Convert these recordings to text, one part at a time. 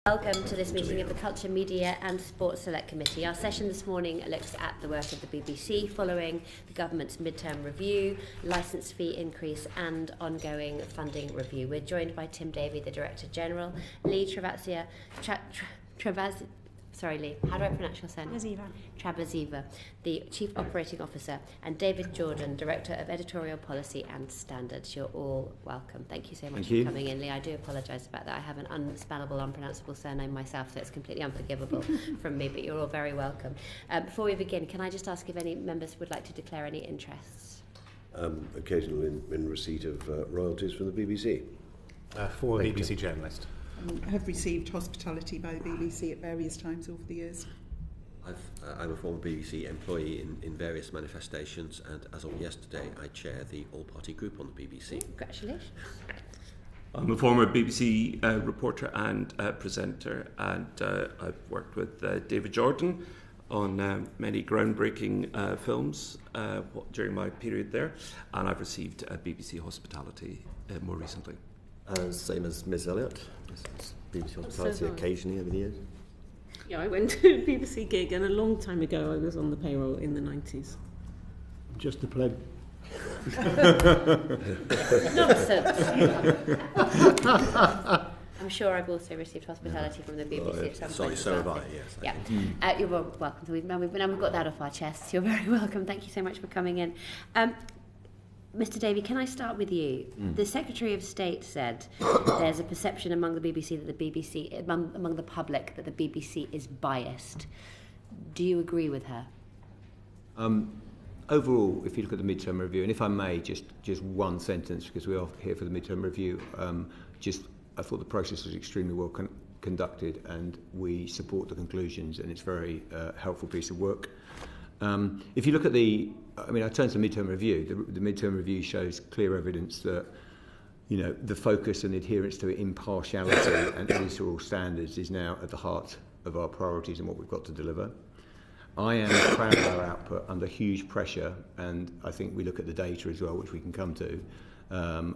Welcome to this meeting of the Culture, Media and Sports Select Committee. Our session this morning looks at the work of the BBC following the government's midterm review, licence fee increase and ongoing funding review. We're joined by Tim Davie, the Director General, Leigh Leigh, how do I pronounce your surname? Tavaziva, the Chief Operating Officer, and David Jordan, Director of Editorial Policy and Standards. You're all welcome. Thank you so much for coming in, Leigh. I do apologise about that. I have an unspellable, unpronounceable surname myself, so it's completely unforgivable from me, but you're all very welcome. Before we begin, can I just ask if any members would like to declare any interests? Occasionally in receipt of royalties from the BBC. For a BBC journalist. I have received hospitality by the BBC at various times over the years. I'm a former BBC employee in various manifestations, and as of yesterday, I chair the all-party group on the BBC. Congratulations. I'm a former BBC reporter and presenter, and I've worked with David Jordan on many groundbreaking films during my period there, and I've received BBC hospitality more recently. Same as Ms Elliott. BBC hospitality occasionally over the years. Yeah, I went to a BBC gig, and a long time ago I was on the payroll in the 90s. Just a pleb. Nonsense. I'm sure I've also received hospitality from the BBC at some point. Sorry, so have I, yes. Yeah. You're welcome. So we've got that off our chests. You're very welcome. Thank you so much for coming in. Mr Davie, can I start with you? The Secretary of State said there's a perception among the BBC that the BBC, among the public, that the BBC is biased. Do you agree with her? Overall, if you look at the midterm review, and if I may, just one sentence, because we are here for the midterm review, I thought the process was extremely well conducted, and we support the conclusions, and it's a very helpful piece of work. If you look at I turn to the midterm review. The midterm review shows clear evidence that, the focus and adherence to impartiality and editorial standards is now at the heart of our priorities and what we've got to deliver. I am proud of our output under huge pressure, and I think we look at the data as well, which we can come to.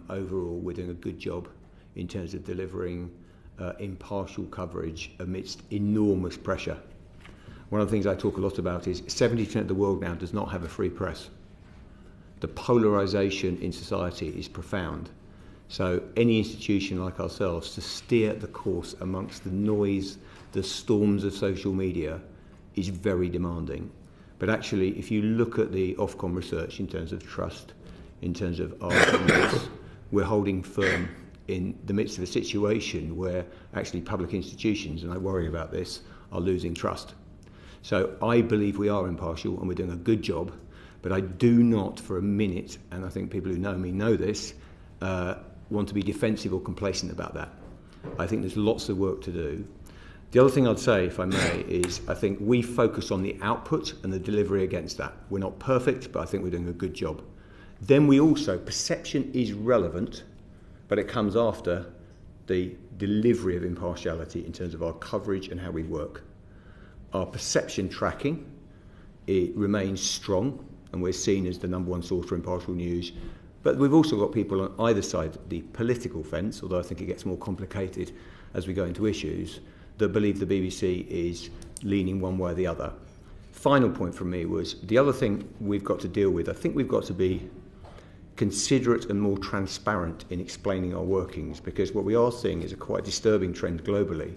Overall, we're doing a good job in terms of delivering impartial coverage amidst enormous pressure. One of the things I talk a lot about is 70% of the world now does not have a free press. The polarisation in society is profound. So any institution like ourselves to steer the course amongst the noise, the storms of social media is very demanding. But actually, if you look at the Ofcom research in terms of trust, in terms of our numbers, we're holding firm in the midst of a situation where actually public institutions, and I worry about this, are losing trust. So I believe we are impartial and we're doing a good job, but I do not for a minute, and I think people who know me know this, want to be defensive or complacent about that. I think there's lots of work to do. The other thing I'd say, if I may, is I think we focus on the output and the delivery against that. We're not perfect, but I think we're doing a good job. Then we also, perception is relevant, but it comes after the delivery of impartiality in terms of our coverage and how we work. Our perception tracking, it remains strong, and we're seen as the number one source for impartial news. But we've also got people on either side of the political fence, although I think it gets more complicated as we go into issues, that believe the BBC is leaning one way or the other. Final point from me was, the other thing we've got to deal with, I think we've got to be considerate and more transparent in explaining our workings, because what we are seeing is a quite disturbing trend globally,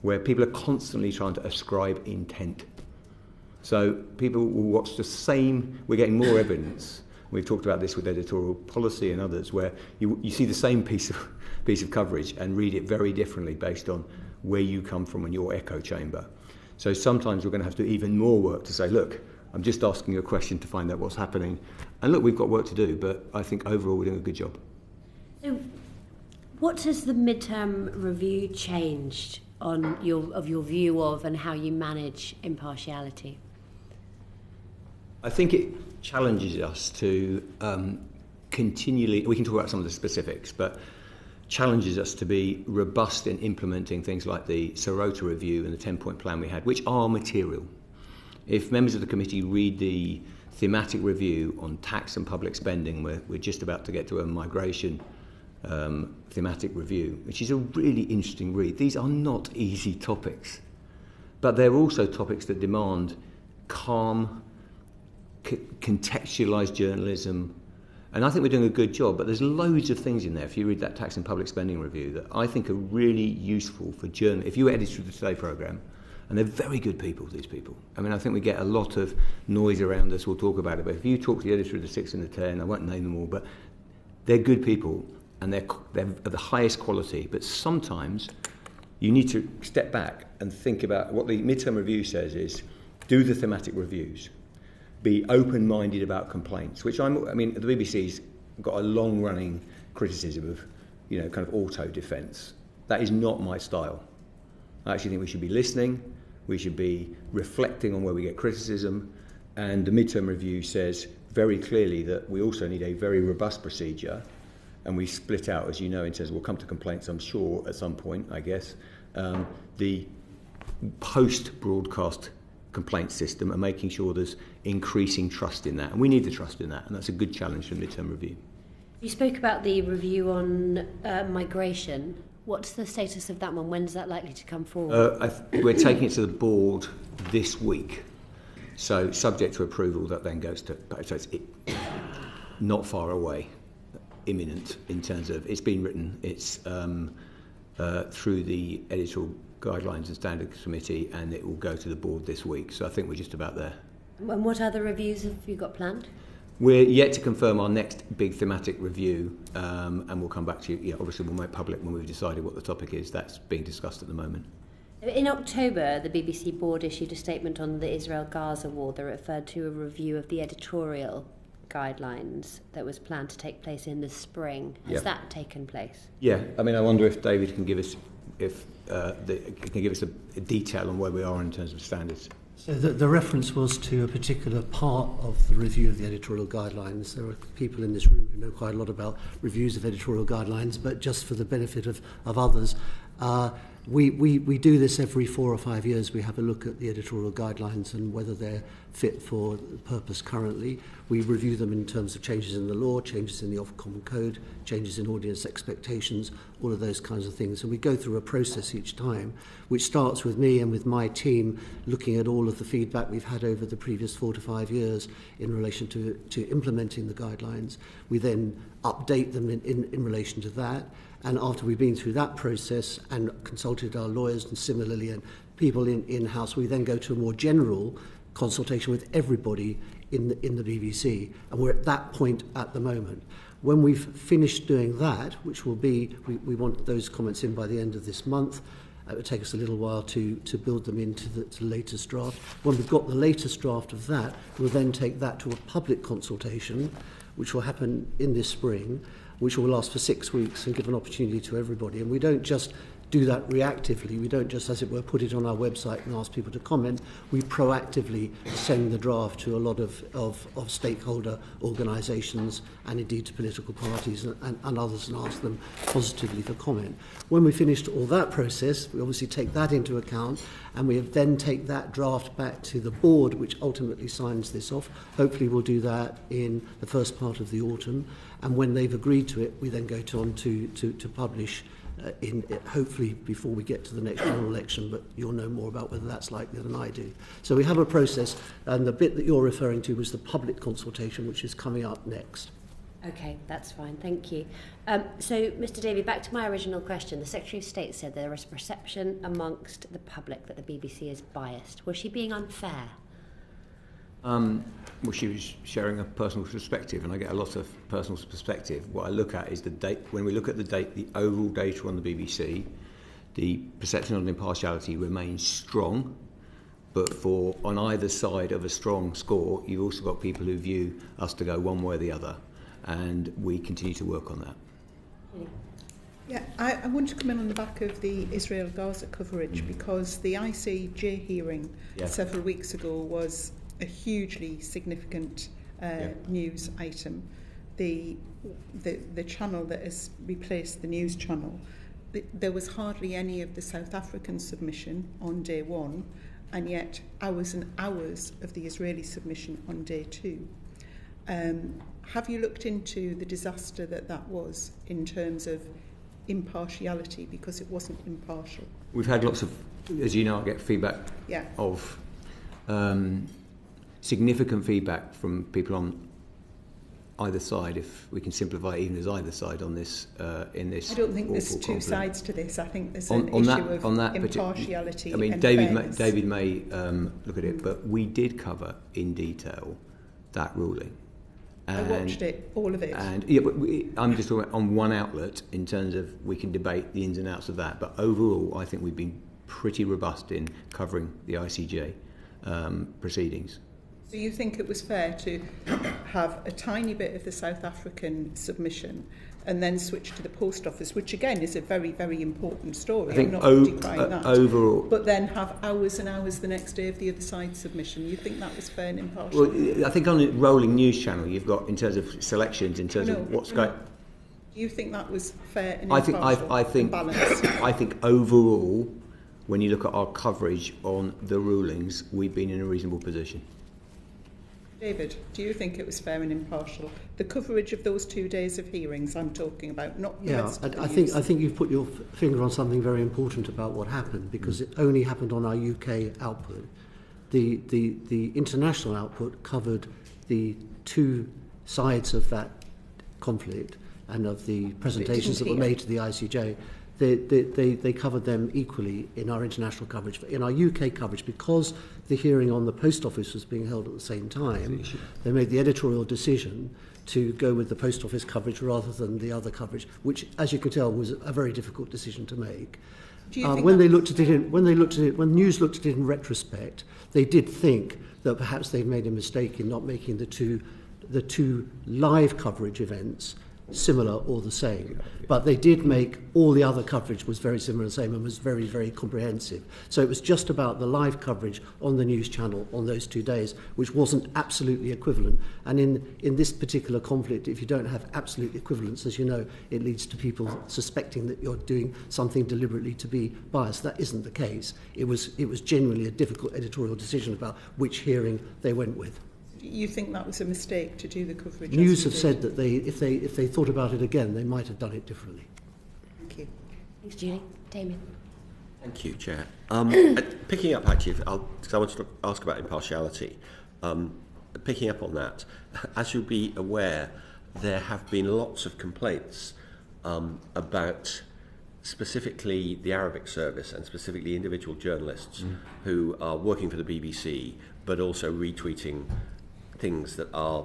where people are constantly trying to ascribe intent. So people will watch the same, we're getting more evidence, we've talked about this with editorial policy and others, where you see the same piece of coverage and read it very differently based on where you come from and your echo chamber. So sometimes we're going to have to do even more work to say, look, I'm just asking you a question to find out what's happening. And look, we've got work to do, but I think overall we're doing a good job. So what has the midterm review changed on your view of and how you manage impartiality? I think it challenges us to continually, we can talk about some of the specifics, but challenges us to be robust in implementing things like the Sorota review and the 10-point plan we had, which are material. If members of the committee read the thematic review on tax and public spending, we're just about to get to a migration thematic review, which is a really interesting read. These are not easy topics, but they're also topics that demand calm, contextualised journalism, and I think we're doing a good job, but there's loads of things in there, if you read that tax and public spending review, that I think are really useful for journalists. If you were editor of the Today programme, and they're very good people, these people. I mean, I think we get a lot of noise around us, we'll talk about it, but if you talk to the editor of the 6 and the 10, I won't name them all, but they're good people, and they're of the highest quality, but sometimes you need to step back and think about what the midterm review says is, do the thematic reviews. Be open-minded about complaints, which I mean, the BBC's got a long-running criticism of, kind of auto-defence. That is not my style. I actually think we should be listening, we should be reflecting on where we get criticism, and the midterm review says very clearly that we also need a very robust procedure, and we split out, as you know, in terms of, we'll come to complaints, I'm sure, at some point, I guess, the post-broadcast complaint system and making sure there's increasing trust in that. And we need the trust in that, and that's a good challenge for the midterm review. You spoke about the review on migration. What's the status of that one? When's that likely to come forward? We're taking it to the board this week. So subject to approval, that then goes to... So it's not far away, imminent in terms of... It's been written, it's through the editorial guidelines and standards committee, and it will go to the board this week. So I think we're just about there. And what other reviews have you got planned? We're yet to confirm our next big thematic review, and we'll come back to you. Yeah, obviously we'll make public when we've decided what the topic is. That's being discussed at the moment. In October, the BBC board issued a statement on the Israel-Gaza war that referred to a review of the editorial guidelines that was planned to take place in the spring. Has that taken place? Yeah, I mean, I wonder if David can give us a detail on where we are in terms of standards. So the reference was to a particular part of the review of the editorial guidelines. There are people in this room who know quite a lot about reviews of editorial guidelines, but just for the benefit of others, we do this every 4 or 5 years. We have a look at the editorial guidelines and whether they're fit for the purpose currently. We review them in terms of changes in the law, changes in the Ofcom code, changes in audience expectations, all of those kinds of things. And we go through a process each time, which starts with me and with my team looking at all of the feedback we've had over the previous 4 to 5 years in relation to implementing the guidelines. We then update them in relation to that. And after we've been through that process and consulted our lawyers and similarly and people in-house, we then go to a more general consultation with everybody in the BBC. And we're at that point at the moment. When we've finished doing that, which will be, we want those comments in by the end of this month. It will take us a little while to build them into the latest draft. When we've got the latest draft of that, we'll then take that to a public consultation, which will happen in this spring, which will last for 6 weeks and give an opportunity to everybody. And we don't just do that reactively. We don't just, as it were, put it on our website and ask people to comment. We proactively send the draft to a lot of stakeholder organisations and indeed to political parties and others and ask them positively for comment. When we finished all that process, we obviously take that into account and we then take that draft back to the board, which ultimately signs this off. Hopefully we'll do that in the first part of the autumn. And when they've agreed to it, we then go on to publish hopefully before we get to the next general election, but you'll know more about whether that's likely than I do. So we have a process, and the bit that you're referring to was the public consultation, which is coming up next. Okay, that's fine, thank you. So, Mr Davie, back to my original question. The Secretary of State said there is a perception amongst the public that the BBC is biased. Was she being unfair? Well, she was sharing a personal perspective, and I get a lot of personal perspective. What I look at is the date. When we look at the overall data on the BBC, the perception on impartiality remains strong, but on either side of a strong score, you've also got people who view us to go one way or the other, and we continue to work on that. Yeah, I want to come in on the back of the Israel-Gaza coverage because the ICJ hearing several weeks ago was a hugely significant news item. The channel that has replaced the news channel, there was hardly any of the South African submission on day one, and yet hours and hours of the Israeli submission on day two. Have you looked into the disaster that was in terms of impartiality, because it wasn't impartial? We've had lots of, as you know, I get feedback of significant feedback from people on either side, if we can simplify it, even as either side on this in this. I don't think there's two conflict. Sides to this. I think there's an issue of impartiality. I mean, and David may look at it, but we did cover in detail that ruling. I watched it, all of it. And but I'm just talking on one outlet in terms of we can debate the ins and outs of that. But overall, I think we've been pretty robust in covering the ICJ proceedings. So you think it was fair to have a tiny bit of the South African submission and then switch to the post office, which again is a very, very important story. I think I'm not decrying that. Overall, but then have hours and hours the next day of the other side's submission. You think that was fair and impartial? Well, I think on the rolling news channel, you've got in terms of selections, in terms of what's going. Do you think that was fair and impartial? I think balanced? I think overall, when you look at our coverage on the rulings, we've been in a reasonable position. David, do you think it was fair and impartial? The coverage of those 2 days of hearings I'm talking about, not the rest of the news. I think you've put your finger on something very important about what happened, because it only happened on our UK output. The international output covered the two sides of that conflict and of the presentations that were made to the ICJ. They covered them equally in our international coverage. But in our UK coverage, because the hearing on the post office was being held at the same time, they made the editorial decision to go with the post office coverage rather than the other coverage, which, as you can tell, was a very difficult decision to make. When news looked at it in retrospect, they did think that perhaps they'd made a mistake in not making the two live coverage events similar or the same, but they did make all the other coverage was very similar and same and was very, very comprehensive. So it was just about the live coverage on the news channel on those 2 days, which wasn't absolutely equivalent. And in this particular conflict, if you don't have absolute equivalence, as you know, it leads to people suspecting that you're doing something deliberately to be biased. That isn't the case. It was genuinely a difficult editorial decision about which hearing they went with. You think that was a mistake to do the coverage? News have said that if they thought about it again, they might have done it differently. Thank you. Thanks, Julie. Damien. Thank you, Chair. Picking up, actually, because I want to ask about impartiality. Picking up on that, as you'll be aware, there have been lots of complaints about specifically the Arabic service and specifically individual journalists who are working for the BBC but also retweeting things that are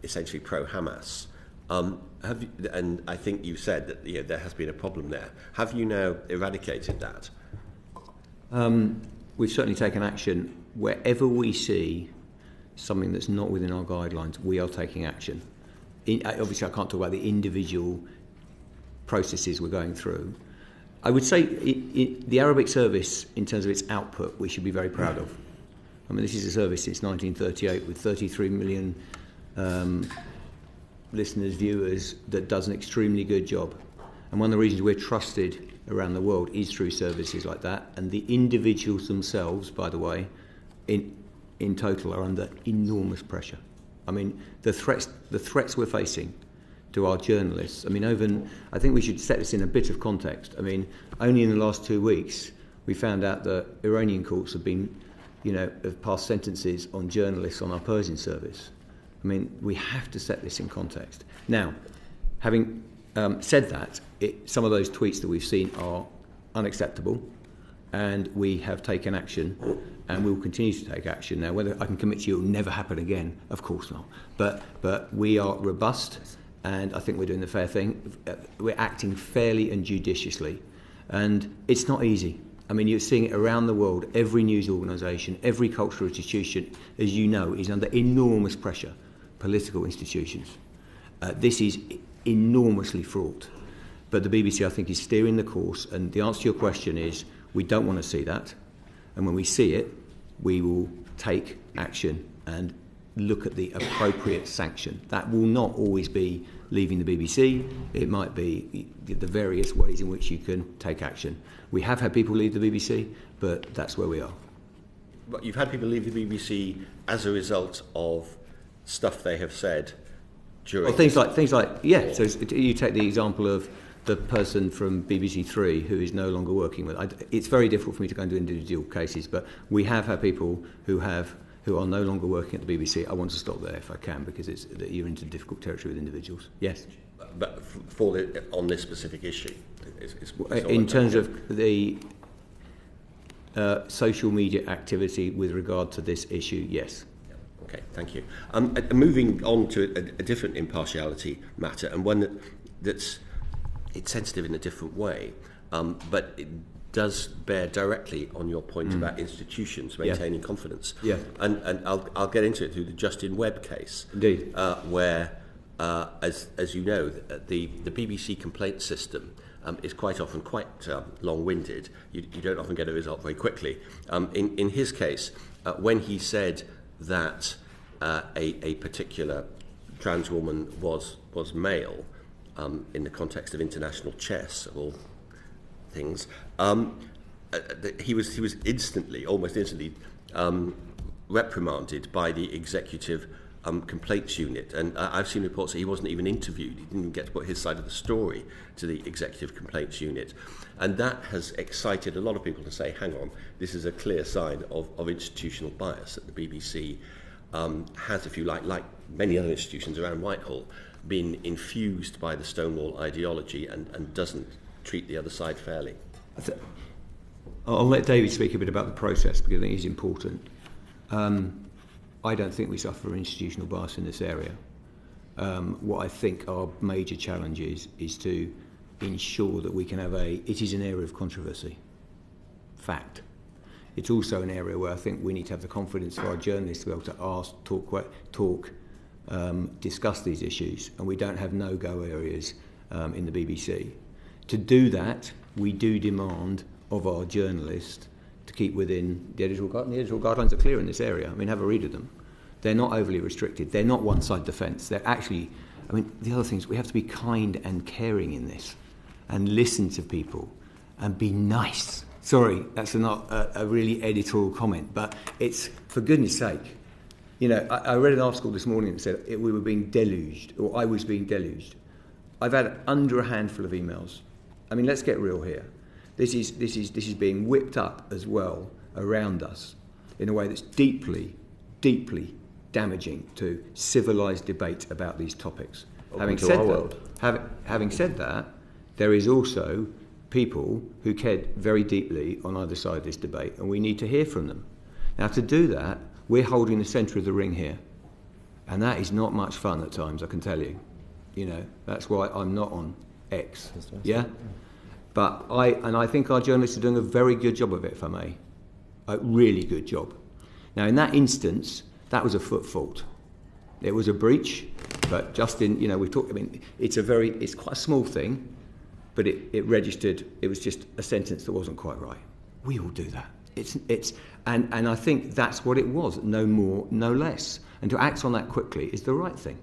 essentially pro-Hamas. And I think you said that there has been a problem there. Have you now eradicated that? We've certainly taken action. Wherever we see something that's not within our guidelines, we are taking action. Obviously, I can't talk about the individual processes we're going through. I would say the Arabic service, in terms of its output, we should be very proud of. I mean, this is a service since 1938 with 33 million listeners, viewers, that does an extremely good job. And one of the reasons we're trusted around the world is through services like that. And the individuals themselves, by the way, in total are under enormous pressure. I mean, the threats we're facing to our journalists. I mean, I think we should set this in a bit of context. I mean, only in the last 2 weeks, we found out that Iranian courts have passed sentences on journalists on our Persian service. I mean, we have to set this in context. Now, having said that, some of those tweets that we've seen are unacceptable, and we have taken action, and we will continue to take action. Now, whether I can commit to you it will never happen again, of course not. But we are robust, and I think we're doing the fair thing. We're acting fairly and judiciously, and it's not easy. I mean, you're seeing it around the world. Every news organisation, every cultural institution, as you know, is under enormous pressure. Political institutions. This is enormously fraught. But the BBC, I think, is steering the course. And the answer to your question is, we don't want to see that. And when we see it, we will take action and look at the appropriate sanction. That will not always be leaving the BBC. It might be the various ways in which you can take action. We have had people leave the BBC, but that's where we are. But you've had people leave the BBC as a result of stuff they have said during... Well, things like yeah. So you take the example of the person from BBC Three who is no longer working with. It's very difficult for me to go into individual cases, but we have had people who are no longer working at the BBC. I want to stop there if I can, because you're into difficult territory with individuals. Yes. But on this specific issue, in terms of the social media activity with regard to this issue, yes. Okay, thank you. Moving on to a different impartiality matter, and one that's sensitive in a different way, but it does bear directly on your point about institutions maintaining confidence. Yeah. And I'll get into it through the Justin Webb case. Indeed. Where, as you know, the BBC complaint system is quite often quite long-winded. You don't often get a result very quickly. In his case, when he said that a particular trans woman was male, in the context of international chess, of all things, he was almost instantly reprimanded by the executive complaints unit. And I've seen reports that he wasn't even interviewed. He didn't even get to put his side of the story to the executive complaints unit. And that has excited a lot of people to say, hang on, this is a clear sign of institutional bias, that the BBC has, if you like many other institutions around Whitehall, been infused by the Stonewall ideology and doesn't treat the other side fairly. I'll let David speak a bit about the process, because I think it's important. I don't think we suffer institutional bias in this area. What I think our major challenge is to ensure that we can have it is an area of controversy. Fact. It's also an area where I think we need to have the confidence for our journalists to be able to ask, talk, discuss these issues, and we don't have no-go areas in the BBC. To do that, we do demand of our journalists to keep within the editorial guidelines. The editorial guidelines are clear in this area. I mean, have a read of them. They're not overly restricted. They're not one-side defence. They're actually, I mean, the other thing is we have to be kind and caring in this, and listen to people, and be nice. Sorry, that's not a really editorial comment, but it's, for goodness sake. You know, I read an article this morning that said we were being deluged, or I was being deluged. I've had under a handful of emails. I mean, let's get real here. This is being whipped up as well around us in a way that's deeply, deeply damaging to civilised debate about these topics. Having said that, there is also people who cared very deeply on either side of this debate, and we need to hear from them. Now, to do that, we're holding the centre of the ring here, and that is not much fun at times, I can tell you. You know, that's why I'm not on X. Yeah? But I think our journalists are doing a very good job of it, if I may. A really good job. Now, in that instance, that was a foot fault. It was a breach, but Justin, you know, we've talked, I mean, it's quite a small thing, but it registered, it was just a sentence that wasn't quite right. We all do that. And I think that's what it was, no more, no less. And to act on that quickly is the right thing.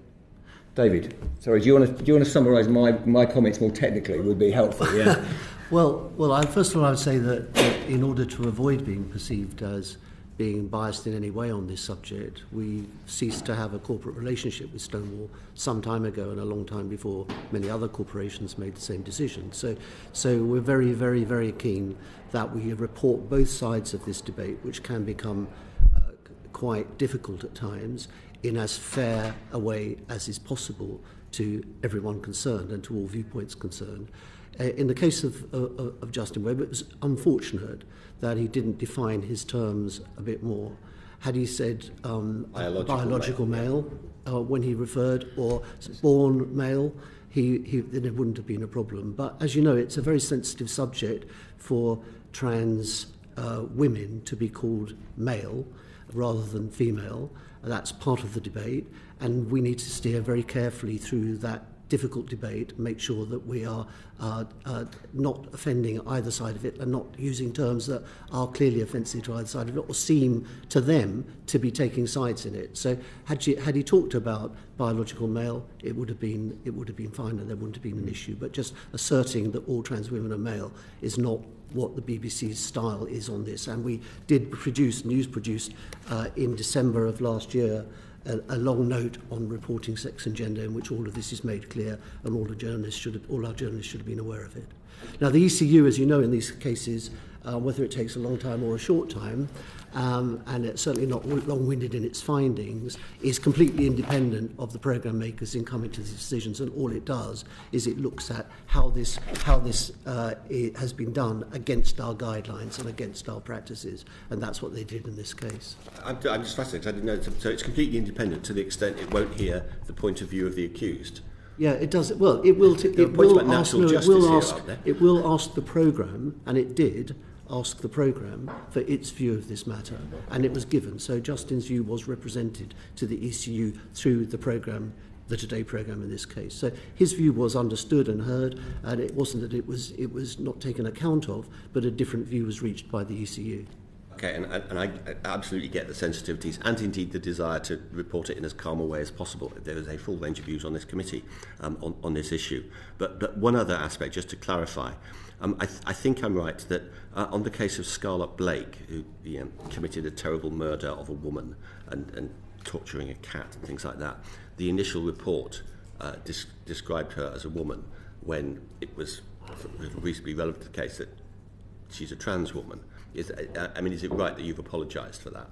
David, sorry, do you want to summarise my comments more technically? Would be helpful. Yeah. Well, first of all, I would say that in order to avoid being perceived as being biased in any way on this subject, we ceased to have a corporate relationship with Stonewall some time ago, and a long time before many other corporations made the same decision. So we're very, very, very keen that we report both sides of this debate, which can become quite difficult at times, in as fair a way as is possible to everyone concerned and to all viewpoints concerned. In the case of Justin Webb, it was unfortunate that he didn't define his terms a bit more. Had he said biological male when he referred, or born male, then it wouldn't have been a problem. But as you know, it's a very sensitive subject for trans women to be called male rather than female. That's part of the debate, and we need to steer very carefully through that difficult debate, make sure that we are not offending either side of it and not using terms that are clearly offensive to either side of it or seem to them to be taking sides in it. So had he talked about biological male, it would have been fine and there wouldn't have been an issue. But just asserting that all trans women are male is not what the BBC's style is on this. And we did produce in December of last year a long note on reporting sex and gender in which all of this is made clear, and all our journalists should have been aware of it. Now, the ECU, as you know, in these cases, whether it takes a long time or a short time, and it's certainly not long-winded in its findings, is completely independent of the programme makers in coming to these decisions, and all it does is it looks at how this has been done against our guidelines and against our practices, and that's what they did in this case. I'm just fascinated because I didn't know. So it's completely independent to the extent it won't hear the point of view of the accused. Yeah, it does. Well, it will ask the programme, and it did ask the programme for its view of this matter, and it was given. So Justin's view was represented to the ECU through the programme, the Today programme in this case. So his view was understood and heard, and it wasn't that it was not taken account of, but a different view was reached by the ECU. Okay, and I absolutely get the sensitivities and indeed the desire to report it in as calm a way as possible. There is a full range of views on this committee on this issue. But one other aspect, just to clarify, I think I'm right that on the case of Scarlett Blake, who committed a terrible murder of a woman and torturing a cat and things like that, the initial report described her as a woman when it was reasonably relevant to the case that she's a trans woman. Is it right that you've apologised for that?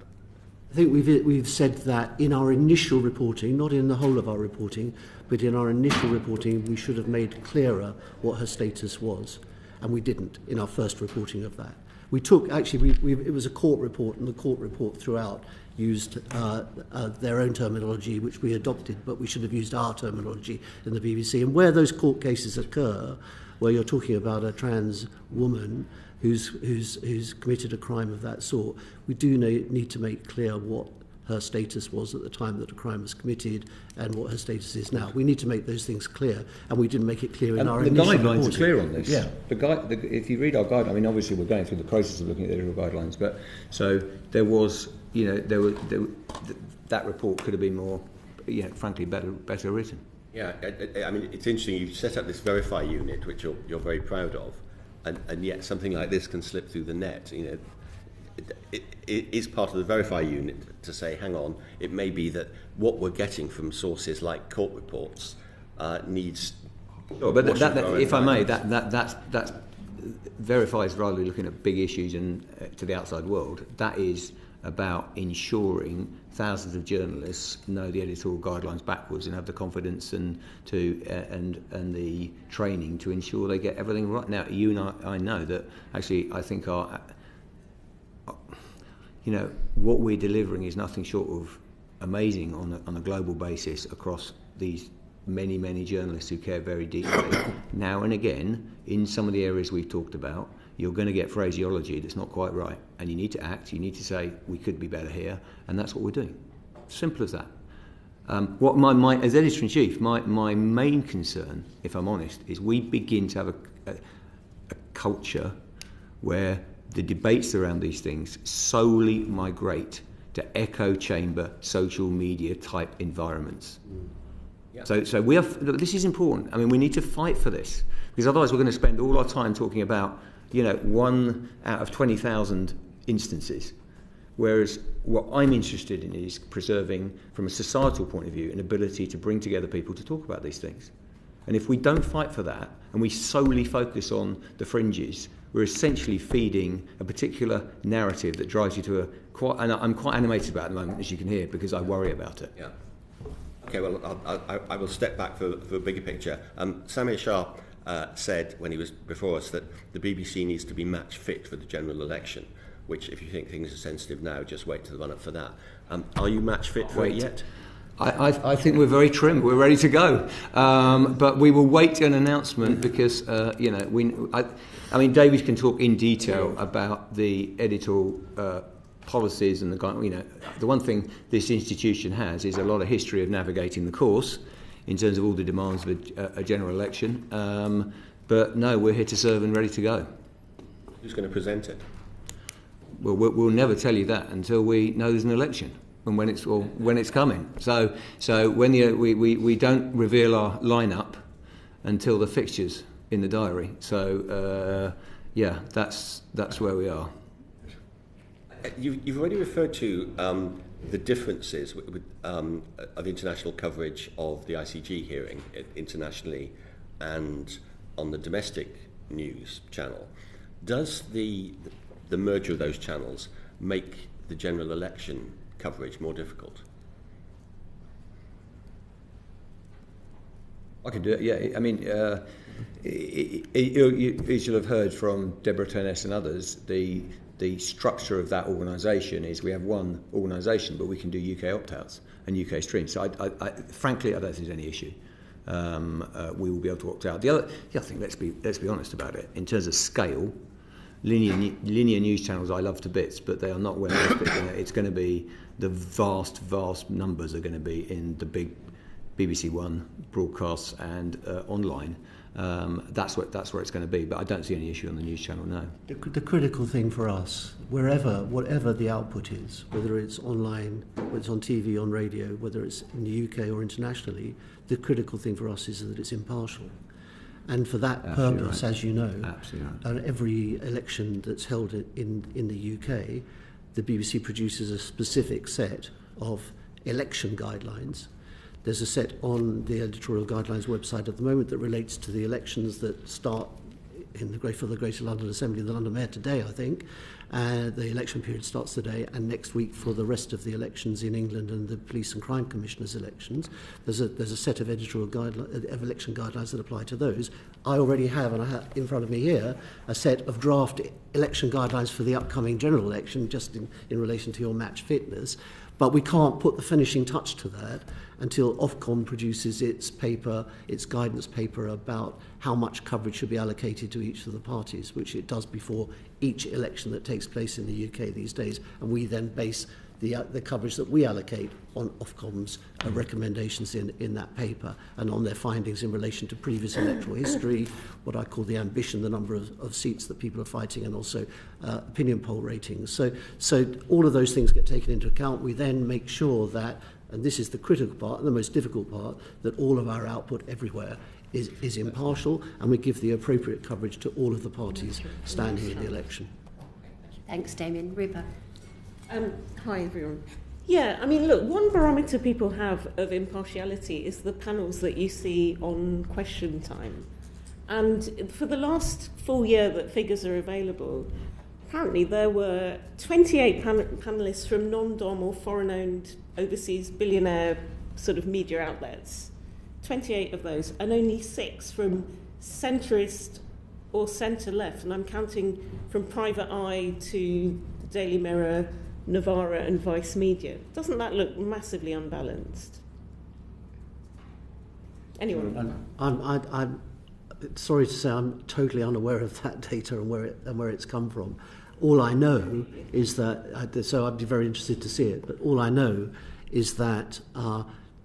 I think we've said that in our initial reporting, not in the whole of our reporting, but in our initial reporting we should have made clearer what her status was, and we didn't in our first reporting of that. We took, actually, it was a court report, and the court report throughout used their own terminology, which we adopted, but we should have used our terminology in the BBC. And where those court cases occur, where you're talking about a trans woman who's committed a crime of that sort, we do need to make clear what her status was at the time that the crime was committed and what her status is now. We need to make those things clear, and we didn't make it clear in our initial reporting. The guidelines are clear on this. Yeah. If you read our guidelines, I mean, obviously we're going through the process of looking at the editorial guidelines, but so there was, that report could have been more, frankly, better written. Yeah, I mean, it's interesting. You set up this Verify unit, which you're very proud of, and yet something like this can slip through the net. It is part of the Verify unit to say, hang on, it may be that what we're getting from sources like court reports needs. Sure, but if I may, that Verify is rather looking at big issues and to the outside world. That is about ensuring thousands of journalists know the editorial guidelines backwards and have the confidence and the training to ensure they get everything right. Now, you and I know that actually I think what we're delivering is nothing short of amazing on a global basis across these many journalists who care very deeply. Now and again, in some of the areas we've talked about, you're going to get phraseology that's not quite right, and you need to act. You need to say we could be better here, and that's what we're doing. Simple as that. What my as editor-in-chief, my main concern, if I'm honest, is we begin to have a culture where the debates around these things solely migrate to echo chamber, social media type environments. Yeah. So we have. This is important. I mean, we need to fight for this, because otherwise we're going to spend all our time talking about 1 out of 20,000 instances, whereas what I'm interested in is preserving, from a societal point of view, an ability to bring together people to talk about these things. And if we don't fight for that, and we solely focus on the fringes, we're essentially feeding a particular narrative that drives you to and I'm quite animated about it at the moment, as you can hear, because I worry about it. Yeah. Okay, well, I will step back for a bigger picture. Samir Shah said when he was before us that the BBC needs to be match fit for the general election, which, if you think things are sensitive now, just wait to the run-up for that. Are you match fit for it yet? I think we're very trim. We're ready to go, but we will wait an announcement because Davie can talk in detail about the editorial policies and the one thing this institution has is a lot of history of navigating the course in terms of all the demands of a general election. But no, we're here to serve and ready to go. Who's going to present it? Well, we'll never tell you that until we know there's an election. And when it's coming. So when we don't reveal our lineup until the fixtures in the diary. So that's where we are. You've already referred to the differences of international coverage of the ICG hearing internationally and on the domestic news channel. Does the merger of those channels make the general election coverage more difficult? I can do it, yeah. I mean, you should have heard from Deborah Turness and others, the structure of that organisation is we have one organisation, but we can do UK opt-outs and UK streams. So frankly, I don't think there's any issue. We will be able to opt out. The other thing, let's be honest about it, in terms of scale, linear news channels I love to bits, but they are not where it's going to be. The vast numbers are going to be in the big BBC One broadcasts and online. That's where it's going to be, but I don't see any issue on the news channel, no. The critical thing for us, whatever the output is, whether it's online, whether it's on TV, on radio, whether it's in the UK or internationally, the critical thing for us is that it's impartial. And for that purpose, as you know, every election that's held in the UK, the BBC produces a specific set of election guidelines. There's a set on the Editorial Guidelines website at the moment that relates to the elections that start for the Greater London Assembly and the London Mayor today, I think. The election period starts today, and next week for the rest of the elections in England and the Police and Crime Commissioners' elections. There's a set of election guidelines that apply to those. I already have, and I have in front of me here, a set of draft election guidelines for the upcoming general election, just in relation to your match fitness. But we can't put the finishing touch to that until Ofcom produces its guidance paper about how much coverage should be allocated to each of the parties, which it does before each election that takes place in the UK these days. And we then base the coverage that we allocate on Ofcom's recommendations in that paper and on their findings in relation to previous electoral history, what I call the ambition, the number of seats that people are fighting, and also opinion poll ratings. So all of those things get taken into account. We then make sure that, and this is the critical part and the most difficult part, that all of our output everywhere is impartial, and we give the appropriate coverage to all of the parties standing in the election. Thanks, Damien. Rupa. Hi, everyone. Yeah, I mean, look, one barometer people have of impartiality is the panels that you see on Question Time. And for the last full year that figures are available, apparently there were 28 panellists from non-dom or foreign-owned overseas billionaire sort of media outlets. 28 of those, and only 6 from centrist or centre-left. And I'm counting from Private Eye to the Daily Mirror, Novara and Vice Media. Doesn't that look massively unbalanced? Anyone? I'm sorry to say I'm totally unaware of that data and where it's come from. All I know is that, so I'd be very interested to see it, but all I know is that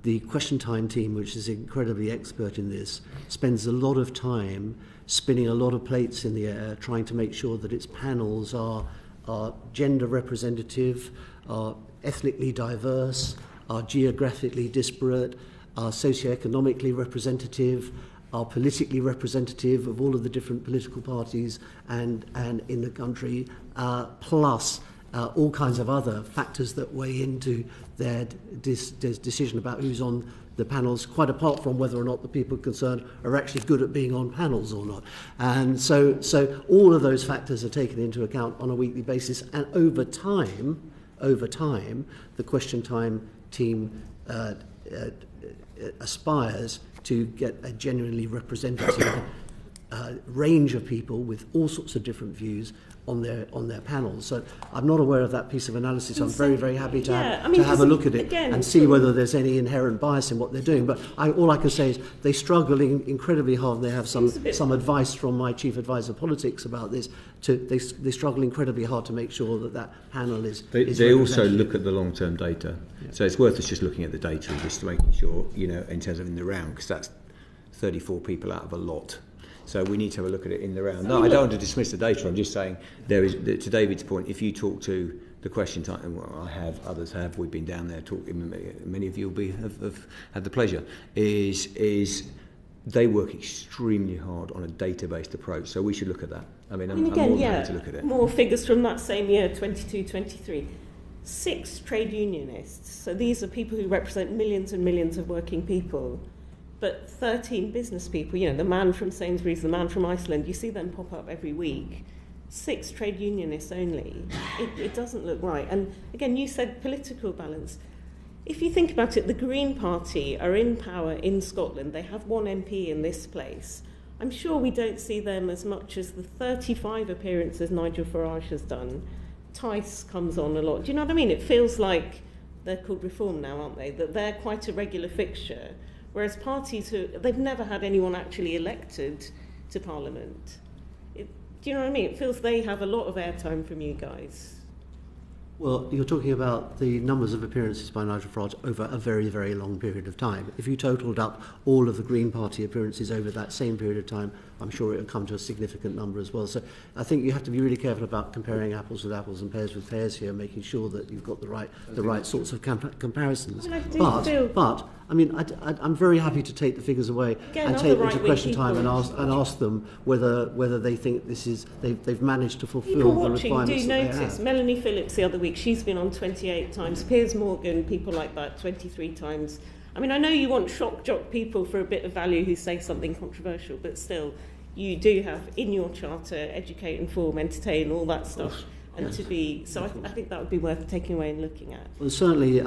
the Question Time team, which is incredibly expert in this, spends a lot of time spinning a lot of plates in the air, trying to make sure that its panels are gender representative, are ethnically diverse, are geographically disparate, are socioeconomically representative, are politically representative of all of the different political parties and in the country, plus all kinds of other factors that weigh into their decision about who's on the panels, quite apart from whether or not the people concerned are actually good at being on panels or not. And so all of those factors are taken into account on a weekly basis, and over time, the Question Time team aspires to get a genuinely representative range of people with all sorts of different views on their panels. So I'm not aware of that piece of analysis. I'm very, very happy to have a look at it and see whether there's any inherent bias in what they're doing. But all I can say is they struggle incredibly hard, and they have some advice from my chief advisor politics about this. They struggle incredibly hard to make sure that panel is They also look at the long-term data. Yeah. So it's worth us just looking at the data and just making sure, in terms of in the round, because that's 34 people out of a lot. So we need to have a look at it in the round. No, I don't want to dismiss the data. I'm just saying there is, to David's point, if you talk to the Question Time, well, I have, others have, we've been down there talking, many of you have had the pleasure, is they work extremely hard on a data-based approach. So we should look at that. I'm more than happy to look at it. More figures from that same year, 22-23. 6 trade unionists, so these are people who represent millions and millions of working people, but 13 business people, the man from Sainsbury's, the man from Iceland, you see them pop up every week. 6 trade unionists only. It doesn't look right. And again, you said political balance. If you think about it, the Green Party are in power in Scotland. They have 1 MP in this place. I'm sure we don't see them as much as the 35 appearances Nigel Farage has done. Tice comes on a lot. Do you know what I mean? It feels like they're called Reform now, aren't they? That they're quite a regular fixture, whereas parties they've never had anyone actually elected to Parliament. Do you know what I mean? It feels they have a lot of airtime from you guys. Well, you're talking about the numbers of appearances by Nigel Farage over a very, very long period of time. If you totalled up all of the Green Party appearances over that same period of time, I'm sure it would come to a significant number as well. So I think you have to be really careful about comparing apples with apples and pears with pears here, making sure that you've got the right sorts of comparisons. But I'm very happy to take the figures away and take them to question time and ask them whether they think they've managed to fulfil the requirements that they have. Do notice Melanie Phillips the other week, she's been on 28 times, Piers Morgan, people like that, 23 times. I mean, I know you want shock jock people for a bit of value who say something controversial, but still, you do have in your charter educate, inform, entertain, all that stuff. And yes. I think that would be worth taking away and looking at. Well, certainly,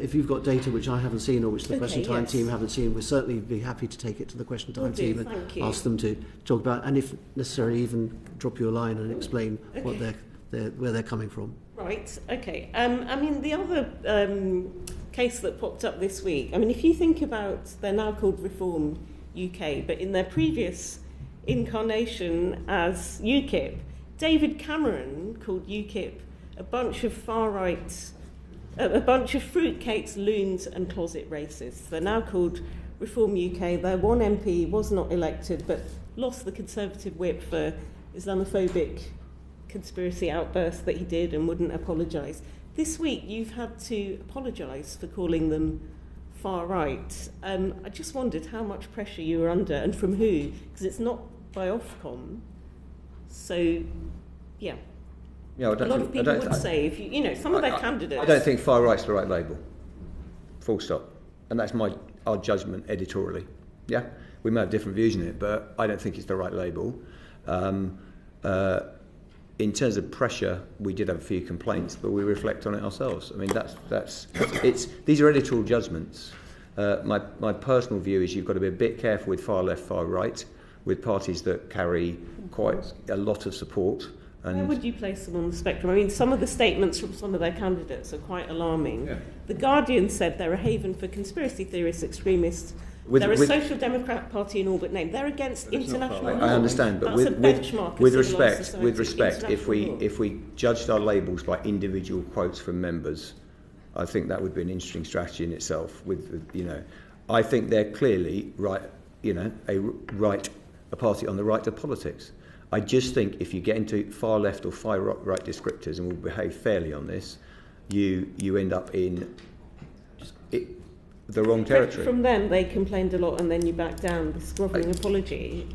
if you've got data which I haven't seen or which the Question Time team haven't seen, we'll certainly be happy to take it to the Question Time team and ask them to talk about, and if necessary, even drop you a line and explain what where they're coming from. Right. Okay. The other case that popped up this week. I mean, if you think about, they're now called Reform UK, but in their previous incarnation as UKIP, David Cameron called UKIP a bunch of far-right, a bunch of fruitcakes, loons and closet racists. They're now called Reform UK. Their 1 MP was not elected but lost the Conservative whip for Islamophobic conspiracy outburst that he did and wouldn't apologise. This week you've had to apologise for calling them far-right. I just wondered how much pressure you were under and from who, because it's not by Ofcom. So, yeah. Yeah, a lot of people would say, if some of their candidates... I don't think far right's the right label. Full stop. And that's our judgment editorially. Yeah? We may have different views on it, but I don't think it's the right label. In terms of pressure, we did have a few complaints, but we reflect on it ourselves. I mean, these are editorial judgments. My personal view is you've got to be a bit careful with far left, far right, with parties that carry quite a lot of support. And where would you place them on the spectrum? I mean, some of the statements from some of their candidates are quite alarming. Yeah. The Guardian said they're a haven for conspiracy theorists, extremists. They're a social democrat party in all but name. They're against international law. I understand, but with respect, if we judged our labels by individual quotes from members, I think that would be an interesting strategy in itself. I think they're clearly right. A party on the right to politics. I just think if you get into far left or far right descriptors, and we'll behave fairly on this, you end up in the wrong territory. From them, they complained a lot, and then you back down this grovelling apology.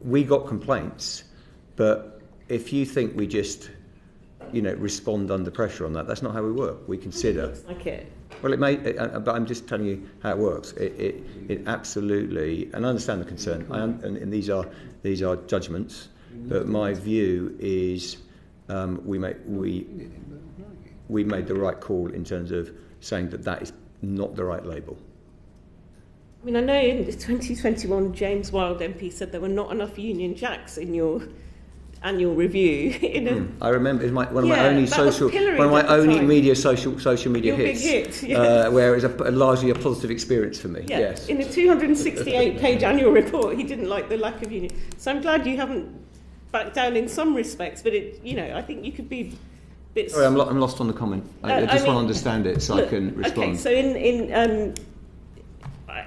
We got complaints, but if you think we just, respond under pressure on that, that's not how we work. We consider. It looks like it. Well, it may, but I'm just telling you how it works. It absolutely, and I understand the concern. And these are judgments, but my view is we made the right call in terms of saying that is not the right label. I mean, I know in 2021, James Wilde MP said there were not enough Union Jacks in your annual review. I remember it was one of my only social media hits, big hit, where it was largely a positive experience for me. Yeah. Yes. In a 268-page annual report, he didn't like the lack of union. So I'm glad you haven't backed down in some respects, but I think you could be. Sorry, I'm lost on the comment. I want to understand it so I can respond. Okay, so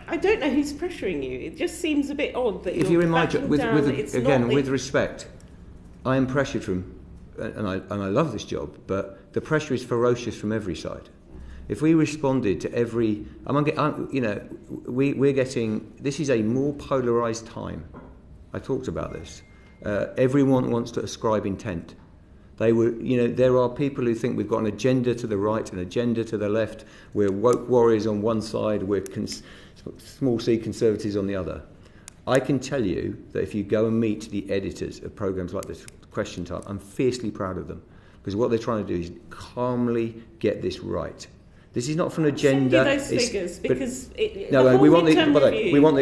I don't know who's pressuring you. It just seems a bit odd that you're backing down. With respect, I am pressured from, and I love this job, but the pressure is ferocious from every side. If we responded to every, we're getting. This is a more polarised time. I talked about this. Everyone wants to ascribe intent. They were, there are people who think we've got an agenda to the right, an agenda to the left. We're woke warriors on one side, we're small c conservatives on the other. I can tell you that if you go and meet the editors of programmes like this, Question Time, I'm fiercely proud of them, because what they're trying to do is calmly get this right. This is not from an agenda. Send you those figures, because we want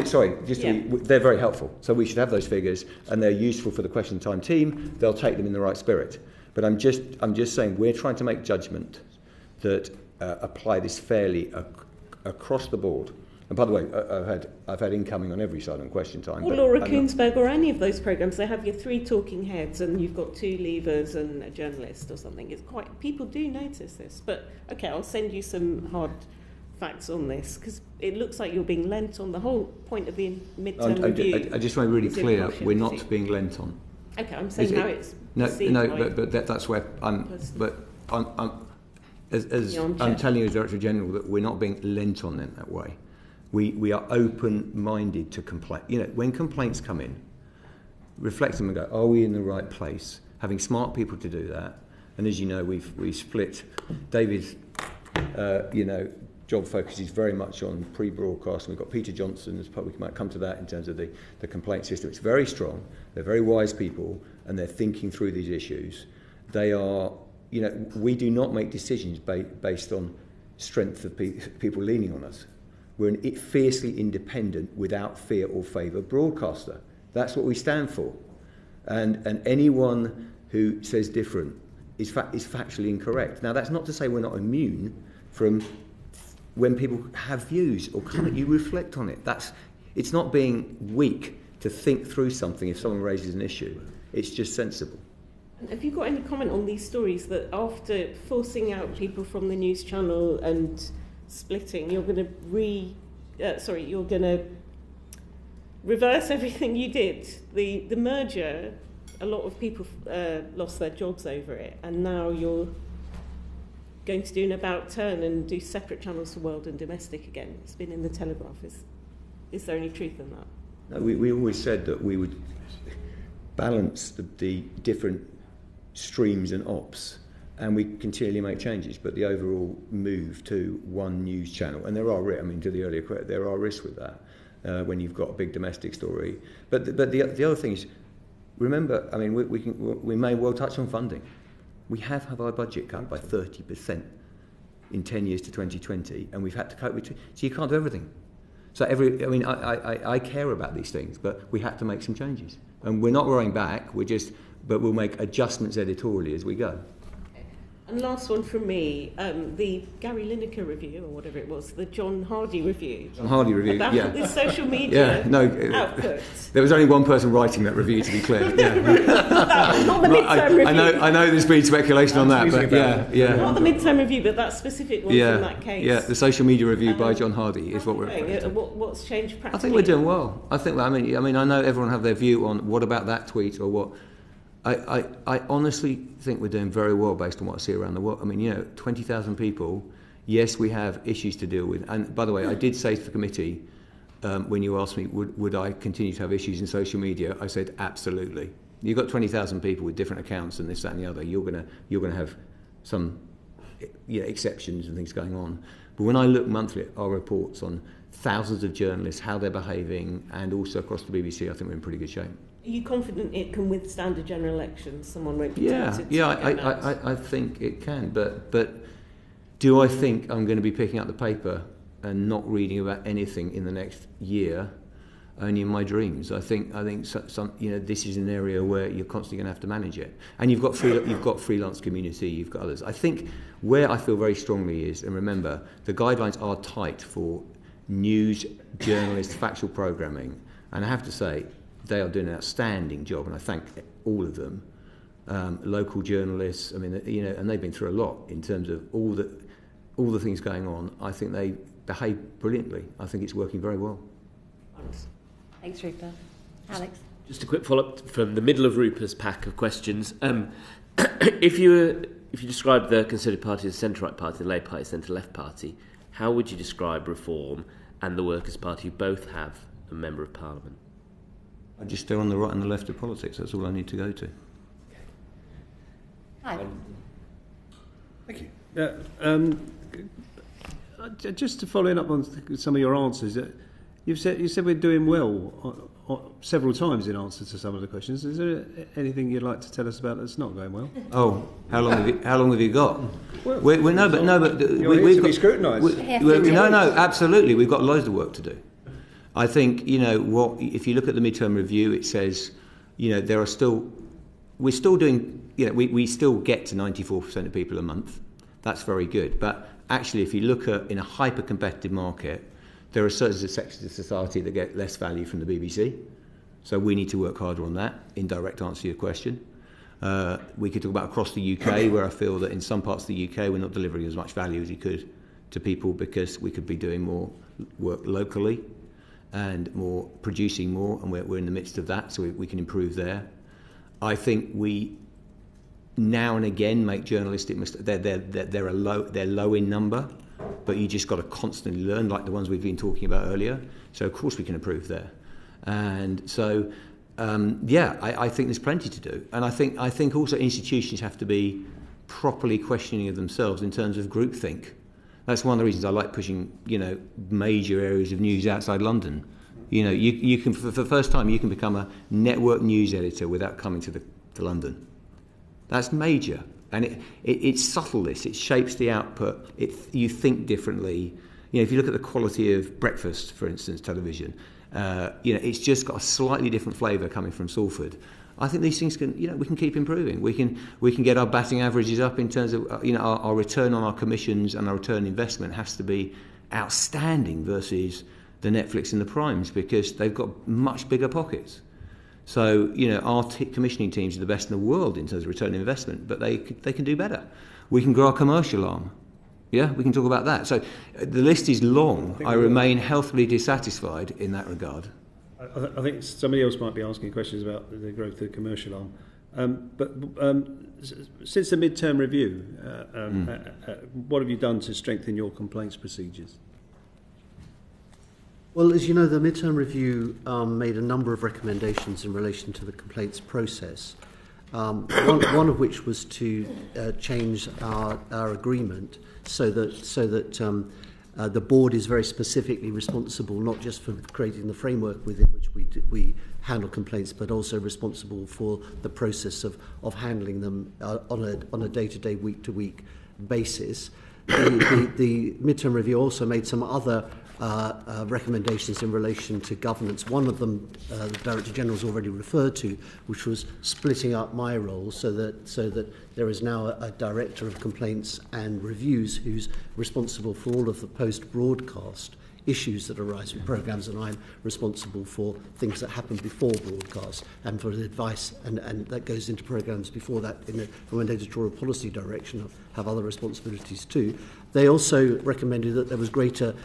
they're very helpful. So we should have those figures, and they're useful for the Question Time team. They'll take them in the right spirit. But I'm just saying we're trying to make judgment that apply this fairly across the board. And by the way, I've had incoming on every side on Question Time. Or Laura Koonsberg or any of those programmes, they have your 3 talking heads and you've got 2 leavers and a journalist or something. It's quite, people do notice this. But okay, I'll send you some hard facts on this, because it looks like you're being lent on. The whole point of the midterm review. I just want to be really clear, we're not being lent on. Okay, I'm saying how it's that's where I'm telling you as Director General that we're not being lent on in that way. We are open-minded to complaint. When complaints come in, reflect them and go, are we in the right place? Having smart people to do that. And as you know, we've split. Davie's, job focuses very much on pre-broadcast. And we've got Peter Johnson, we might come to that in terms of the complaint system. It's very strong. They're very wise people, and they're thinking through these issues. They are, we do not make decisions based on strength of people leaning on us. We're an fiercely independent, without fear or favour broadcaster. That's what we stand for. And anyone who says different is factually incorrect. Now, that's not to say we're not immune from when people have views or comment, you reflect on it. It's not being weak to think through something if someone raises an issue. It's just sensible. Have you got any comment on these stories that after forcing out people from the news channel and splitting, you're going to reverse everything you did? The merger, a lot of people lost their jobs over it, and now you're going to do an about turn and do separate channels for world and domestic again. It's been in the Telegraph. Is there any truth in that? No, we always said that we would balance the different streams and ops, and we continually make changes, but the overall move to one news channel, and there are, to the earlier question, there are risks with that when you've got a big domestic story. But the other thing is, remember, we may well touch on funding. We have had our budget cut by 30% in 10 years to 2020, and we've had to cope with it. So you can't do everything. So I care about these things, but we had to make some changes. And we're not rowing back, but we'll make adjustments editorially as we go. And last one from me, the Gary Lineker review, or whatever it was, the John Hardy review. John Hardy review, about yeah. the social media output. There was only one person writing that review, to be clear. Yeah. Not the midterm review. I know there's been speculation on that, but yeah. Not the midterm review, but that specific one in that case. Yeah, the social media review by John Hardy is what we're referring to. What's changed practically? I think we're doing well. I know everyone have their view on what about that tweet or what. I honestly think we're doing very well based on what I see around the world. 20,000 people, yes, we have issues to deal with. And by the way, I did say to the committee, when you asked me, would I continue to have issues in social media, I said, absolutely. You've got 20,000 people with different accounts and this, that and the other. You're gonna have some exceptions and things going on. But when I look monthly at our reports on thousands of journalists, how they're behaving, and also across the BBC, I think we're in pretty good shape. Are you confident it can withstand a general election? Someone won't be tempted to I think it can. But do I think I'm going to be picking up the paper and not reading about anything in the next year? Only in my dreams. I think some this is an area where you're constantly going to have to manage it. And you've got freelance community. You've got others. I think where I feel very strongly is, and remember, the guidelines are tight for news journalists, factual programming, and I have to say, they are doing an outstanding job, and I thank all of them. Local journalists, and they've been through a lot in terms of all the things going on. I think they behave brilliantly. I think it's working very well. Thanks, Rupert. Alex? Just a quick follow-up from the middle of Rupert's pack of questions. If you describe the Conservative Party as a centre-right party, the Labour Party as a centre-left party, how would you describe Reform and the Workers' Party, who both have a Member of Parliament? I just stay on the right and the left of politics. That's all I need to go to. Hi. Thank you. Just to follow up on some of your answers, you said we're doing well several times in answer to some of the questions. Is there anything you'd like to tell us about that's not going well? Oh, how long have you got? Well, we've to be scrutinised. No, absolutely. We've got loads of work to do. I think if you look at the midterm review, it says we're still doing we still get to 94% of people a month. That's very good. But actually, if you look at in a hyper competitive market, there are certain sections of society that get less value from the BBC. So we need to work harder on that, in direct answer to your question. We could talk about across the UK, where I feel that in some parts of the UK we're not delivering as much value as we could to people because we could be doing more work locally and producing more, and we're in the midst of that, so we can improve there. I think we now and again make journalistic mistakes. They're low in number, but you just got to constantly learn, like the ones we've been talking about earlier. So of course we can improve there, and so I think there's plenty to do. And I think also institutions have to be properly questioning of themselves in terms of groupthink. That's one of the reasons I like pushing major areas of news outside London. You can for the first time you can become a network news editor without coming to London. That's major. And it's subtle, this. It shapes the output. You think differently. If you look at the quality of breakfast, for instance, television, it's just got a slightly different flavour coming from Salford. I think these things we can keep improving. We can get our batting averages up in terms of, our return on our commissions, and our return on investment has to be outstanding versus the Netflix and the Primes, because they've got much bigger pockets. So, our commissioning teams are the best in the world in terms of return on investment, but they can do better. We can grow our commercial arm. Yeah, we can talk about that. So the list is long. I remain healthily dissatisfied in that regard. I think somebody else might be asking questions about the growth of the commercial arm. But since the midterm review, what have you done to strengthen your complaints procedures? Well, as you know, the midterm review made a number of recommendations in relation to the complaints process. One of which was to change our agreement so that the board is very specifically responsible not just for creating the framework within which we handle complaints, but also responsible for the process of handling them on a day-to-day, week-to-week basis. The midterm review also made some other recommendations in relation to governance. One of them, the Director General has already referred to, which was splitting up my role so that there is now a Director of Complaints and Reviews who's responsible for all of the post-broadcast issues that arise with programmes, and I'm responsible for things that happen before broadcast and for the advice, and that goes into programmes before that from an editorial policy direction. I have other responsibilities too. They also recommended that there was greater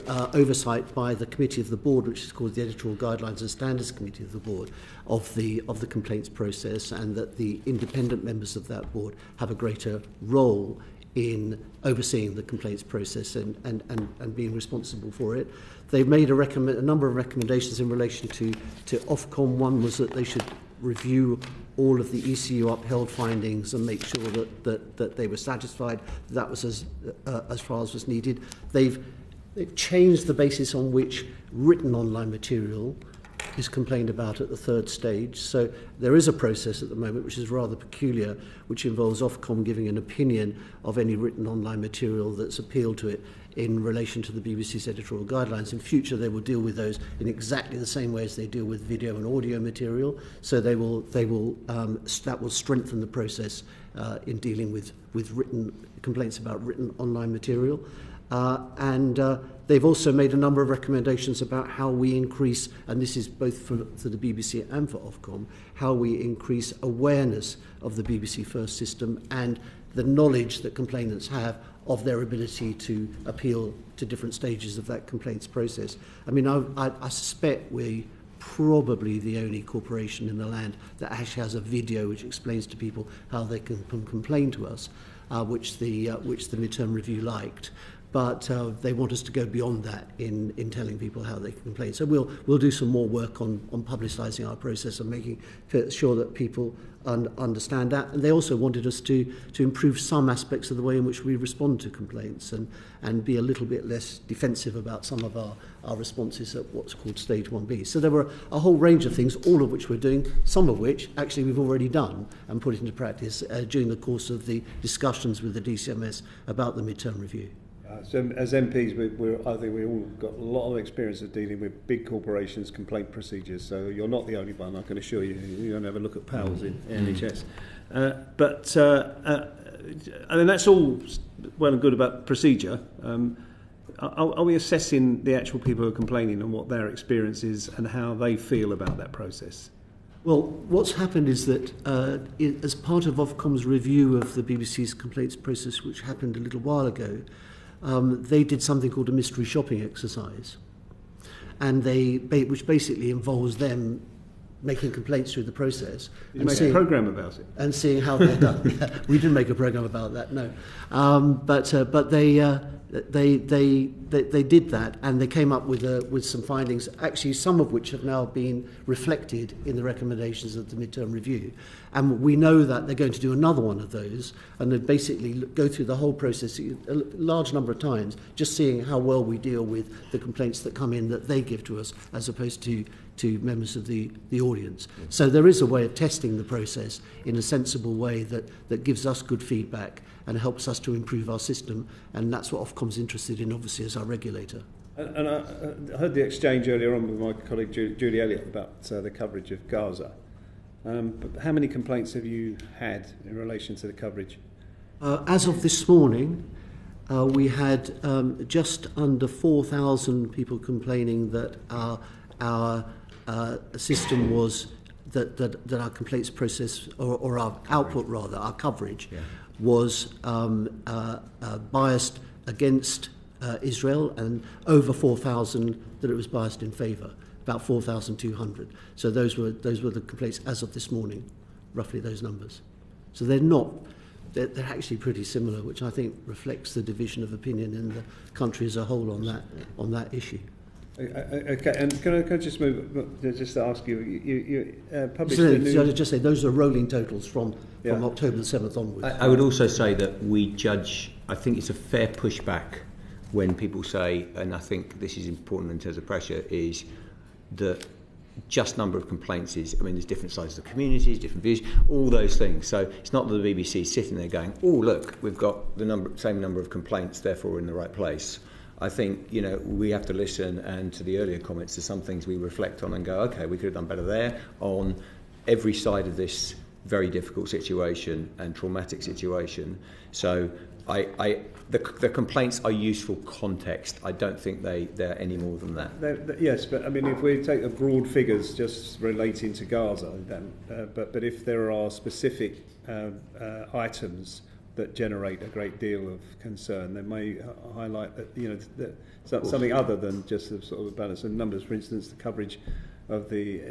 oversight by the committee of the board, which is called the Editorial Guidelines and Standards Committee of the board, of the complaints process, and that the independent members of that board have a greater role in overseeing the complaints process and being responsible for it. They've made a number of recommendations in relation to Ofcom. One was that they should review all of the ECU upheld findings and make sure that they were satisfied. That was as far as was needed. They've changed the basis on which written online material is complained about at the third stage. So there is a process at the moment which is rather peculiar, which involves Ofcom giving an opinion of any written online material that's appealed to it in relation to the BBC's editorial guidelines. In future, they will deal with those in exactly the same way as they deal with video and audio material. So that will strengthen the process in dealing with written complaints about written online material. They've also made a number of recommendations about how we increase, and this is both for the BBC and for Ofcom, how we increase awareness of the BBC First system and the knowledge that complainants have of their ability to appeal to different stages of that complaints process. I mean, I suspect we're probably the only corporation in the land that actually has a video which explains to people how they can complain to us, which the midterm review liked. but they want us to go beyond that in telling people how they can complain. So we'll do some more work on publicising our process and making sure that people understand that. And they also wanted us to improve some aspects of the way in which we respond to complaints and be a little bit less defensive about some of our responses at what's called Stage 1B. So there were a whole range of things, all of which we're doing, some of which actually we've already done and put into practice during the course of the discussions with the DCMS about the midterm review. So as MPs, I think we've all got a lot of experience of dealing with big corporations' complaint procedures, so you're not the only one, I can assure you. You don't have a look at PALs in NHS. I mean, that's all well and good about procedure. Are we assessing the actual people who are complaining and what their experience is and how they feel about that process? Well, what's happened is that as part of Ofcom's review of the BBC's complaints process, which happened a little while ago, they did something called a mystery shopping exercise, and which basically involves them making complaints through the process. You made a programme about it? And seeing how they're done. We didn't make a programme about that, no. But they did that, and they came up with some findings, actually some of which have now been reflected in the recommendations of the midterm review. And we know that they're going to do another one of those, and they basically go through the whole process a large number of times, just seeing how well we deal with the complaints that come in that they give to us, as opposed to members of the audience. So there is a way of testing the process in a sensible way that gives us good feedback and helps us to improve our system, and that's what Ofcom's interested in, obviously, as our regulator. And I heard the exchange earlier on with my colleague Julie Elliott about the coverage of Gaza. But how many complaints have you had in relation to the coverage? As of this morning, we had just under 4,000 people complaining that our system was that our complaints process or our output rather, our coverage, was biased against Israel, and over 4,000 that it was biased in favour, about 4,200. So those were the complaints as of this morning, roughly those numbers. So they're actually pretty similar, which I think reflects the division of opinion in the country as a whole on that issue. Okay, and can I just just ask you? You published just say those are rolling totals from October the 7th onwards. I would also say that we judge. I think it's a fair pushback when people say, and I think this is important in terms of pressure, is that just number of complaints is. I mean, there's different sizes of communities, different views, all those things. So it's not that the BBC is sitting there going, "Oh, look, we've got the same number of complaints, therefore we're in the right place." I think, we have to listen, and to the earlier comments, to some things we reflect on and go, okay, we could have done better there on every side of this very difficult situation and traumatic situation. So the complaints are useful context. I don't think they're any more than that. Yes, but I mean, if we take the broad figures just relating to Gaza, then, but if there are specific items that generate a great deal of concern, they may highlight that something other than just a sort of a balance of numbers. For instance, the coverage of the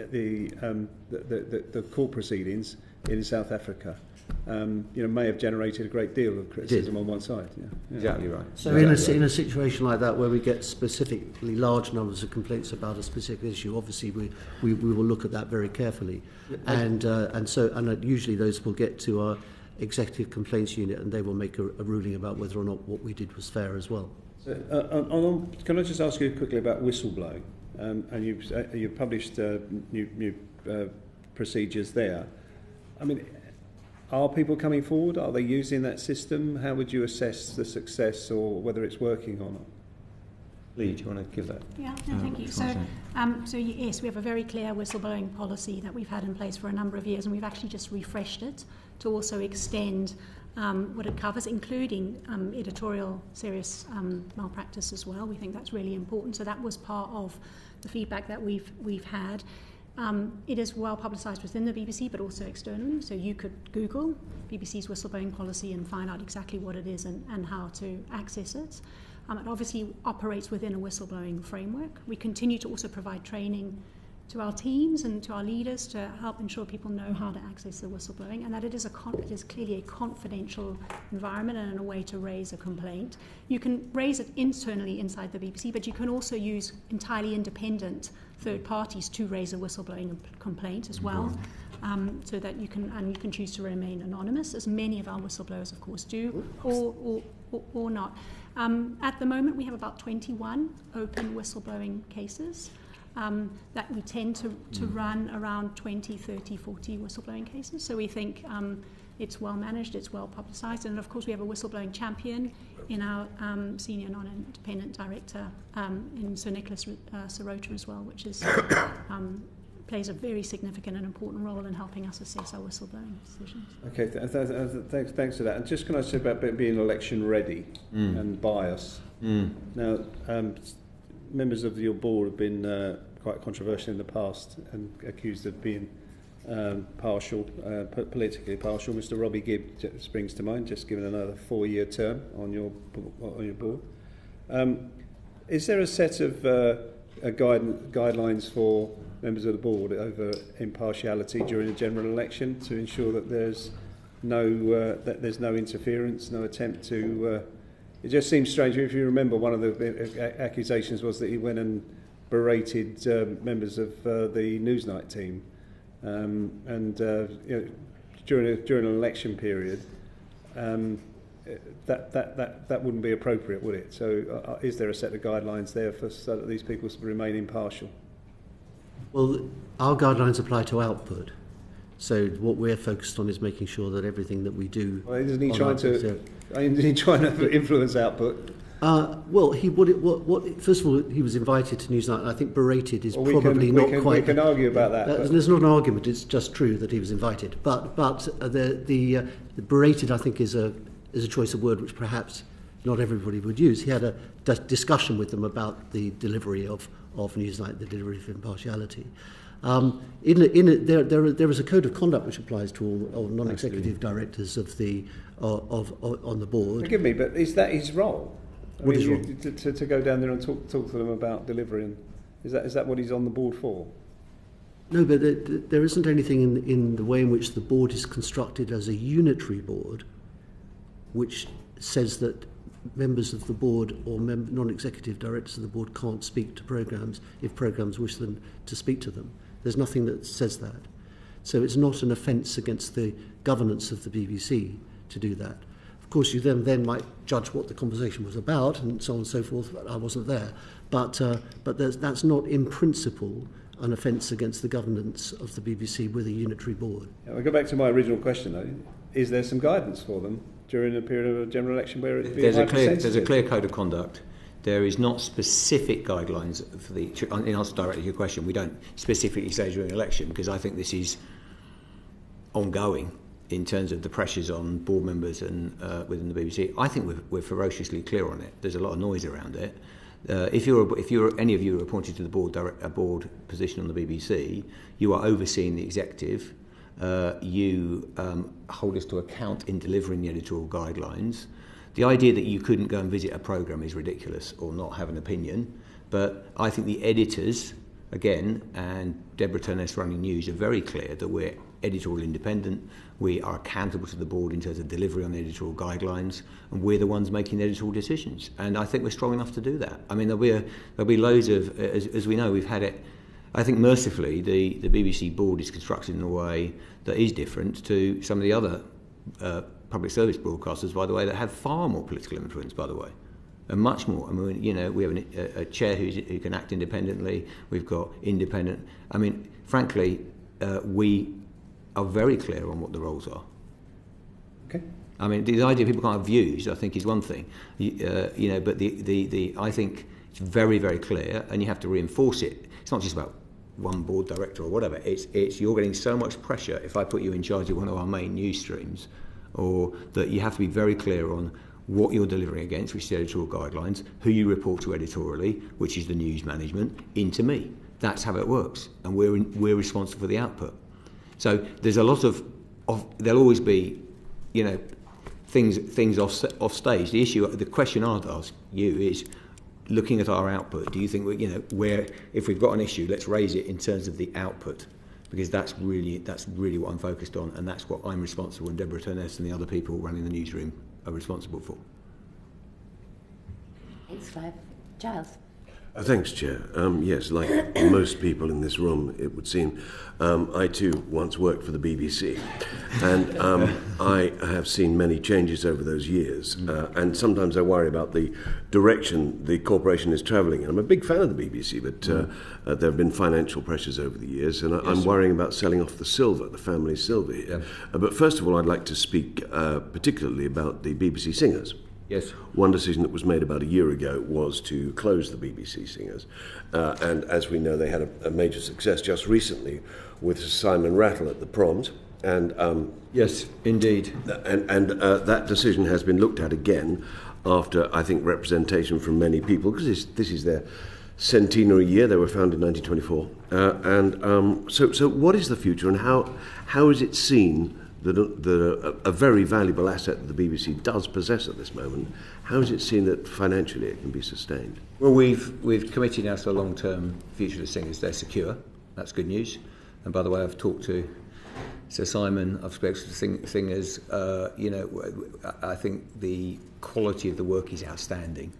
court proceedings in South Africa, may have generated a great deal of criticism on one side. Yeah. Exactly right. So in a situation like that, where we get specifically large numbers of complaints about a specific issue, obviously we will look at that very carefully, and usually those will get to our Executive Complaints Unit, and they will make a ruling about whether or not what we did was fair as well. Can I just ask you quickly about whistleblowing? And you've published new procedures there. I mean, are people coming forward? Are they using that system? How would you assess the success or whether it's working or not? Leigh, do you want to give that? Yeah, no, thank you. So yes, we have a very clear whistleblowing policy that we've had in place for a number of years, and we've actually just refreshed it to also extend what it covers, including editorial serious malpractice as well. We think that's really important. So that was part of the feedback that we've had. It is well publicised within the BBC, but also externally. So you could Google BBC's whistleblowing policy and find out exactly what it is and how to access it. It obviously operates within a whistleblowing framework. We continue to also provide training our teams and to our leaders to help ensure people know how to access the whistleblowing, and that it is clearly a confidential environment and a way to raise a complaint. You can raise it internally inside the BBC, but you can also use entirely independent third parties to raise a whistleblowing complaint as well, so that you can choose to remain anonymous, as many of our whistleblowers, of course, do, or not. At the moment, we have about 21 open whistleblowing cases. That we tend to run around 20, 30, 40 whistleblowing cases. So we think it's well managed, it's well publicised, and of course we have a whistleblowing champion in our senior non-independent director in Sir Nicholas Sirota as well, which is plays a very significant and important role in helping us assess our whistleblowing decisions. Okay, thanks for that. And just can I say about being election ready and bias? Now, members of your board have been quite controversial in the past and accused of being partial, politically partial. Mr. Robbie Gibb springs to mind, just given another 4-year term on your board. Is there a set of guidelines for members of the board over impartiality during a general election to ensure that there's no interference, no attempt to? It just seems strange. If you remember, one of the accusations was that he went and berated members of the Newsnight team, and during an election period, that wouldn't be appropriate, would it? So, is there a set of guidelines there so that these people remain impartial? Well, our guidelines apply to output. So what we're focused on is making sure that everything that we do. Well, isn't he trying to influence output? Well, first of all, he was invited to Newsnight, and I think berated is probably not quite. We can argue about that. There's not an argument; it's just true that he was invited. But the berated, I think, is a choice of word which perhaps not everybody would use. He had a discussion with them about the delivery of Newsnight, the delivery of impartiality. There is a code of conduct which applies to all non-executive directors of on the board. Forgive me, but is that his role? What is wrong? To go down there and talk to them about delivering, is that what he's on the board for? No, but there isn't anything in the way in which the board is constructed as a unitary board, which says that members of the board or non-executive directors of the board can't speak to programmes if programmes wish them to speak to them. There's nothing that says that. So it's not an offence against the governance of the BBC to do that. Of course, you then might judge what the conversation was about and so on and so forth. I wasn't there. But that's not in principle an offence against the governance of the BBC with a unitary board. Yeah, I'll go back to my original question, though. Is there some guidance for them during a period of a general election where it be there's a clear code of conduct. There is not specific guidelines for in answer directly to your question. We don't specifically say during an election because I think this is ongoing in terms of the pressures on board members and within the BBC. I think we're ferociously clear on it. There's a lot of noise around it. If any of you are appointed to the board a board position on the BBC, you are overseeing the executive. You hold us to account in delivering the editorial guidelines. The idea that you couldn't go and visit a programme is ridiculous or not have an opinion. But I think the editors, again, and Deborah Turness running news are very clear that we're editorial independent. We are accountable to the board in terms of delivery on the editorial guidelines, and we're the ones making the editorial decisions. And I think we're strong enough to do that. I mean, there'll be loads of, as we know, we've had it. I think mercifully the BBC board is constructed in a way that is different to some of the other public service broadcasters, by the way, that have far more political influence, by the way, and much more. I mean, we have a chair who can act independently. We've got independent. I mean, frankly, we are very clear on what the roles are. Okay. I mean, the idea people can't have views, I think, is one thing. But I think it's very, very clear, and you have to reinforce it. It's not just about one board director or whatever. It's you're getting so much pressure if I put you in charge of one of our main news streams, or that you have to be very clear on what you're delivering against, which is the editorial guidelines, who you report to editorially, which is the news management, into me. That's how it works, and we're responsible for the output. So there's a lot of there'll always be, things off stage. The question I'd ask you is, looking at our output, do you think where if we've got an issue, let's raise it in terms of the output, because that's really what I'm focused on, and that's what I'm responsible, and Deborah Turness and the other people running the newsroom are responsible for. Thanks, Clive. Giles. Thanks, Chair. Yes, like most people in this room, it would seem, I too once worked for the BBC, and I have seen many changes over those years, and sometimes I worry about the direction the corporation is travelling in. I'm a big fan of the BBC, but there have been financial pressures over the years, and I'm worrying about selling off the silver, the family silver here. Yeah. But first of all, I'd like to speak particularly about the BBC Singers. Yes. One decision that was made about a year ago was to close the BBC Singers. And as we know, they had a major success just recently with Simon Rattle at the Proms. And yes, indeed. And that decision has been looked at again after, I think, representation from many people, because this is their centenary year. They were founded in 1924. So what is the future, and how is it seen that a very valuable asset that the BBC does possess at this moment, how is it seen that financially it can be sustained? Well, we've committed now to a long-term future of the Singers. They're secure. That's good news. And by the way, I've talked to Sir Simon, I've spoken to the Singers. I think the quality of the work is outstanding,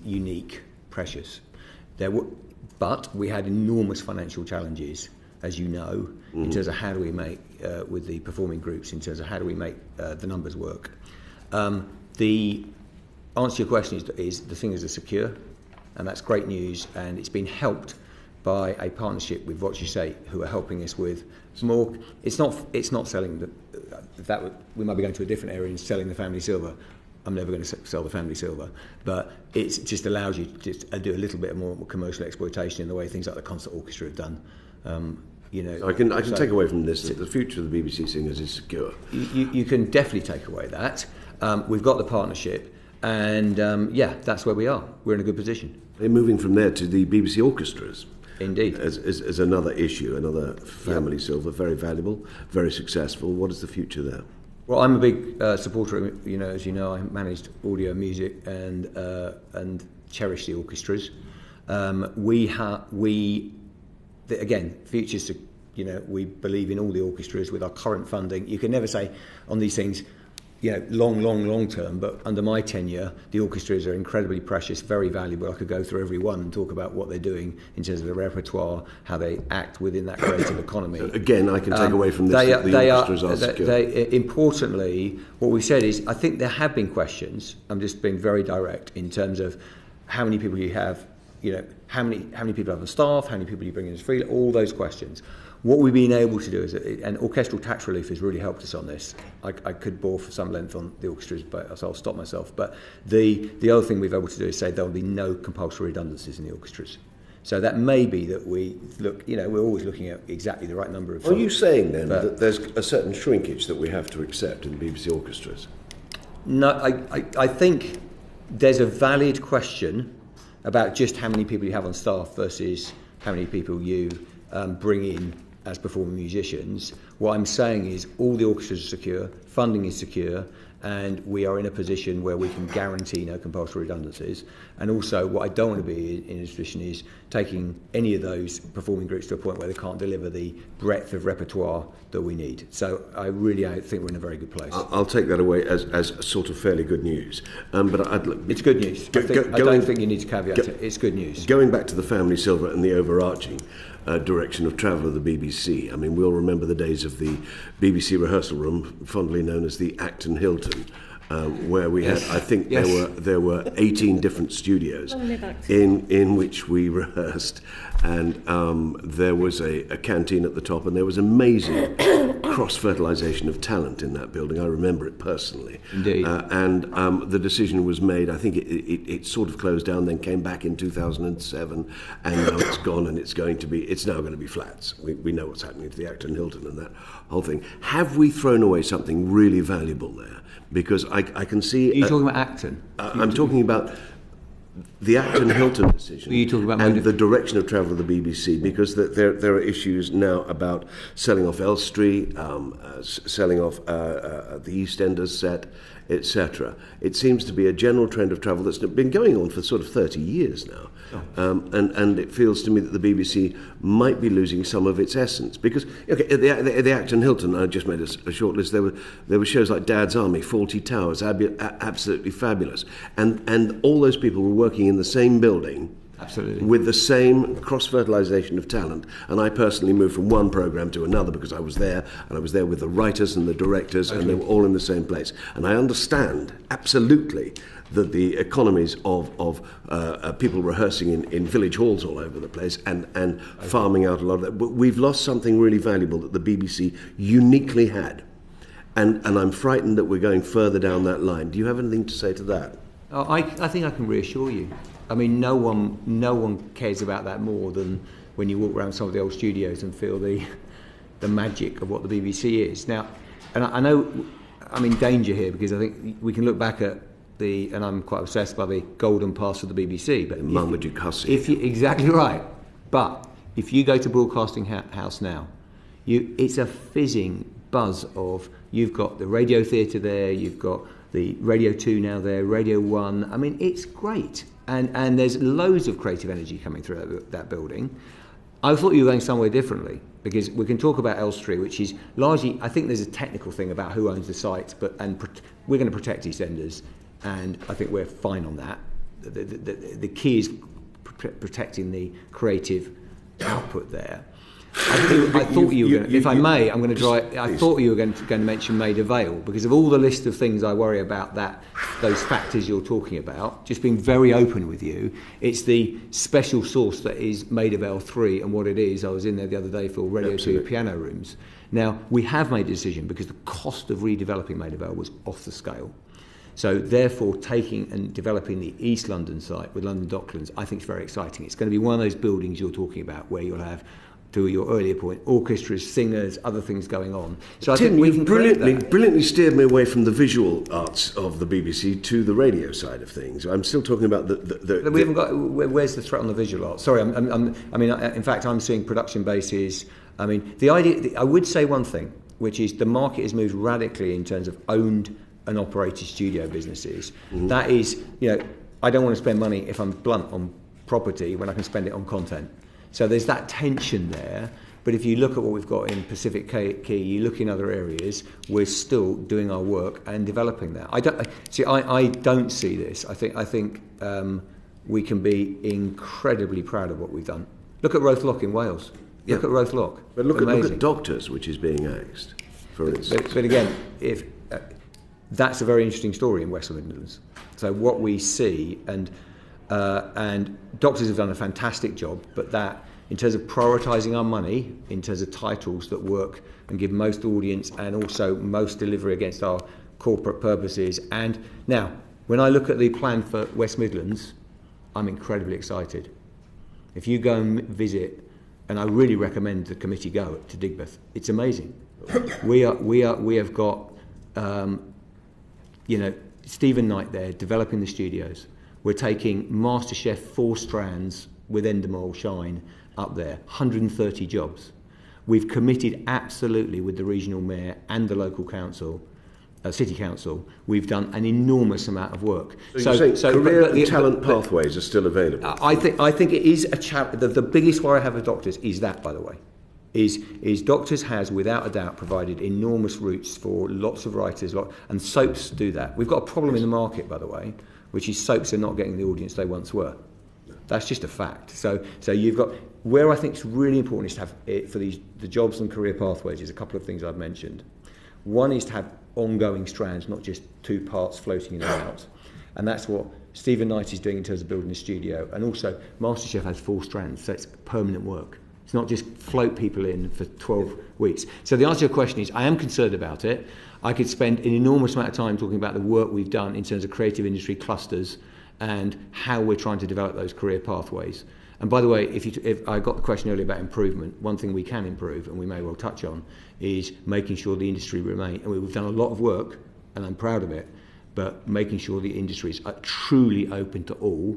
unique, precious. But we had enormous financial challenges, as you know, in terms of how do we make, with the performing groups, in terms of how do we make the numbers work. The answer to your question is the Singers are secure, and that's great news, and it's been helped by a partnership with What You Say, who are helping us with more. It's not selling we might be going to a different area and selling the family silver. I'm never going to sell the family silver, but it just allows you to just do a little bit more commercial exploitation in the way things like the concert orchestra have done. I can take away from this that the future of the BBC Singers is secure. You can definitely take away that. We've got the partnership, and that's where we are. We're in a good position. They're moving from there to the BBC orchestras. Indeed. As another issue, another family silver, very valuable, very successful. What is the future there? Well, I'm a big supporter. As you know, I managed audio music and cherish the orchestras. Again, futures. We believe in all the orchestras with our current funding. You can never say on these things, long term. But under my tenure, the orchestras are incredibly precious, very valuable. I could go through every one and talk about what they're doing in terms of the repertoire, how they act within that creative economy. So again, I can take away from this that the orchestras are secure. Importantly, what we said is, I think there have been questions. I'm just being very direct in terms of how many people you have. How many people have on staff, how many people you bring in as free, all those questions. What we've been able to do is, and orchestral tax relief has really helped us on this. I could bore for some length on the orchestras, but so I'll stop myself. But the other thing we've been able to do is say there will be no compulsory redundancies in the orchestras. So that may be that we look, we're always looking at exactly the right number of... Are you saying then that there's a certain shrinkage that we have to accept in the BBC orchestras? No, I think there's a valid question about just how many people you have on staff versus how many people you bring in as performing musicians. What I'm saying is all the orchestras are secure, funding is secure, and we are in a position where we can guarantee no compulsory redundancies. And also, what I don't want to be in a position is taking any of those performing groups to a point where they can't deliver the breadth of repertoire that we need. So I think we're in a very good place. I'll take that away as sort of fairly good news. But it's good news. I don't think you need to caveat it. It's good news. Going back to the family silver and the overarching direction of travel of the BBC. I mean, we'll remember the days of the BBC rehearsal room, fondly known as the Acton Hilton, where we had, I think there were 18 different studios in which we rehearsed, and there was a canteen at the top, and there was amazing cross-fertilisation of talent in that building. I remember it personally. Indeed. And the decision was made, I think it sort of closed down, then came back in 2007, and now it's gone, and it's now going to be flats. We know what's happening to the Acton Hilton and that whole thing. Have we thrown away something really valuable there? Because I can see... Are you talking about Acton? I'm talking about the Acton Hilton decision you talking about and the direction of travel of the BBC, because there are issues now about selling off Elstree, selling off the EastEnders set, etc. It seems to be a general trend of travel that's been going on for sort of 30 years now. And it feels to me that the BBC might be losing some of its essence. Because, okay, at the Acton Hilton, I just made a short list, there were shows like Dad's Army, Fawlty Towers, absolutely fabulous. And all those people were working in the same building, absolutely, with the same cross-fertilisation of talent. And I personally moved from one programme to another because I was there, and I was there with the writers and the directors, and they were all in the same place. And I understand, absolutely, that the economies of people rehearsing in village halls all over the place and farming out a lot of that. But we've lost something really valuable that the BBC uniquely had. And I'm frightened that we're going further down that line. Do you have anything to say to that? I think I can reassure you. I mean, no one cares about that more than when you walk around some of the old studios and feel the magic of what the BBC is. Now, and I know I'm in danger here because I think we can look back at and I'm quite obsessed by the golden past of the BBC. But Marmaduke Hussey. Exactly right. But if you go to Broadcasting House now, it's a fizzing buzz of, you've got the Radio Theatre there, you've got the Radio 2 now there, Radio 1. I mean, it's great. And there's loads of creative energy coming through that building. I thought you were going somewhere differently, because we can talk about Elstree, which is largely, I think there's a technical thing about who owns the site, and we're going to protect EastEnders, and I think we're fine on that. The key is protecting the creative output there. I thought you were going to, if I may, I'm going to try. I thought you were going to mention Maida Vale, because of all the list of things I worry about, those factors you're talking about. Just being very open with you, it's the special sauce that is Maida Vale 3 and what it is. I was in there the other day for Radio 2 piano rooms. Now we have made a decision because the cost of redeveloping Maida Vale was off the scale. So therefore, taking and developing the East London site with London Docklands, I think is very exciting. It's going to be one of those buildings you're talking about where you'll have, to your earlier point, orchestras, singers, other things going on. So I think we can brilliantly steered me away from the visual arts of the BBC to the radio side of things. I'm still talking about the we haven't got. Where's the threat on the visual arts? Sorry, in fact, I'm seeing production bases. I mean, the idea. I would say one thing, which is the market has moved radically in terms of owned and operated studio businesses. Mm-hmm. That is, I don't want to spend money, if I'm blunt, on property when I can spend it on content. So there's that tension there. But if you look at what we've got in Pacific Key, you look in other areas, we're still doing our work and developing that. I don't see this. I think we can be incredibly proud of what we've done. Look at Rothlock in Wales. Look at Rothlock. But look at Doctors, which is being axed, for instance. But again, that's a very interesting story in West Midlands. So what we see, and Doctors have done a fantastic job, but that, in terms of prioritising our money, in terms of titles that work and give most audience and also most delivery against our corporate purposes. And now, when I look at the plan for West Midlands, I'm incredibly excited. If you go and visit, and I really recommend the committee go to Digbeth, it's amazing. We have got Stephen Knight there developing the studios. We're taking MasterChef 4 strands with Endemol Shine up there, 130 jobs. We've committed absolutely with the regional mayor and the local council, city council. We've done an enormous amount of work. So you're saying career and talent pathways are still available? I think it is a challenge. The biggest worry I have with Doctors is that, by the way. Is Doctors has, without a doubt, provided enormous routes for lots of writers, and soaps do that. We've got a problem in the market, by the way, which is soaps are not getting the audience they once were. That's just a fact. So you've got, where I think it's really important is to have it for the jobs and career pathways is a couple of things I've mentioned. One is to have ongoing strands, not just 2 parts floating in and out. And that's what Stephen Knight is doing in terms of building a studio. And also, MasterChef has 4 strands, so it's permanent work. It's not just float people in for 12 weeks. So the answer to your question is, I am concerned about it. I could spend an enormous amount of time talking about the work we've done in terms of creative industry clusters and how we're trying to develop those career pathways. And by the way, if I got the question earlier about improvement, one thing we can improve, and we may well touch on, is making sure the industry remain. And we've done a lot of work, and I'm proud of it, but making sure the industry is truly open to all.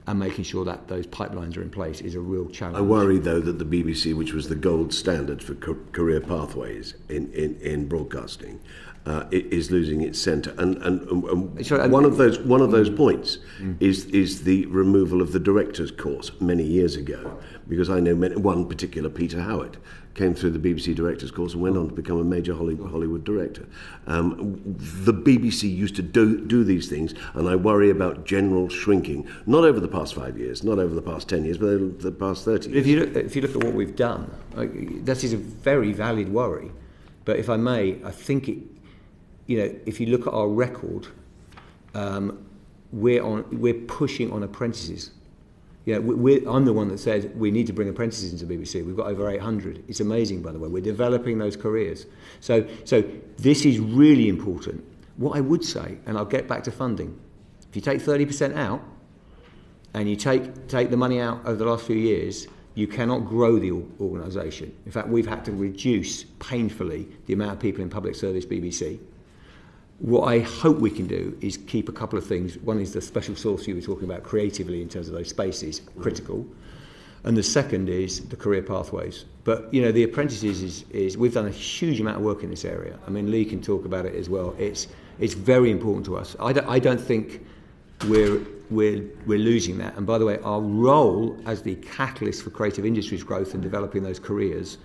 and making sure that those pipelines are in place is a real challenge. I worry, though, that the BBC, which was the gold standard for career pathways in broadcasting, is losing its centre. And one of those points is the removal of the director's course many years ago, because I know one particular, Peter Howitt, came through the BBC director's course and went on to become a major Hollywood director. The BBC used to do these things, and I worry about general shrinking, not over the past 5 years, not over the past 10 years, but over the past 30 years. If you look at what we've done, that is a very valid worry. But if I may, I think if you look at our record, we're pushing on apprentices. I'm the one that said we need to bring apprentices into BBC. We've got over 800. It's amazing, by the way. We're developing those careers. So this is really important. What I would say, and I'll get back to funding, if you take 30% out and you take the money out over the last few years, you cannot grow the organisation. In fact, we've had to reduce painfully the amount of people in public service BBC. What I hope we can do is keep a couple of things. One is the special source you were talking about creatively in terms of those spaces, critical. And the second is the career pathways. But, the apprentices is we've done a huge amount of work in this area. I mean, Leigh can talk about it as well. It's very important to us. I don't think we're losing that. And by the way, our role as the catalyst for creative industries growth and developing those careers,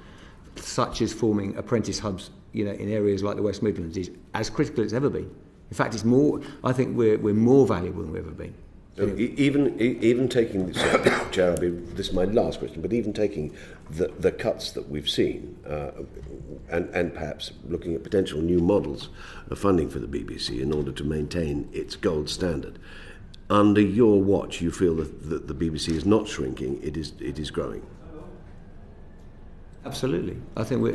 such as forming apprentice hubs, in areas like the West Midlands, is as critical as it's ever been. In fact, it's more. I think we're more valuable than we've ever been. So even taking, Chair, this is my last question, but even taking the cuts that we've seen, and perhaps looking at potential new models of funding for the BBC in order to maintain its gold standard, under your watch, you feel that the BBC is not shrinking; it is growing. Absolutely, I think we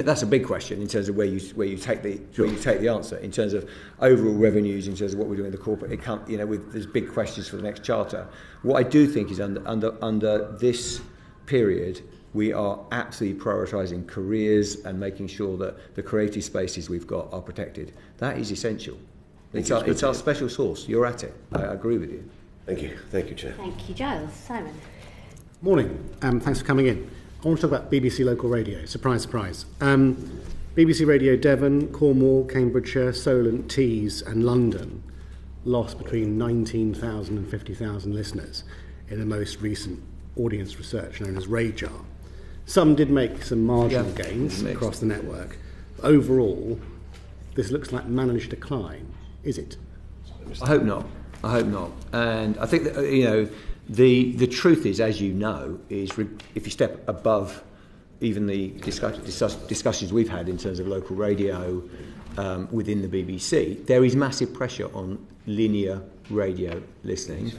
that's a big question in terms of where you take the answer in terms of overall revenues, in terms of what we're doing in the corporate account. There's big questions for the next charter. What I do think is under this period, we are absolutely prioritising careers and making sure that the creative spaces we've got are protected. That is essential. It's our special sauce. You're at it. I agree with you. Thank you, Chair. Thank you, Giles. Simon. Morning. Thanks for coming in. I want to talk about BBC Local Radio. Surprise, surprise. BBC Radio Devon, Cornwall, Cambridgeshire, Solent, Tees and London lost between 19,000 and 50,000 listeners in the most recent audience research known as RAJAR. Some did make some marginal gains across the network. Overall, this looks like managed decline. Is it? I hope not. And I think that, the truth is, as you know, is if you step above even the discussions we've had in terms of local radio within the BBC, there is massive pressure on linear radio listening,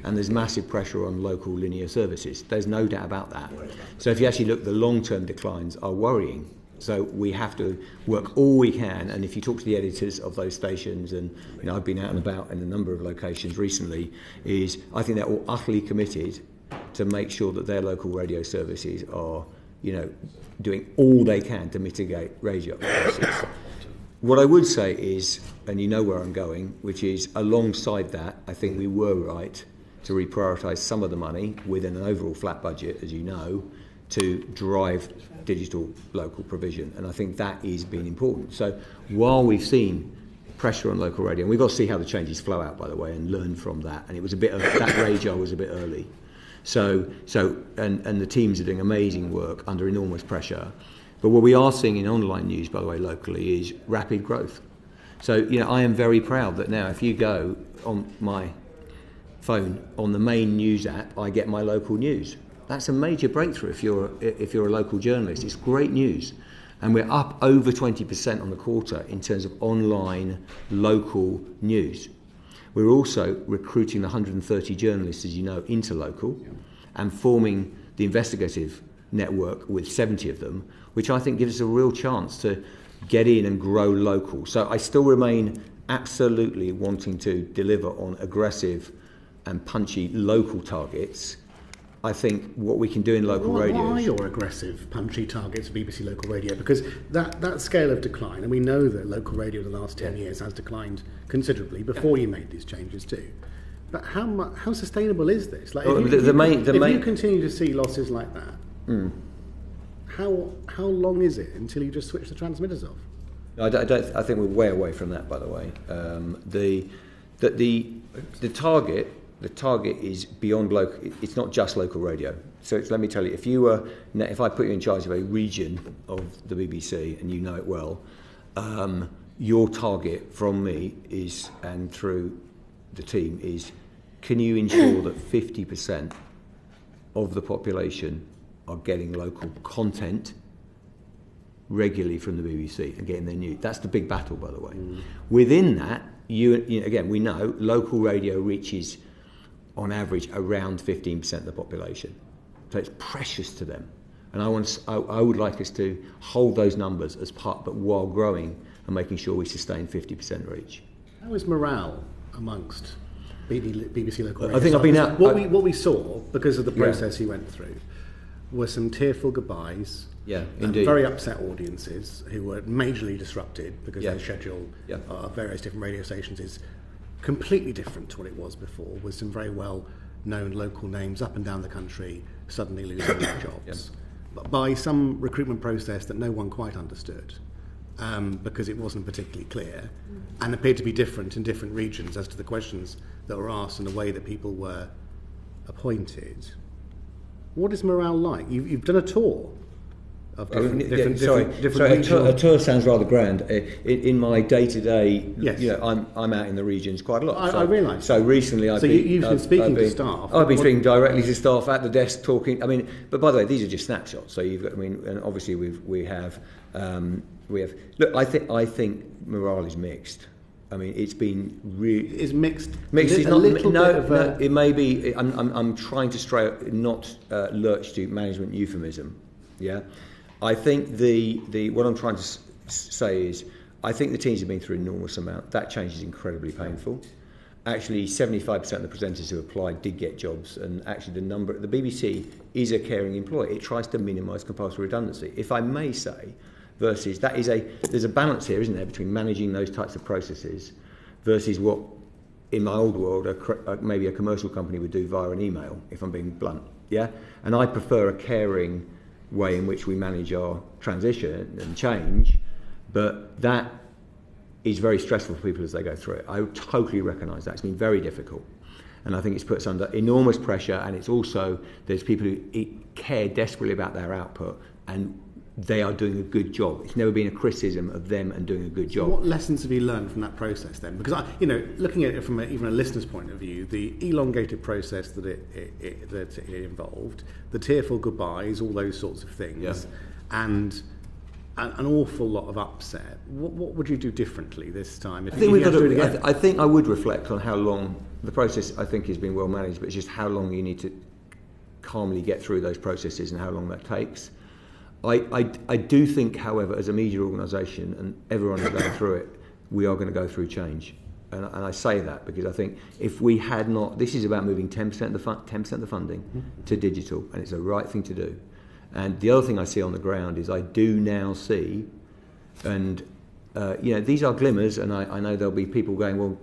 and there's massive pressure on local linear services. There's no doubt about that. So if you actually look, the long-term declines are worrying. So we have to work all we can, and if you talk to the editors of those stations, and I've been out and about in a number of locations recently, I think they're all utterly committed to make sure that their local radio services are, doing all they can to mitigate radio losses. What I would say is, and you know where I'm going, which is alongside that, I think we were right to reprioritise some of the money within an overall flat budget, as you know, to drive digital local provision, and I think that is being important. So while we've seen pressure on local radio, and we've got to see how the changes flow out, by the way, and learn from that, and it was that RAJAR was a bit early. So and the teams are doing amazing work under enormous pressure. But what we are seeing in online news, by the way, locally, is rapid growth. So I am very proud that now if you go on my phone on the main news app, I get my local news. That's a major breakthrough if you're a local journalist. It's great news. And we're up over 20% on the quarter in terms of online local news. We're also recruiting 130 journalists, as you know, into local, and forming the investigative network with 70 of them, which I think gives us a real chance to get in and grow local. So I still remain absolutely wanting to deliver on aggressive and punchy local targets. I think what we can do in local radio. What are your aggressive, punchy targets for BBC Local Radio? Because that scale of decline, and we know that local radio in the last 10 years has declined considerably before you made these changes too. But how sustainable is this? Like, Well, if you continue to see losses like that, how long is it until you just switch the transmitters off? I think we're way away from that, by the way. The target is beyond local. It's not just local radio. So let me tell you, if I put you in charge of a region of the BBC and you know it well, your target from me is, and through the team, is, can you ensure that 50% of the population are getting local content regularly from the BBC and getting their news? That's the big battle, by the way. Within that, again, we know local radio reaches, on average, around 15% of the population. So it's precious to them. And I would like us to hold those numbers as part, but while growing and making sure we sustain 50% reach. How is morale amongst BBC local radio? I think I've been out. What we saw, because of the process you went through, were some tearful goodbyes. Yeah, indeed. Very upset audiences who were majorly disrupted because their schedule of various different radio stations is completely different to what it was before, with some very well-known local names up and down the country suddenly losing their jobs. But by some recruitment process that no one quite understood, because it wasn't particularly clear, and appeared to be different in different regions as to the questions that were asked and the way that people were appointed. What is morale like? You've done a tour of different regional... A tour sounds rather grand. In my day-to-day, I'm out in the regions quite a lot. I realise. So recently you've been speaking to staff. I've been speaking directly to staff at the desk, talking. I mean, but by the way, these are just snapshots. So you've got, and obviously we have. Look, I think morale is mixed. I mean, it's been really... It's mixed. Mixed is not... No, it may be... I'm trying to not lurch to management euphemism, yeah? I think what I'm trying to say is, I think the teams have been through an enormous amount. That change is incredibly painful. Actually, 75% of the presenters who applied did get jobs, and actually the BBC is a caring employer. It tries to minimise compulsory redundancy. If I may say... Versus there's a balance here, isn't there, between managing those types of processes versus what, in my old world, maybe a commercial company would do via an email, if I'm being blunt. Yeah, and I prefer a caring way in which we manage our transition and change, but that is very stressful for people as they go through it. I totally recognise that. It's been very difficult, and I think it's put us under enormous pressure. And it's also, there's people who care desperately about their output, and they are doing a good job. It's never been a criticism of them and doing a good job. So what lessons have you learned from that process then? Because looking at it from even a listener's point of view, the elongated process that it involved, the tearful goodbyes, all those sorts of things, and an awful lot of upset. What would you do differently this time? I think I would reflect on how long the process. I think has been well managed, but it's just how long you need to calmly get through those processes and how long that takes. I do think, however, as a media organisation, and everyone is going through it, we are going to go through change. And I say that because I think if we had not... This is about moving 10% of the funding to digital, and it's the right thing to do. And the other thing I see on the ground is I do now see, and these are glimmers, and I know there'll be people going, well,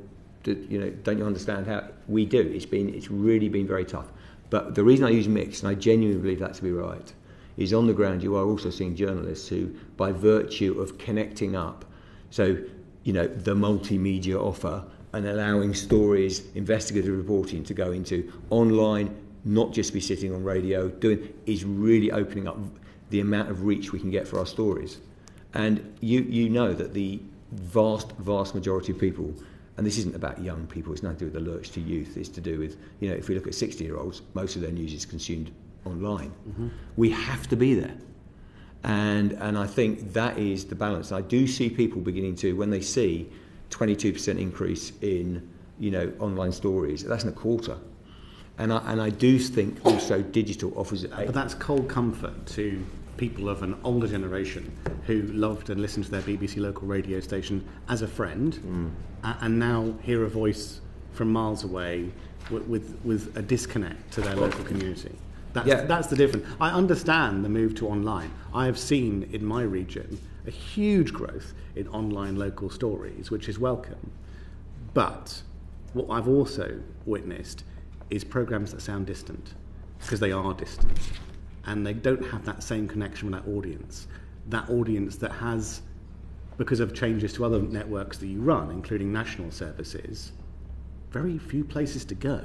don't you understand how... We do. It's really been very tough. But the reason I use mixed, and I genuinely believe that to be right, is on the ground you are also seeing journalists who, by virtue of connecting up, so, the multimedia offer and allowing stories, investigative reporting to go into online, not just be sitting on radio, is really opening up the amount of reach we can get for our stories. And you know that the vast majority of people, and this isn't about young people, it's nothing to do with the lurch to youth, it's to do with, if we look at 60-year-olds, most of their news is consumed online. We have to be there, and I think that is the balance. I do see people beginning to, when they see 22% increase in online stories, that's in a quarter, and I do think also digital offers but that's cold comfort to people of an older generation who loved and listened to their BBC local radio station as a friend, and now hear a voice from miles away with a disconnect to their local community. That's the difference. I understand the move to online. I have seen in my region a huge growth in online local stories, which is welcome. But what I've also witnessed is programmes that sound distant, because they are distant, and they don't have that same connection with that audience that has, because of changes to other networks that you run, including national services, very few places to go.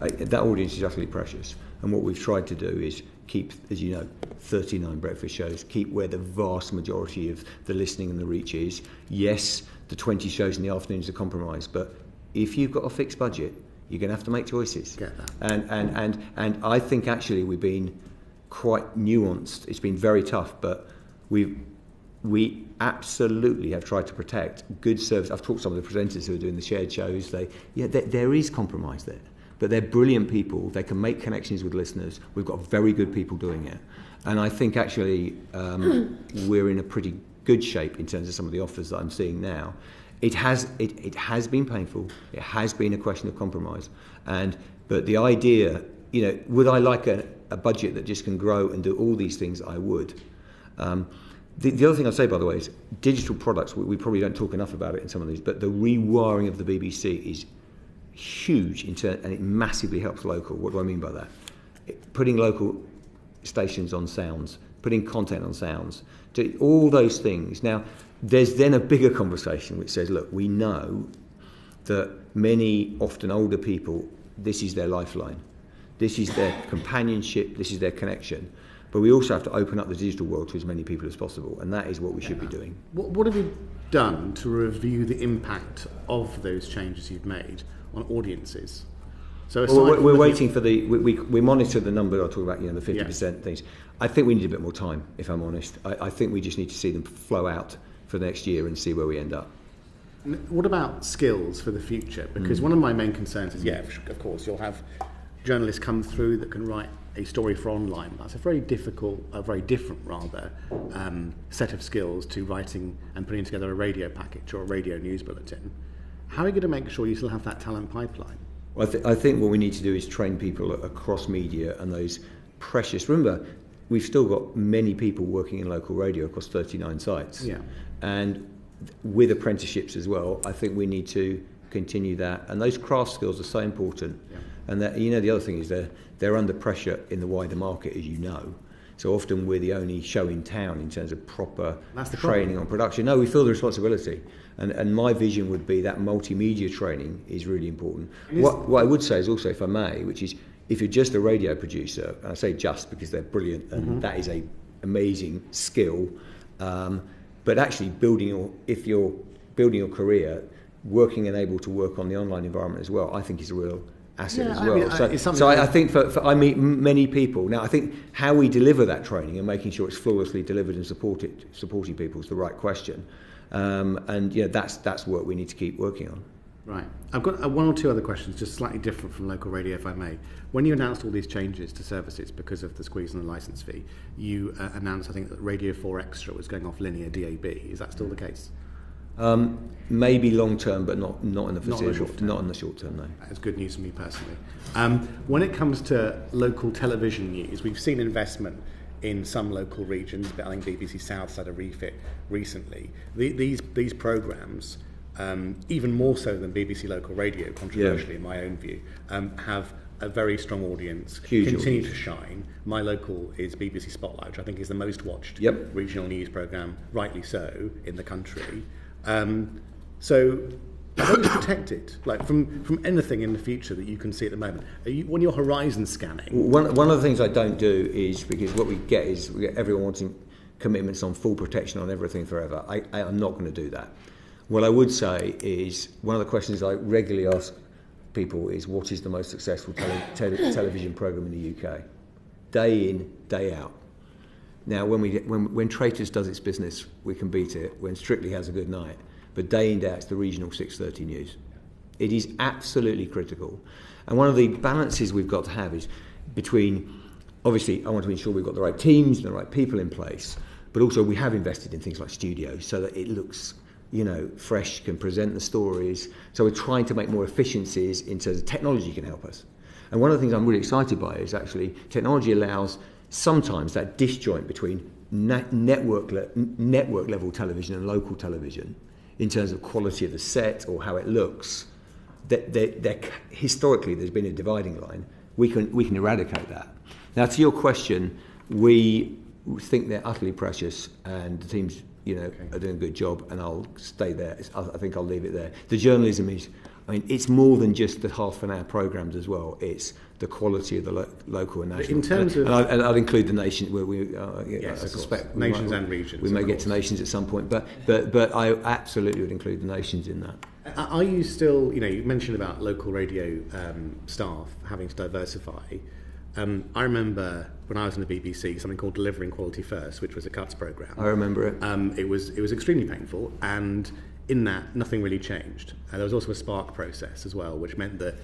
That audience is utterly precious, and what we've tried to do is keep, as you know, 39 breakfast shows, keep where the vast majority of the listening and the reach is. Yes, the 20 shows in the afternoon is a compromise, but if you've got a fixed budget, you're going to have to make choices. Get that. And I think actually we've been quite nuanced. It's been very tough, but we absolutely have tried to protect good service. I've talked to some of the presenters who are doing the shared shows. There is compromise there, but they're brilliant people. They can make connections with listeners. We've got very good people doing it, and I think actually we're in a pretty good shape in terms of some of the offers that I'm seeing now. It has been painful. It has been a question of compromise, but the idea, would I like a budget that just can grow and do all these things? I would. The other thing I'd say, by the way, is digital products. We probably don't talk enough about it in some of these, but the rewiring of the BBC is huge and it massively helps local. What do I mean by that? Putting local stations on sounds, putting content on sounds, all those things. Now, there's then a bigger conversation which says, look, we know that many, often older people, this is their lifeline. This is their companionship, this is their connection. But we also have to open up the digital world to as many people as possible, and that is what we should be doing. What have you done to review the impact of those changes you've made on audiences? So we're waiting for we monitor the number I talk about, the 50% things. I think we need a bit more time, if I'm honest. I think we just need to see them flow out for next year and see where we end up. What about skills for the future? Because one of my main concerns is, of course, you'll have journalists come through that can write a story for online. That's a very different set of skills to writing and putting together a radio package or a radio news bulletin. How are you going to make sure you still have that talent pipeline? Well, I think what we need to do is train people across media and those precious... Remember, we've still got many people working in local radio across 39 sites. Yeah. And with apprenticeships as well, I think we need to continue that. And those craft skills are so important. Yeah. And that, the other thing is they're under pressure in the wider market, as you know. So often we're the only show in town in terms of proper training on production. No, we feel the responsibility. And my vision would be that multimedia training is really important. What I would say is also, if I may, which is if you're just a radio producer, and I say just because they're brilliant and that is an amazing skill, but actually if you're building your career, working and able to work on the online environment as well, I think is a real asset as well. I think I meet many people. Now, I think how we deliver that training and making sure it's flawlessly delivered and supporting people is the right question. That's work we need to keep working on. Right. I've got one or two other questions, just slightly different from local radio, if I may. When you announced all these changes to services because of the squeeze on the licence fee, you announced, I think, that Radio 4 Extra was going off linear DAB. Is that still the case? Maybe long term, but not in the foreseeable. Not in the short term, no. That's good news for me personally. When it comes to local television news, we've seen investment in some local regions, but I think BBC South's had a refit recently. These programmes, even more so than BBC Local Radio, controversially in my own view, have a very strong audience, continue to shine. My local is BBC Spotlight, which I think is the most watched regional news programme, rightly so, in the country. So are those protected, like from anything in the future that you can see at the moment? When you're horizon scanning? One of the things I don't do is, because what we get everyone wanting commitments on full protection on everything forever. I'm not going to do that. What I would say is, one of the questions I regularly ask people is, what is the most successful television programme in the UK? Day in, day out. Now, when Traitors does its business, we can beat it. When Strictly has a good night. But day in, day out, it's the regional 6:30 news. It is absolutely critical. And one of the balances we've got to have is between, obviously, I want to ensure we've got the right teams and the right people in place, but also we have invested in things like studios so that it looks, fresh, can present the stories. So we're trying to make more efficiencies in terms of technology can help us. And one of the things I'm really excited by is actually technology allows sometimes that disjoint between network level television and local television in terms of quality of the set or how it looks. historically there's been a dividing line. We can eradicate that. Now, to your question, we think they're utterly precious, and the teams, are doing a good job, and I'll stay there. I think I'll leave it there. The journalism is, it's more than just the half-an-hour programmes as well. It's the quality of the local and national. In terms of, and I'd include the nation where we. Yes, I suspect nations and regions. We may get to nations at some point, but I absolutely would include the nations in that. Are you still? You mentioned about local radio staff having to diversify. I remember when I was in the BBC, something called Delivering Quality First, which was a cuts programme. I remember it. It was extremely painful, and in that, nothing really changed. There was also a spark process as well, which meant that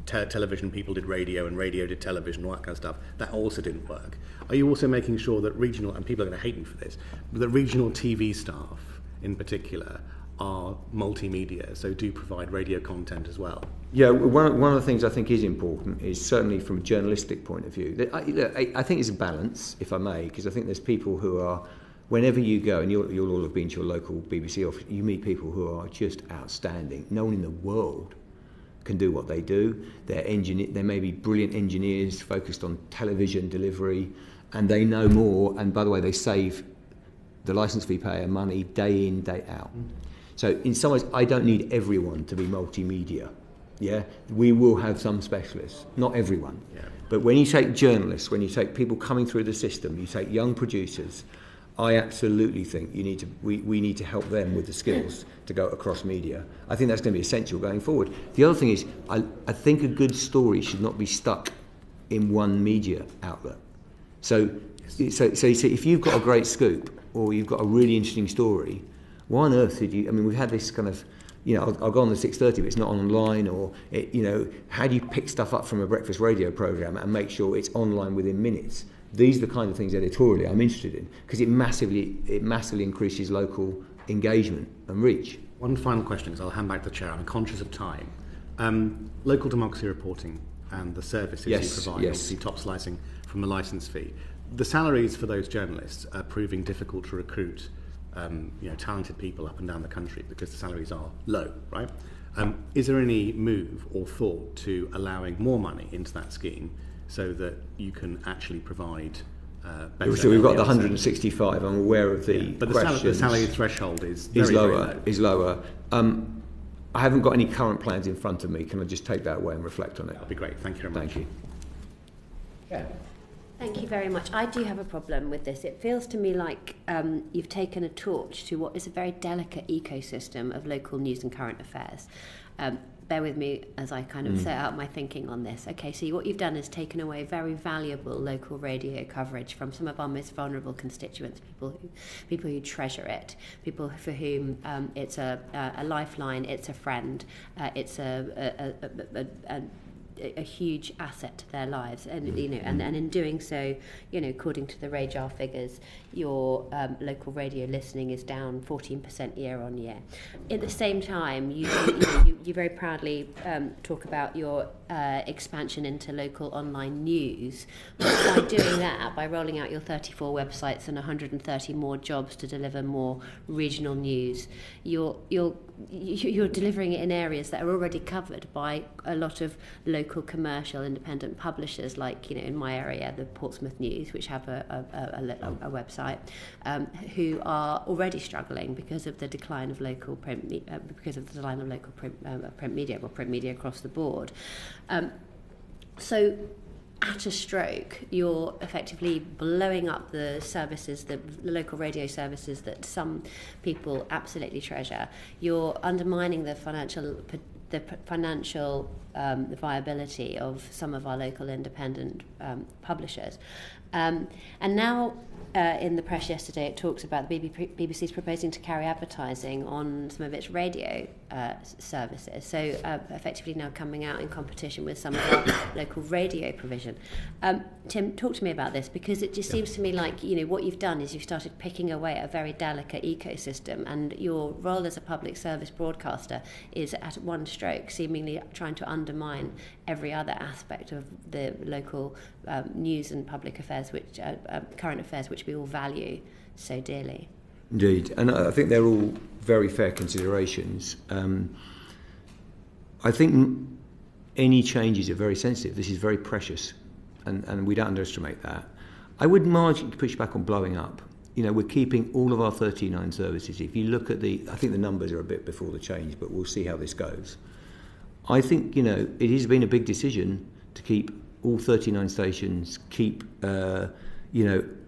television people did radio and radio did television, all that kind of stuff. That also didn't work. Are you also making sure that regional, and people are going to hate me for this, but that regional TV staff in particular are multimedia, so do provide radio content as well? Yeah, one of the things I think is important is certainly from a journalistic point of view. I think it's a balance, if I may, because I think there's people who are, whenever you go, and you'll all have been to your local BBC office, you meet people who are just outstanding. No one in the world can do what they do. They may be brilliant engineers focused on television delivery, and they know more, and by the way, they save the licence fee payer money day in, day out. So in some ways, I don't need everyone to be multimedia. Yeah, we will have some specialists, not everyone. Yeah. But when you take journalists, when you take people coming through the system, you take young producers, I absolutely think we need to help them with the skills to go across media. I think that's going to be essential going forward. The other thing is, I think a good story should not be stuck in one media outlet. So if you've got a great scoop or you've got a really interesting story, why on earth did you? I mean, we've had this kind of, I'll go on the 6:30, but it's not online, or how do you pick stuff up from a breakfast radio programme and make sure it's online within minutes? These are the kind of things editorially I'm interested in, because it massively increases local engagement and reach. One final question, because I'll hand back to the chair. I'm conscious of time. Local democracy reporting and the services you provide, obviously top slicing from the licence fee. The salaries for those journalists are proving difficult to recruit talented people up and down the country because the salaries are low, right? Is there any move or thought to allowing more money into that scheme so that you can actually provide better? So we've got the 165. I'm aware of the but questions. The salary threshold is very low. Is lower. I haven't got any current plans in front of me. Can I just take that away and reflect on it? That'd be great. Thank you very much. Thank you. Yeah. Thank you very much. I do have a problem with this. It feels to me like you've taken a torch to what is a very delicate ecosystem of local news and current affairs. Bear with me as I kind of set out my thinking on this. Okay, so what you've done is taken away very valuable local radio coverage from some of our most vulnerable constituents, people who treasure it, people for whom it's a lifeline, it's a friend, it's a huge asset to their lives, and and in doing so, according to the RAJAR figures, your local radio listening is down 14% year on year. At the same time, you very proudly talk about your expansion into local online news. By doing that, by rolling out your 34 websites and 130 more jobs to deliver more regional news, you're delivering it in areas that are already covered by a lot of local commercial independent publishers, like in my area, the Portsmouth News, which have a website, who are already struggling because of the decline of local print media or print media across the board. So at a stroke, you're effectively blowing up the services, the local radio services that some people absolutely treasure. You're undermining the financial viability of some of our local independent publishers. And now, in the press yesterday, it talks about the BBC's proposing to carry advertising on some of its radio services. So effectively now coming out in competition with some of our local radio provision. Tim, talk to me about this, because it just seems to me like what you've done is you've started picking away at a very delicate ecosystem, and your role as a public service broadcaster is at one stroke seemingly trying to undermine every other aspect of the local news and public affairs, which current affairs, which we all value so dearly. Indeed, and I think they're all very fair considerations. I think any changes are very sensitive. This is very precious, and we don't underestimate that. I would marginally push back on blowing up. We're keeping all of our 39 services. If you look at I think the numbers are a bit before the change, but we'll see how this goes. I think, it has been a big decision to keep all 39 stations, keep,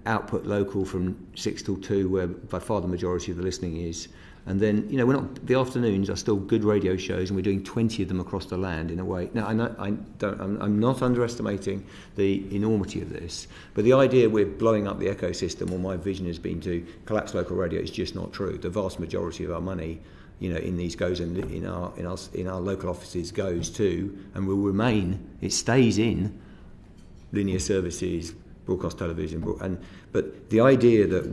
output local from 6 till 2, where by far the majority of the listening is. And then, the afternoons are still good radio shows, and we're doing 20 of them across the land in a way. Now, I'm not underestimating the enormity of this, but the idea we're blowing up the ecosystem, or my vision has been to collapse local radio, is just not true. The vast majority of our money, in these goes in our local offices goes to, and will remain. It stays in linear services, broadcast television, but the idea that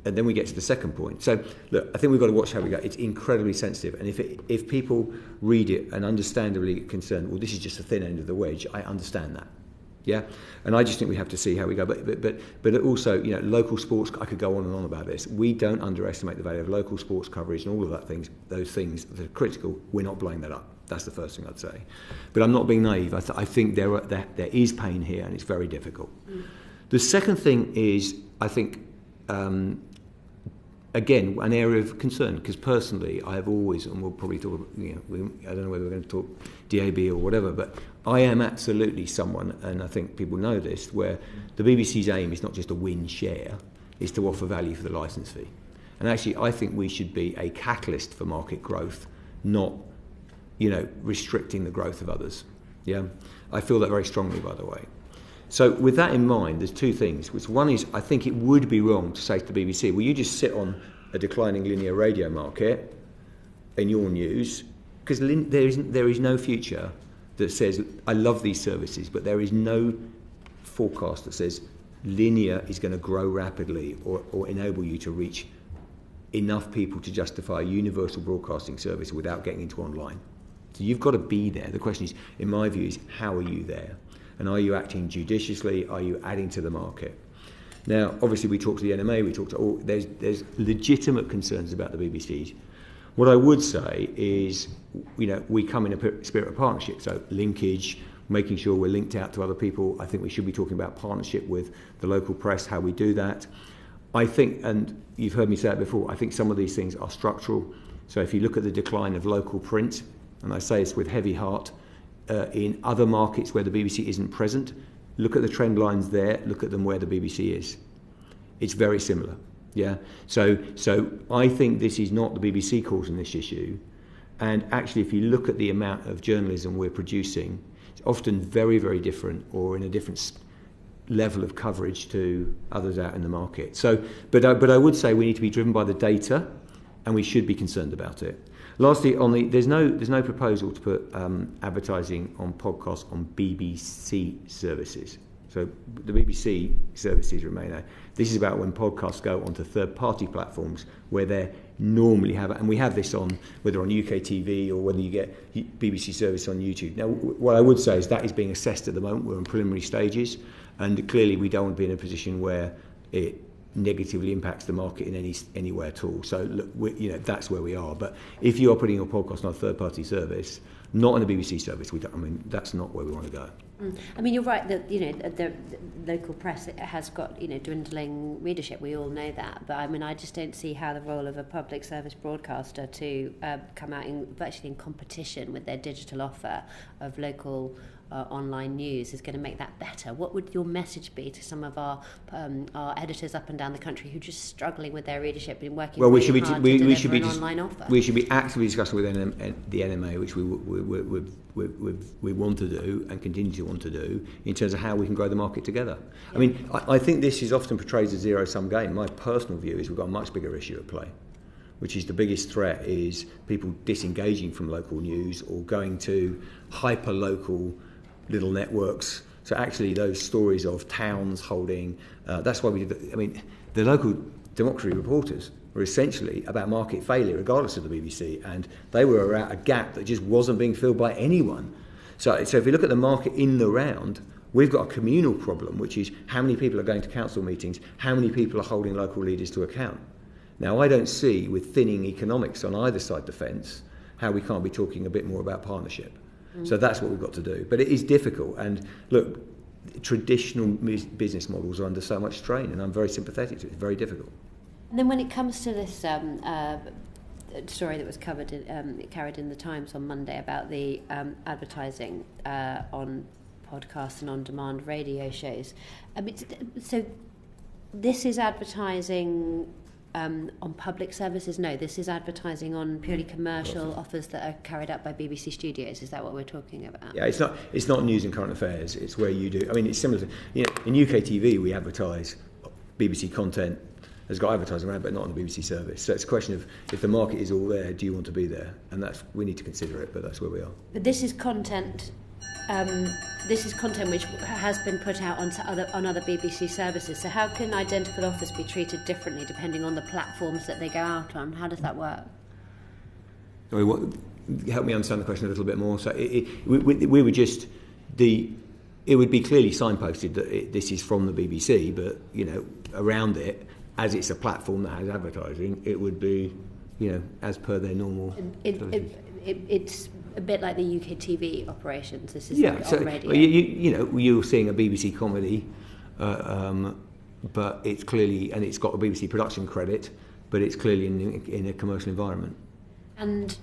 and then we get to the second point. So, look, I think we've got to watch how we go. It's incredibly sensitive, and if people read it and understandably get concerned, well, this is just the thin end of the wedge, I understand that. Yeah, and I just think we have to see how we go. But also, local sports. I could go on and on about this. We don't underestimate the value of local sports coverage and all of that things. Those things that are critical. We're not blowing that up. That's the first thing I'd say. But I'm not being naive. I think there is pain here, and it's very difficult. The second thing is, I think, again, an area of concern, because personally I have always, and we'll probably talk about, I don't know whether we're going to talk DAB or whatever, but I am absolutely someone, and I think people know this, where the BBC's aim is not just to win share, it's to offer value for the licence fee. And actually I think we should be a catalyst for market growth, not, restricting the growth of others. Yeah, I feel that very strongly, by the way. So with that in mind, there's two things. Which one is, I think it would be wrong to say to the BBC, well, you just sit on a declining linear radio market in your news, because there is no future that says, I love these services, but there is no forecast that says linear is going to grow rapidly or enable you to reach enough people to justify a universal broadcasting service without getting into online. So you've got to be there. The question is, in my view, is how are you there? And are you acting judiciously? Are you adding to the market? Now, obviously, we talk to the NMA, we talk to there's legitimate concerns about the BBC. What I would say is, we come in a spirit of partnership, so linkage, making sure we're linked out to other people. I think we should be talking about partnership with the local press, how we do that. I think, and you've heard me say it before, I think some of these things are structural. So if you look at the decline of local print, and I say this with heavy heart, in other markets where the BBC isn't present, look at the trend lines there, look at them where the BBC is. It's very similar. Yeah. So I think this is not the BBC causing this issue. And actually, if you look at the amount of journalism we're producing, it's often very, very different, or in a different level of coverage to others out in the market. So, but I would say we need to be driven by the data, and we should be concerned about it. Lastly, there's no proposal to put advertising on podcasts on BBC services. So the BBC services remain there. This is about when podcasts go onto third-party platforms where they normally have it, and we have this on whether on UK TV or whether you get BBC service on YouTube. Now, what I would say is that is being assessed at the moment. We're in preliminary stages, and clearly we don't want to be in a position where it negatively impacts the market in any way at all. So look, that's where we are. But if you are putting your podcast on a third-party service, not on a BBC service, that's not where we want to go. I mean, you're right that the local press has got dwindling readership. We all know that, but I mean, I just don't see how the role of a public service broadcaster to come out virtually in competition with their digital offer of local online news is going to make that better. What would your message be to some of our editors up and down the country who are just struggling with their readership and working hard to deliver an online offer? We should be actively discussing with the NMA, which we want to do and continue to want to do, in terms of how we can grow the market together. Yeah. I mean, I think this is often portrayed as a zero-sum game. My personal view is we've got a much bigger issue at play, which is the biggest threat is people disengaging from local news or going to hyper-local little networks. So actually those stories of towns holding, that's why we did the local democracy reporters were essentially about market failure regardless of the BBC, and they were at a gap that just wasn't being filled by anyone. So if you look at the market in the round, we've got a communal problem, which is how many people are going to council meetings, how many people are holding local leaders to account. Now, I don't see, with thinning economics on either side of the fence, how we can't be talking a bit more about partnership. So that's what we've got to do. But it is difficult. And look, traditional business models are under so much strain, and I'm very sympathetic to it. It's very difficult. And then when it comes to this story that was carried in the Times on Monday about the advertising on podcasts and on-demand radio shows, I mean, so this is advertising on public services? No, this is advertising on purely commercial offers that are carried out by BBC Studios. Is that what we're talking about? Yeah, it's not news and current affairs. It's where you do. I mean, it's similar to, in UK TV we advertise BBC content. Has got advertising around, but not on the BBC service. So it's a question of, if the market is all there, do you want to be there? And we need to consider it, but that's where we are. But this is content. This is content which has been put out on other BBC services. So how can identical offers be treated differently depending on the platforms that they go out on? How does that work? Sorry, help me understand the question a little bit more. So we were just it would be clearly signposted that this is from the BBC, but around it, as it's a platform that has advertising, it would be as per their normal. It's a bit like the UK TV operations. This is so on radio. You're seeing a BBC comedy, but it's clearly, and it's got a BBC production credit, but it's clearly in a commercial environment. And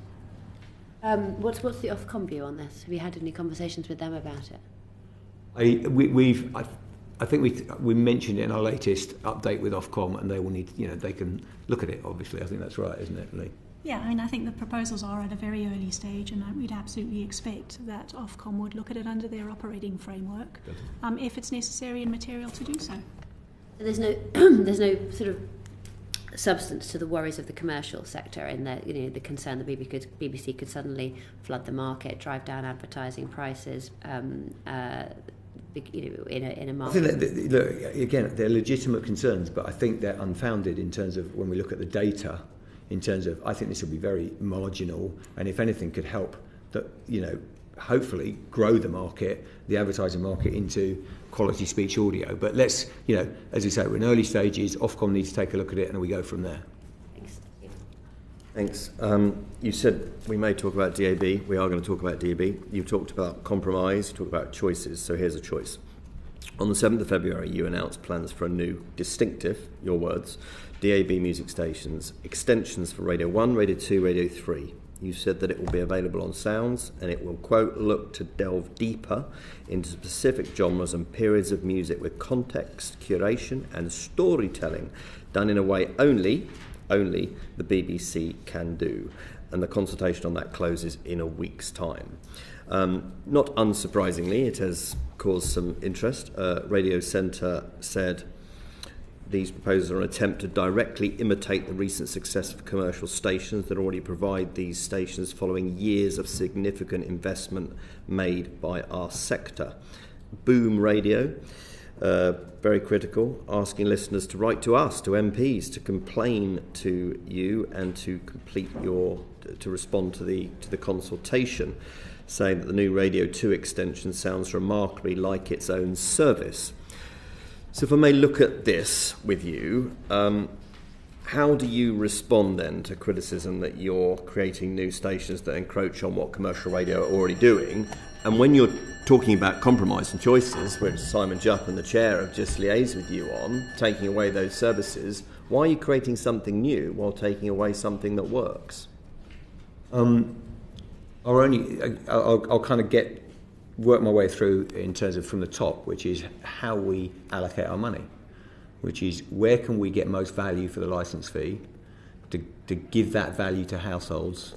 what's the Ofcom view on this? Have you had any conversations with them about it? I think we mentioned it in our latest update with Ofcom, and they will need they can look at it. Obviously, I think that's right, isn't it, Leigh? Yeah, I mean, I think the proposals are at a very early stage, and we'd absolutely expect that Ofcom would look at it under their operating framework, if it's necessary and material to do so. There's no sort of substance to the worries of the commercial sector, in that the concern that BBC could suddenly flood the market, drive down advertising prices. In a market. I think that, again, they're legitimate concerns, but I think they're unfounded in terms of when we look at the data. In terms of, I think this will be very marginal, and if anything, could help that hopefully grow the market, the advertising market, into quality speech audio. But let's, as we say, we're in early stages. Ofcom needs to take a look at it, and we go from there. Thanks. You said we may talk about DAB. We are going to talk about DAB. You talked about compromise, you talked about choices, so here's a choice. On the 7th of February, you announced plans for a new, distinctive, your words, DAB music stations, extensions for Radio 1, Radio 2, Radio 3. You said that it will be available on Sounds, and it will, quote, look to delve deeper into specific genres and periods of music with context, curation and storytelling done in a way only the BBC can do. And the consultation on that closes in a week's time. Not unsurprisingly, it has caused some interest. Radio Centre said these proposals are an attempt to directly imitate the recent success of commercial stations that already provide these stations following years of significant investment made by our sector. Boom Radio, very critical, asking listeners to write to us, to MPs, to complain to you and to respond to the consultation, saying that the new Radio 2 extension sounds remarkably like its own service. So if I may look at this with you, how do you respond then to criticism that you're creating new stations that encroach on what commercial radio are already doing? And when you're talking about compromise and choices, which Simon Jupp and the chair have just liaised with you on, taking away those services, why are you creating something new while taking away something that works? I'll kind of work my way through in terms of from the top, which is how we allocate our money, which is where can we get most value for the licence fee, to give that value to households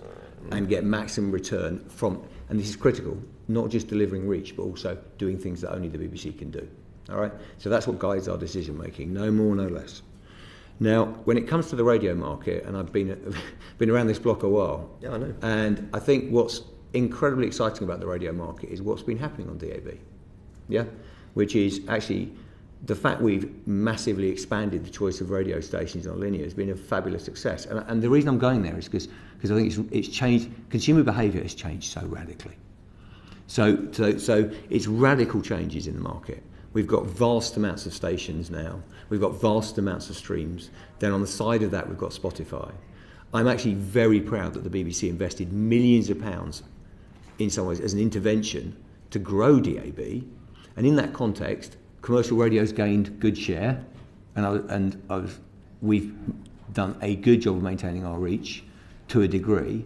and get maximum return from, and this is critical, not just delivering reach, but also doing things that only the BBC can do. All right? So that's what guides our decision making, no more, no less. Now, when it comes to the radio market, and I've been around this block a while, yeah, I know, and I think what's incredibly exciting about the radio market is what's been happening on DAB, which is actually the fact we've massively expanded the choice of radio stations on linear has been a fabulous success. And the reason I'm going there is because I think it's changed, consumer behaviour has changed so radically. So it's radical changes in the market. We've got vast amounts of stations now. We've got vast amounts of streams. Then on the side of that, we've got Spotify. I'm actually very proud that the BBC invested millions of pounds in some ways as an intervention to grow DAB, and in that context, commercial radio's gained good share, we've done a good job of maintaining our reach to a degree.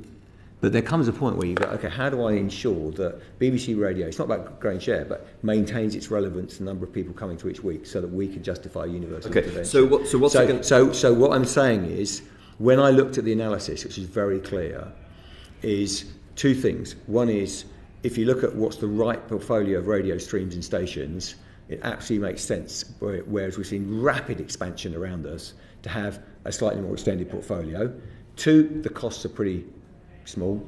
But there comes a point where you go, okay, how do I ensure that BBC Radio, it's not about growing share, but maintains its relevance, the number of people coming to each week, so that we can justify universal intervention. So what I'm saying is, when I looked at the analysis, which is very clear, is two things. One is, if you look at what's the right portfolio of radio streams and stations, it absolutely makes sense, whereas we've seen rapid expansion around us, to have a slightly more extended portfolio. Two, the costs are pretty small.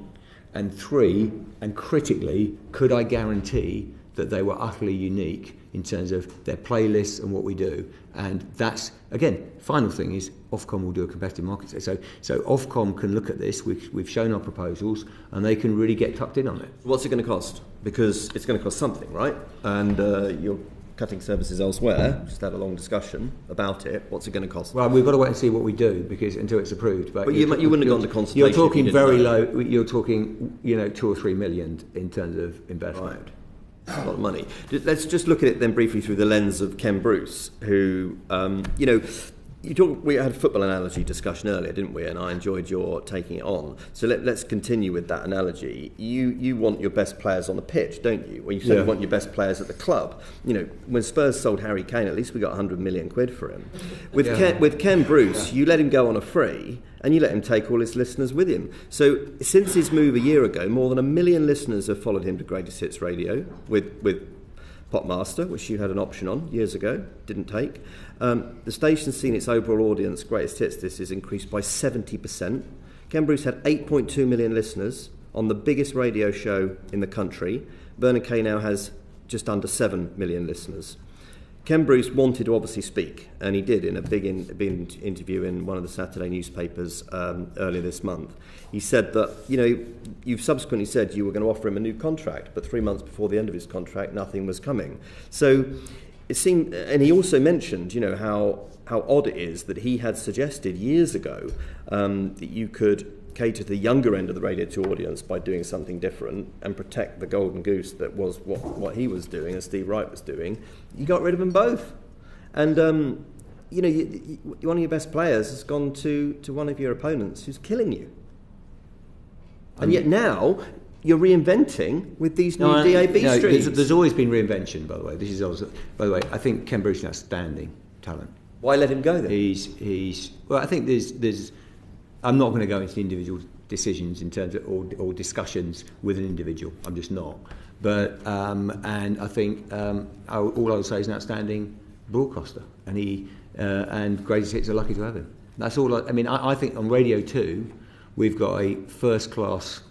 And three, and critically, could I guarantee that they were utterly unique in terms of their playlists and what we do? And that's, again, final thing is Ofcom will do a competitive market study. So Ofcom can look at this, we've shown our proposals, and they can really get tucked in on it. What's it going to cost? Because it's going to cost something, right? And you're cutting services elsewhere. Just had a long discussion about it. What's it going to cost? Well, we've got to wait and see what we do, because until it's approved. But you wouldn't have gone to consultation. You're talking very low. You're talking, 2 or 3 million in terms of investment. Right. That's a lot of money. Let's just look at it then briefly through the lens of Ken Bruce, who, we had a football analogy discussion earlier, didn't we? And I enjoyed your taking it on. So let's continue with that analogy. You want your best players on the pitch, don't you? Well, you certainly want your best players at the club. When Spurs sold Harry Kane, at least we got 100 million quid for him. With Ken Bruce, you let him go on a free, and you let him take all his listeners with him. So since his move a year ago, more than 1 million listeners have followed him to Greatest Hits Radio with Popmaster, which you had an option on years ago, didn't take. The station's seen its overall audience, Greatest Hits, this is increased by 70%. Ken Bruce had 8.2 million listeners on the biggest radio show in the country. Bernard Kay now has just under 7 million listeners. Ken Bruce wanted to obviously speak, and he did in a big interview in one of the Saturday newspapers earlier this month. He said that, you've subsequently said you were going to offer him a new contract, but 3 months before the end of his contract, nothing was coming. So it seemed, and he also mentioned, how odd it is that he had suggested years ago that you could cater to the younger end of the Radio 2 audience by doing something different and protect the golden goose that was what he was doing and Steve Wright was doing. You got rid of them both. And, one of your best players has gone to one of your opponents who's killing you. And yet now you're reinventing with these new DAB streams. There's always been reinvention, by the way. By the way, I think Ken Bruce is an outstanding talent. Why let him go then? I think there's I'm not going to go into individual decisions in terms of or discussions with an individual. I'm just not. But and I think all I would say is an outstanding broadcaster, and and Greatest Hits are lucky to have him. That's all. I think on Radio 2 we've got a first-class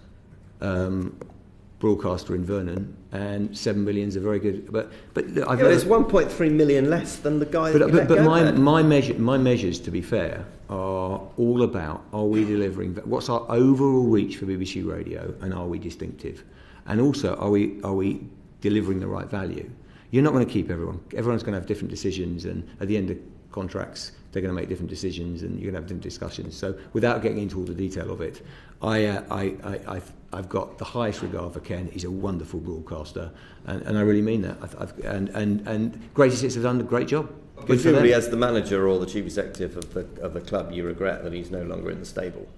broadcaster in Vernon, and 7 million is a very good. But there's 1.3 million less than the guy. But my measures, to be fair, are all about: are we delivering? What's our overall reach for BBC Radio, and are we distinctive? And also, are we delivering the right value? You're not going to keep everyone. Everyone's going to have different decisions, and at the end of contracts, they're going to make different decisions, and you're going to have different discussions. So, without getting into all the detail of it, I've got the highest regard for Ken. He's a wonderful broadcaster, and I really mean that. And Greatest Hits have done a great job. Presumably, as the manager or the chief executive of the club, you regret that he's no longer in the stable.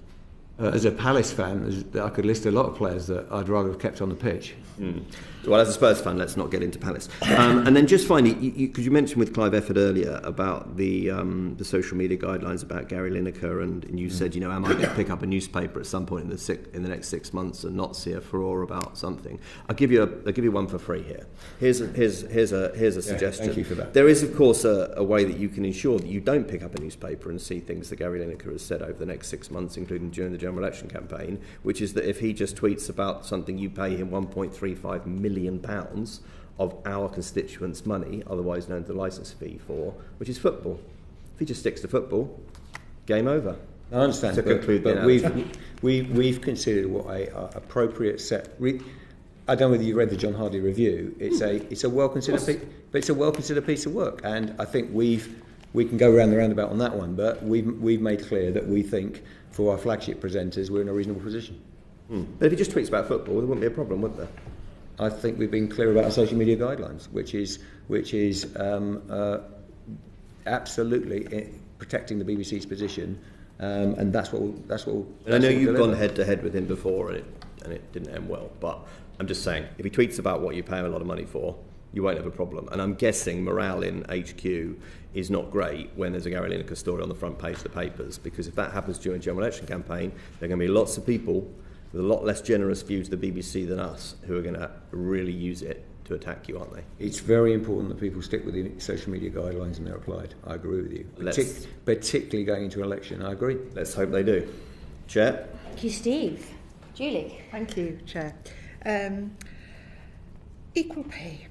As a Palace fan, I could list a lot of players that I'd rather have kept on the pitch. Well, as a Spurs fan, let's not get into Palace. And then just finally, because you mentioned with Clive Efford earlier about the social media guidelines about Gary Lineker, and you said, am I going to pick up a newspaper at some point in the next 6 months and not see a furore about something? I'll give you one for free here. Here's a suggestion. Thank you for that. There is, of course, a way that you can ensure that you don't pick up a newspaper and see things that Gary Lineker has said over the next 6 months, including during the general election campaign, which is that if he just tweets about something, you pay him £1.35 million of our constituents' money, otherwise known as the licence fee for, which is football. If he just sticks to football, game over. I understand, but we've considered what a appropriate set. I don't know whether you read the John Hardy review. It's a well considered piece of work, and I think we can go around the roundabout on that one. But we've made clear that we think for our flagship presenters, we're in a reasonable position. But if he just tweets about football, there wouldn't be a problem, would there? I think we've been clear about our social media guidelines, which is absolutely protecting the BBC's position, and that's what. I know you've gone head to head with him before, and it didn't end well. But I'm just saying, if he tweets about what you pay him a lot of money for, you won't have a problem. And I'm guessing morale in HQ is not great when there's a Gary Lineker story on the front page of the papers, because if that happens during a general election campaign, there are going to be lots of people with a lot less generous view to the BBC than us who are going to really use it to attack you, aren't they? It's very important that people stick with the social media guidelines and they're applied. I agree with you. Particularly going into an election, I agree. Let's hope they do. Chair? Thank you, Steve. Julie? Thank you, Chair. Equal pay.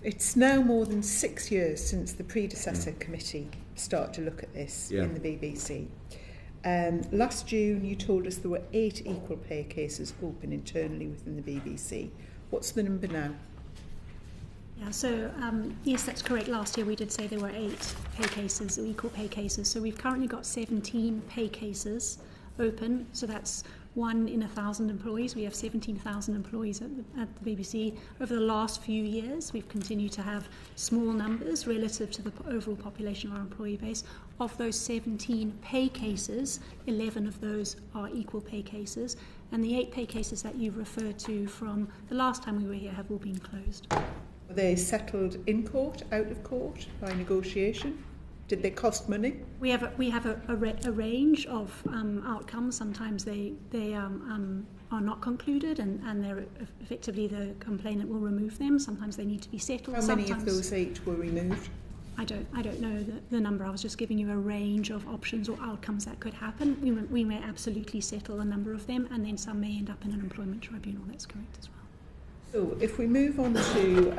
It's now more than 6 years since the predecessor committee started to look at this in the BBC. Last June, you told us there were 8 equal pay cases open internally within the BBC. What's the number now? Yeah, so yes, that's correct. Last year we did say there were 8 pay cases, or equal pay cases. So we've currently got 17 pay cases open. So that's 1 in 1,000 employees. We have 17,000 employees at the BBC. Over the last few years, we've continued to have small numbers relative to the overall population of our employee base. Of those 17 pay cases, 11 of those are equal pay cases. And the 8 pay cases that you've referred to from the last time we were here have all been closed. Were they settled in court, out of court, by negotiation? Did they cost money? We have a range of outcomes. Sometimes they are not concluded, and they're effectively the complainant will remove them. Sometimes they need to be settled. How many of those 8 were removed? I don't know the number. I was just giving you a range of options or outcomes that could happen. We may absolutely settle a number of them, and then some may end up in an employment tribunal. That's correct as well. So if we move on to,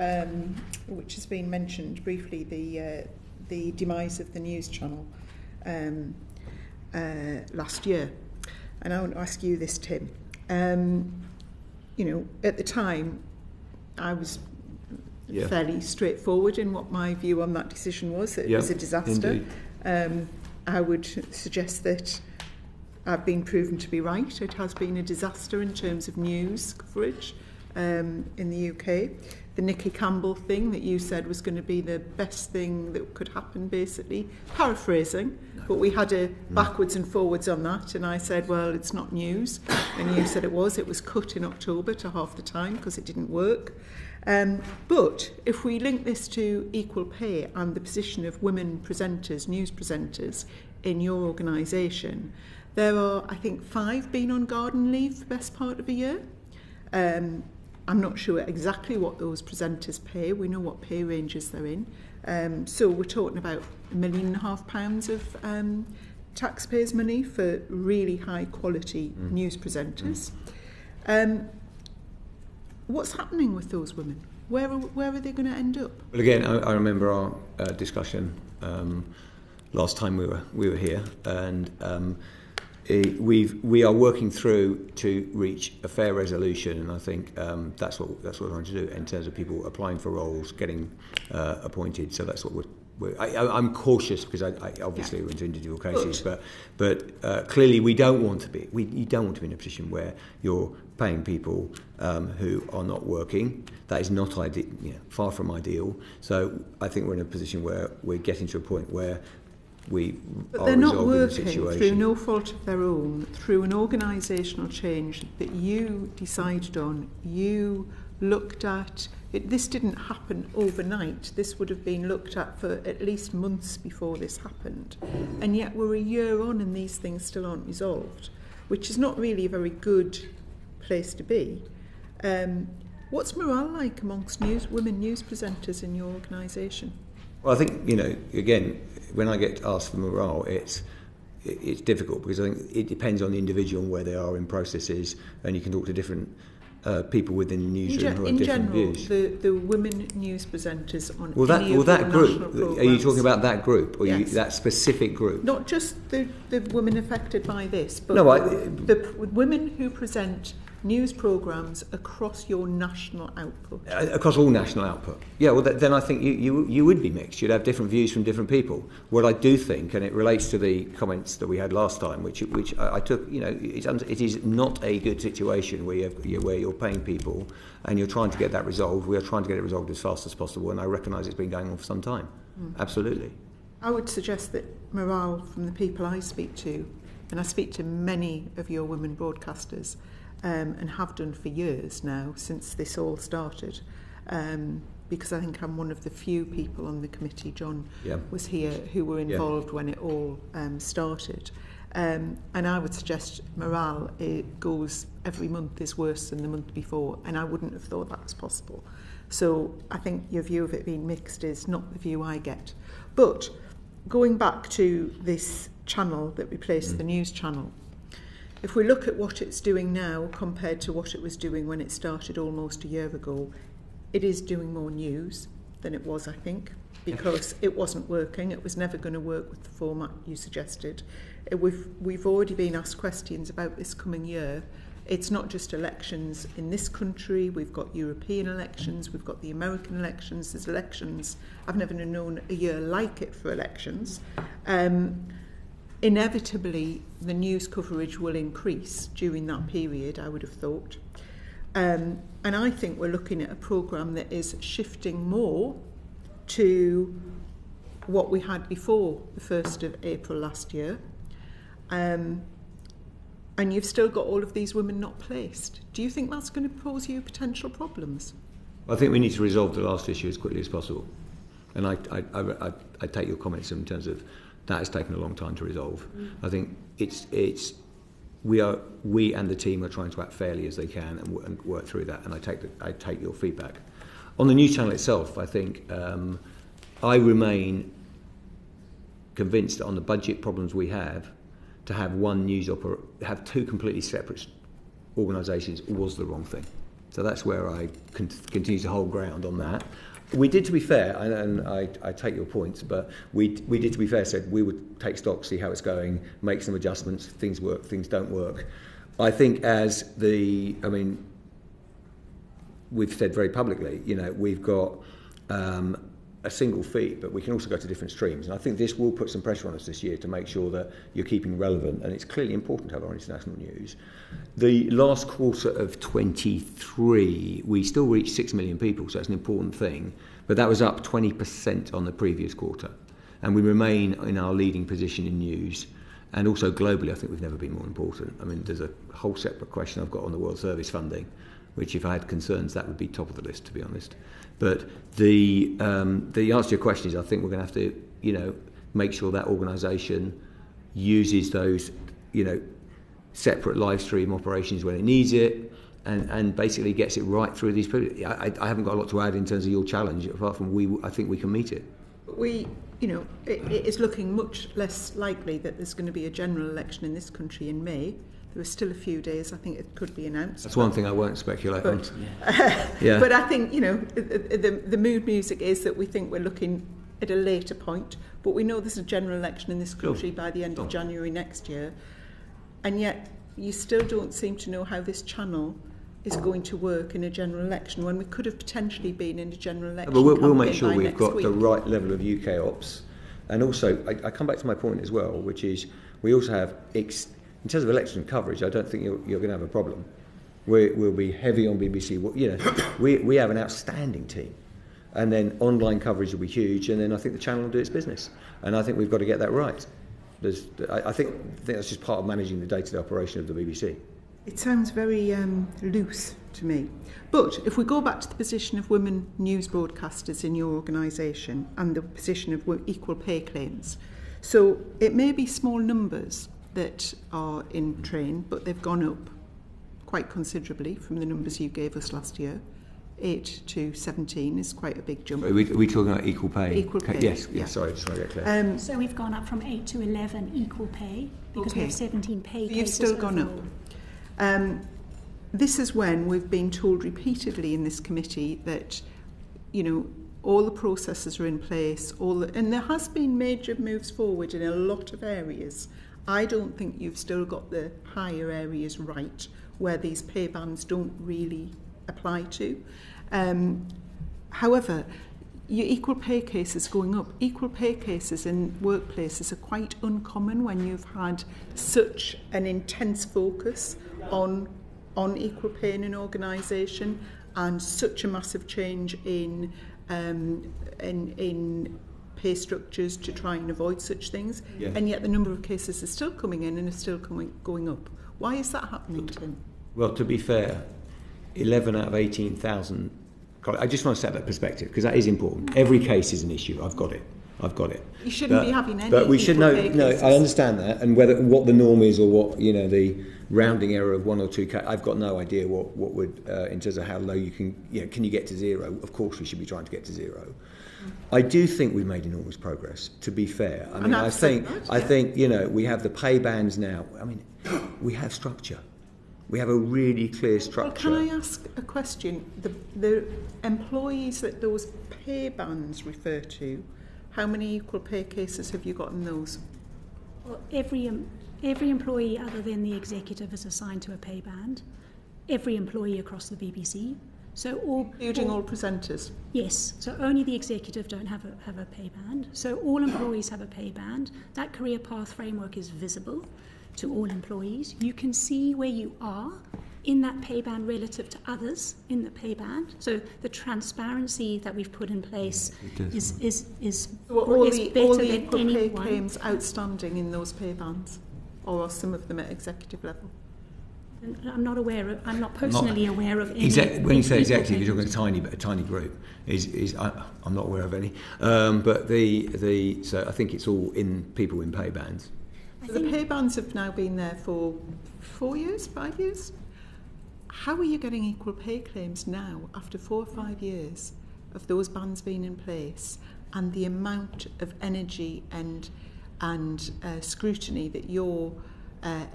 which has been mentioned briefly, the demise of the news channel last year. And I want to ask you this, Tim. At the time, I was fairly straightforward in what my view on that decision was, that it was a disaster. I would suggest that I've been proven to be right. It has been a disaster in terms of news coverage in the UK. The Nicky Campbell thing that you said was going to be the best thing that could happen, basically, paraphrasing, but we had a backwards and forwards on that, and I said, well, it's not news, and you said it was cut in October to half the time because it didn't work. But if we link this to equal pay and the position of women presenters, news presenters in your organisation, there are, I think, 5 been on garden leave for the best part of a year. I'm not sure exactly what those presenters pay. We know what pay ranges they're in. So we're talking about £1.5 million of taxpayers' money for really high quality news presenters. What's happening with those women? Where are they going to end up? Well, again, I remember our discussion last time we were here, and we are working through to reach a fair resolution, and I think that's what we're trying to do in terms of people applying for roles, getting appointed. So that's what I'm cautious because I obviously we're into individual cases, but clearly you don't want to be in a position where you're paying people who are not working. That is not ideal, far from ideal. So I think we're in a position where we're getting to a point where but they're not working through no fault of their own, through an organisational change that you decided on, you looked at. This didn't happen overnight. This would have been looked at for at least months before this happened. And yet we're a year on and these things still aren't resolved, which is not really a very good place to be. What's morale like amongst women news presenters in your organisation? Well, I think, again, when I get asked for morale, it's difficult because I think it depends on the individual and where they are in processes, and you can talk to different people within the newsroom who have different views. The women news presenters on that group. Programmes. Are you talking about that group, or yes. That specific group? Not just the women affected by this, but no, the women who present news programmes across your national output? Across all national output. Yeah, well, then I think you would be mixed. You'd have different views from different people. What I do think, and it relates to the comments that we had last time, which I took, it is not a good situation where you're paying people and you're trying to get that resolved. We are trying to get it resolved as fast as possible, and I recognise it's been going on for some time. Absolutely. I would suggest that morale from the people I speak to, and I speak to many of your women broadcasters, and have done for years now since this all started, because I think I'm one of the few people on the committee, John was here, who were involved when it all started. And I would suggest morale, it goes every month is worse than the month before, and I wouldn't have thought that was possible. So I think your view of it being mixed is not the view I get. But going back to this channel that replaced the news channel, if we look at what it's doing now compared to what it was doing when it started almost a year ago, it is doing more news than it was, I think, because it wasn't working. It was never going to work with the format you suggested. We've already been asked questions about this coming year. It's not just elections in this country. We've got European elections. We've got the American elections. There's elections. I've never known a year like it for elections. Inevitably, the news coverage will increase during that period, I would have thought. And I think we're looking at a programme that is shifting more to what we had before the 1st of April last year. And you've still got all of these women not placed. Do you think that's going to pose you potential problems? I think we need to resolve the last issue as quickly as possible. And I take your comments in terms of that has taken a long time to resolve. I think we and the team are trying to act fairly as they can and work through that. And I take your feedback. On the news channel itself, I think I remain convinced that on the budget problems we have, to have have two completely separate organisations was the wrong thing. So that's where I continue to hold ground on that. We did, to be fair, and I take your points, but we did, to be fair, said we would take stock, see how it's going, make some adjustments, things work, things don't work. I think we've said very publicly, we've got a single feed, but we can also go to different streams. And I think this will put some pressure on us this year to make sure that you're keeping relevant, and it's clearly important to have our international news. The last quarter of 23, we still reached 6 million people, so that's an important thing, but that was up 20% on the previous quarter. And we remain in our leading position in news, and also globally I think we've never been more important. I mean, there's a whole separate question I've got on the World Service funding, which if I had concerns that would be top of the list, to be honest. But the answer to your question is I think we're going to have to, make sure that organisation uses those, separate live stream operations when it needs it, and basically gets it right through these periods. I haven't got a lot to add in terms of your challenge, apart from I think we can meet it. It is looking much less likely that there's going to be a general election in this country in May. There are still a few days. I think it could be announced. That's one thing I won't speculate on. But I think, the mood music is that we think we're looking at a later point, but we know there's a general election in this country by the end of January next year, and yet you still don't seem to know how this channel is going to work in a general election when we could have potentially been in a general election. But we'll make sure we've got the right level of UK ops. And also, I come back to my point as well, which is we also have... in terms of election coverage, I don't think you're going to have a problem. We'll be heavy on BBC. We have an outstanding team. And then online coverage will be huge, and then I think the channel will do its business. And I think we've got to get that right. I think that's just part of managing the day-to-day operation of the BBC. It sounds very loose to me. But if we go back to the position of women news broadcasters in your organisation and the position of equal pay claims, so it may be small numbers that are in train, but they've gone up quite considerably from the numbers you gave us last year. 8 to 17 is quite a big jump. Are we talking about equal pay? Equal pay. Yes, sorry, just want to get clear. So we've gone up from 8 to 11 equal pay because we have 17 pay cases. You've still gone up. This is when we've been told repeatedly in this committee that, all the processes are in place, and there has been major moves forward in a lot of areas. I don't think you've still got the higher areas right where these pay bands don't really apply to. However, your equal pay cases going up. Equal pay cases in workplaces are quite uncommon when you've had such an intense focus on equal pay in an organisation and such a massive change in pay structures to try and avoid such things. Yeah. And yet the number of cases is still coming in and is still going up. Why is that happening, Tim? Well, to be fair, 11 out of 18,000. I just want to set that perspective because that is important. Every case is an issue. I've got it. You shouldn't be having any. But we should know. No, I understand that, and what the norm is, or what the rounding error of 1 or 2. I've got no idea what would in terms of how low you can. Can you get to zero? Of course, we should be trying to get to zero. I do think we've made enormous progress. To be fair, I mean, I think we have the pay bands now. I mean, we have structure. We have a really clear structure. Well, can I ask a question? The employees that those pay bands refer to, how many equal pay cases have you got in those? Well, every employee other than the executive is assigned to a pay band. Every employee across the BBC. So including all presenters? Yes. So only the executive don't have a pay band. So all employees have a pay band. That career path framework is visible to all employees. You can see where you are in that pay band relative to others in the pay band. So the transparency that we've put in place is all the equal pay claims outstanding in those pay bands, or are some of them at executive level? I'm not personally aware of any. When you say executive, you're talking a tiny group. I'm not aware of any. But so I think it's all people in pay bands. So the pay bands have now been there for 4 years, 5 years. How are you getting equal pay claims now, after 4 or 5 years of those bands being in place, and the amount of energy and scrutiny that your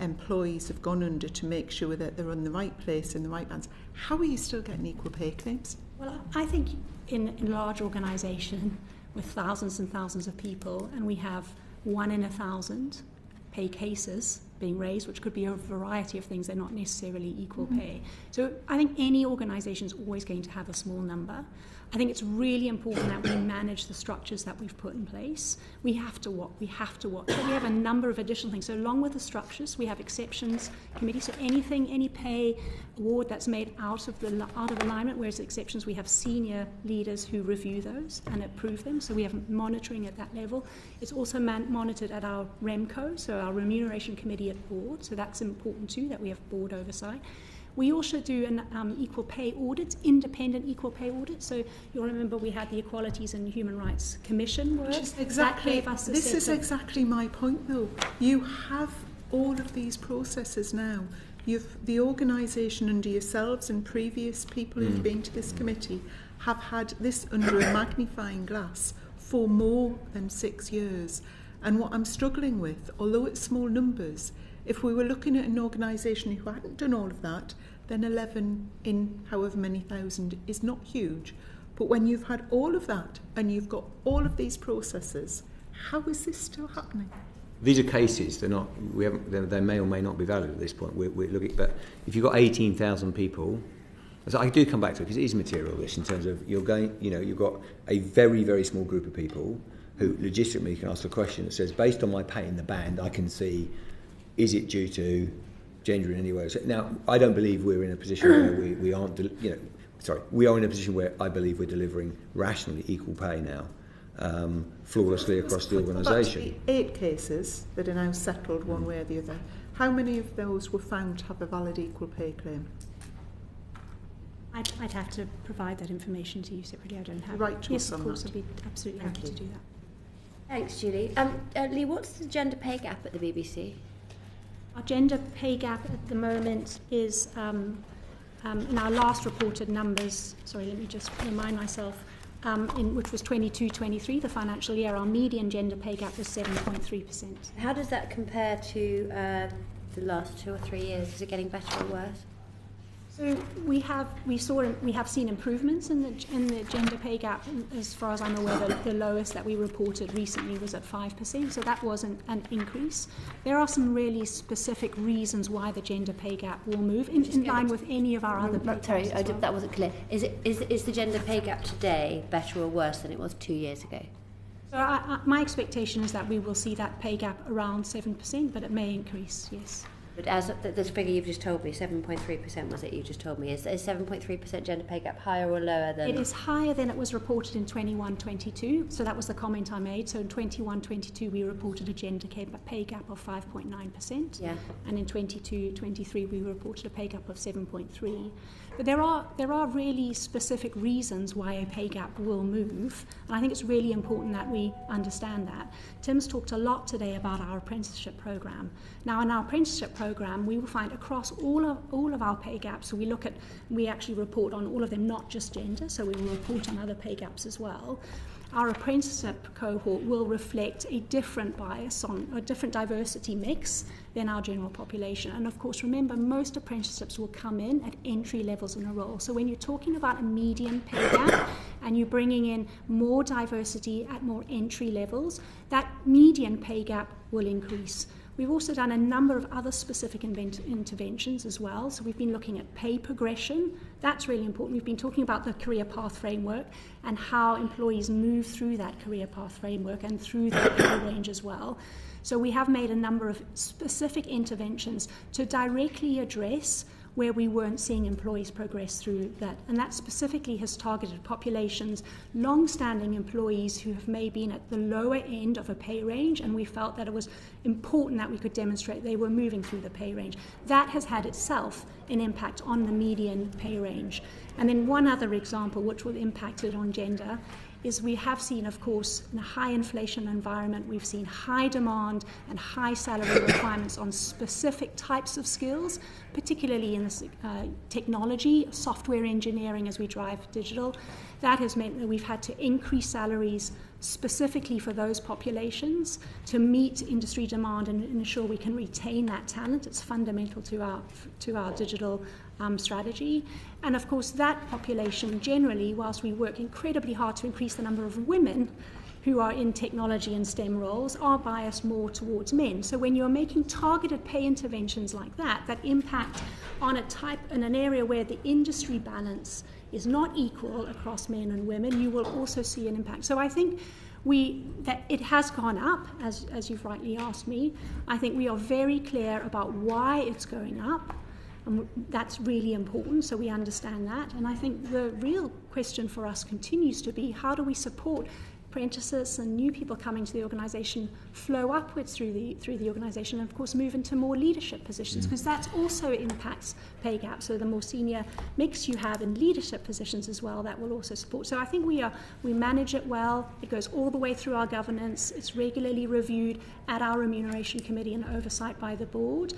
employees have gone under to make sure that they're in the right place in the right bands? How are you still getting equal pay claims? Well, I think in a large organisation with thousands and thousands of people, and we have 1 in 1,000 pay cases being raised, which could be a variety of things, they're not necessarily equal pay. So I think any organisation is always going to have a small number. I think it's really important that we manage the structures that we've put in place. We have to watch. So we have a number of additional things. So along with the structures, we have exceptions committee. So any pay award that's made out of alignment, whereas exceptions, we have senior leaders who review those and approve them. So we have monitoring at that level. It's also monitored at our REMCO, so our remuneration committee at board. So that's important too, that we have board oversight. We also do an equal pay audit, independent equal pay audit. So you'll remember we had the Equalities and Human Rights Commission work. This is exactly my point, though. You have all of these processes now. The organisation under yourselves and previous people who've been to this committee have had this under a magnifying glass for more than 6 years. And what I'm struggling with, although it's small numbers, if we were looking at an organisation who hadn't done all of that, then 11 in however many thousand is not huge. But when you've had all of that and you've got all of these processes, how is this still happening? These are cases. They may or may not be valid at this point. We're looking, but if you've got 18,000 people, so I do come back to it because it is material. This in terms of you've got a very, very small group of people who legitimately can ask a question that says, based on my pay in the band, I can see. Is it due to gender in any way? So now, I don't believe we're in a position where we aren't. We are in a position where I believe we're delivering rationally equal pay now, flawlessly across the organisation. The 8 cases that are now settled one way or the other, how many of those were found to have a valid equal pay claim? I'd have to provide that information to you separately. I don't have right to Yes, of course, I'd be absolutely happy to do that. Thanks, Julie. Leigh, what's the gender pay gap at the BBC? Our gender pay gap at the moment is, in our last reported numbers, sorry, let me just remind myself, which was 22-23, the financial year, our median gender pay gap was 7.3%. How does that compare to the last 2 or 3 years? Is it getting better or worse? So we have seen improvements in the gender pay gap. As far as I'm aware, the lowest that we reported recently was at 5%. So that wasn't an increase. There are some really specific reasons why the gender pay gap will move in line with any of our other. Sorry, that wasn't clear. Is the gender pay gap today better or worse than it was 2 years ago? So my expectation is that we will see that pay gap around 7%, but it may increase. Yes. But as the figure you've just told me, 7.3% was it you just told me, is 7.3% gender pay gap higher or lower than? It is higher than it was reported in 21-22, so that was the comment I made. So in 21-22 we reported a gender pay gap of 5.9%, yeah. And in 22-23 we reported a pay gap of 7.3%. But there are really specific reasons why a pay gap will move, and I think it's really important that we understand that. Tim's talked a lot today about our apprenticeship program. Now, in our apprenticeship program, we will find across all of our pay gaps. So we actually report on all of them, not just gender. So we will report on other pay gaps as well. Our apprenticeship cohort will reflect a different bias on a different diversity mix than our general population. And of course, remember, most apprenticeships will come in at entry levels in a role. So when you're talking about a median pay gap and you're bringing in more diversity at more entry levels, that median pay gap will increase. We've also done a number of other specific interventions as well. So we've been looking at pay progression. That's really important. We've been talking about the career path framework and how employees move through that career path framework and through the pay range as well. So we have made a number of specific interventions to directly address where we weren't seeing employees progress through that. And that specifically has targeted populations, long-standing employees who have maybe been at the lower end of a pay range, and we felt that it was important that we could demonstrate they were moving through the pay range. That has had itself an impact on the median pay range. And then one other example which will impact it on gender is we have seen, of course, in a high inflation environment, we've seen high demand and high salary requirements on specific types of skills, particularly in this, technology, software engineering as we drive digital. That has meant that we've had to increase salaries specifically for those populations to meet industry demand and ensure we can retain that talent. It's fundamental to our digital strategy. And of course, that population generally, whilst we work incredibly hard to increase the number of women who are in technology and STEM roles, are biased more towards men. So when you're making targeted pay interventions like that, that impact on in an area where the industry balance is not equal across men and women, you will also see an impact. So I think that it has gone up, as you've rightly asked me. I think we are very clear about why it's going up. And that's really important, so we understand that. And I think the real question for us continues to be, how do we support apprentices and new people coming to the organisation flow upwards through the organisation, and of course move into more leadership positions, because that also impacts pay gaps. So the more senior mix you have in leadership positions as well, that will also support. So I think we manage it well. It goes all the way through our governance. It's regularly reviewed at our remuneration committee and oversight by the board.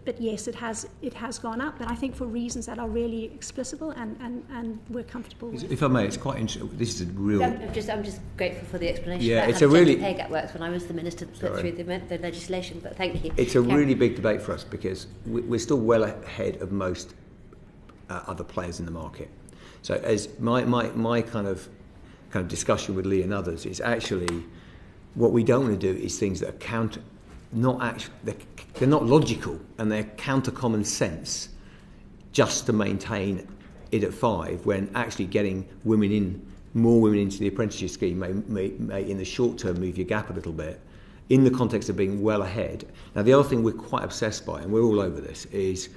But yes, it has gone up, but I think for reasons that are really explicable and we're comfortable with. If I may, it's quite interesting. This is a real. I'm just grateful for the explanation. Yeah, about it's how a really. Pay gap works when I was the minister that put through the legislation. But thank you. It's a really big debate for us because we're still well ahead of most other players in the market. So as my kind of discussion with Leigh and others is actually what we don't want to do is things that are they're not logical and they're counter common sense just to maintain it at 5, when actually getting more women into the apprenticeship scheme may in the short term move your gap a little bit in the context of being well ahead. Now the other thing we're quite obsessed by, and we're all over this, is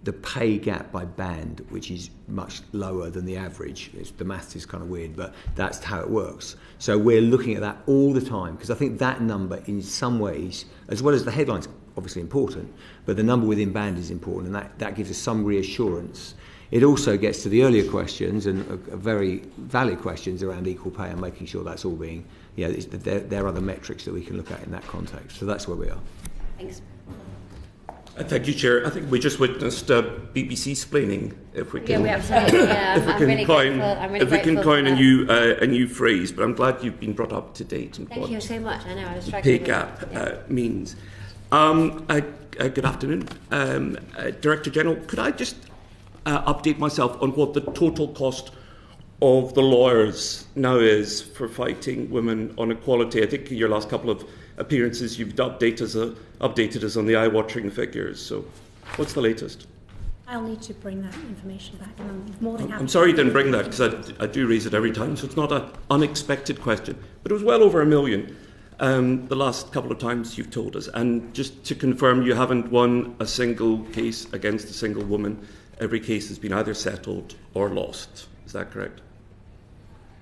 the pay gap by band, which is much lower than the average. The maths is kind of weird, but that's how it works. So we're looking at that all the time, because I think that number in some ways, as well as the headline's obviously important, but the number within band is important, and that gives us some reassurance. It also gets to the earlier questions, and very valid questions around equal pay and making sure that's all being, there are other metrics that we can look at in that context. So that's where we are. Thanks. Thank you, Chair. I think we just witnessed BBC splaining. If we can, we absolutely. If we can coin a new phrase, but I'm glad you've been brought up to date. Thank you so much. I know I was struggling. Pay gap means. Good afternoon. Director General, could I just update myself on what the total cost of the lawyers now is for fighting women on equality? I think in your last couple of appearances you've updated us on the eye-watering figures. So what's the latest? I'll need to bring that information back, and I'm more than happy. I'm sorry you didn't bring that, because I do raise it every time, so it's not an unexpected question. But it was well over $1 million the last couple of times you've told us. And just to confirm, you haven't won a single case against a single woman. Every case has been either settled or lost. Is that correct?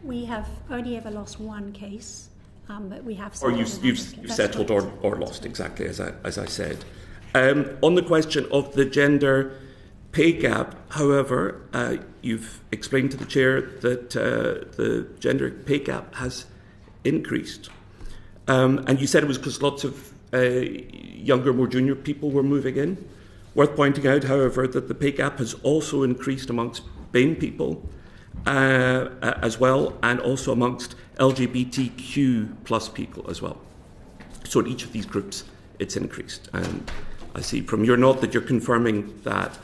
We have only ever lost one case, but we have settled. Or you've settled or lost, exactly as I said. On the question of the gender pay gap, however, you've explained to the Chair that the gender pay gap has increased. And you said it was because lots of younger, more junior people were moving in. Worth pointing out, however, that the pay gap has also increased amongst BAME people as well, and also amongst LGBTQ plus people as well. So in each of these groups, it's increased. And I see from your note that you're confirming that.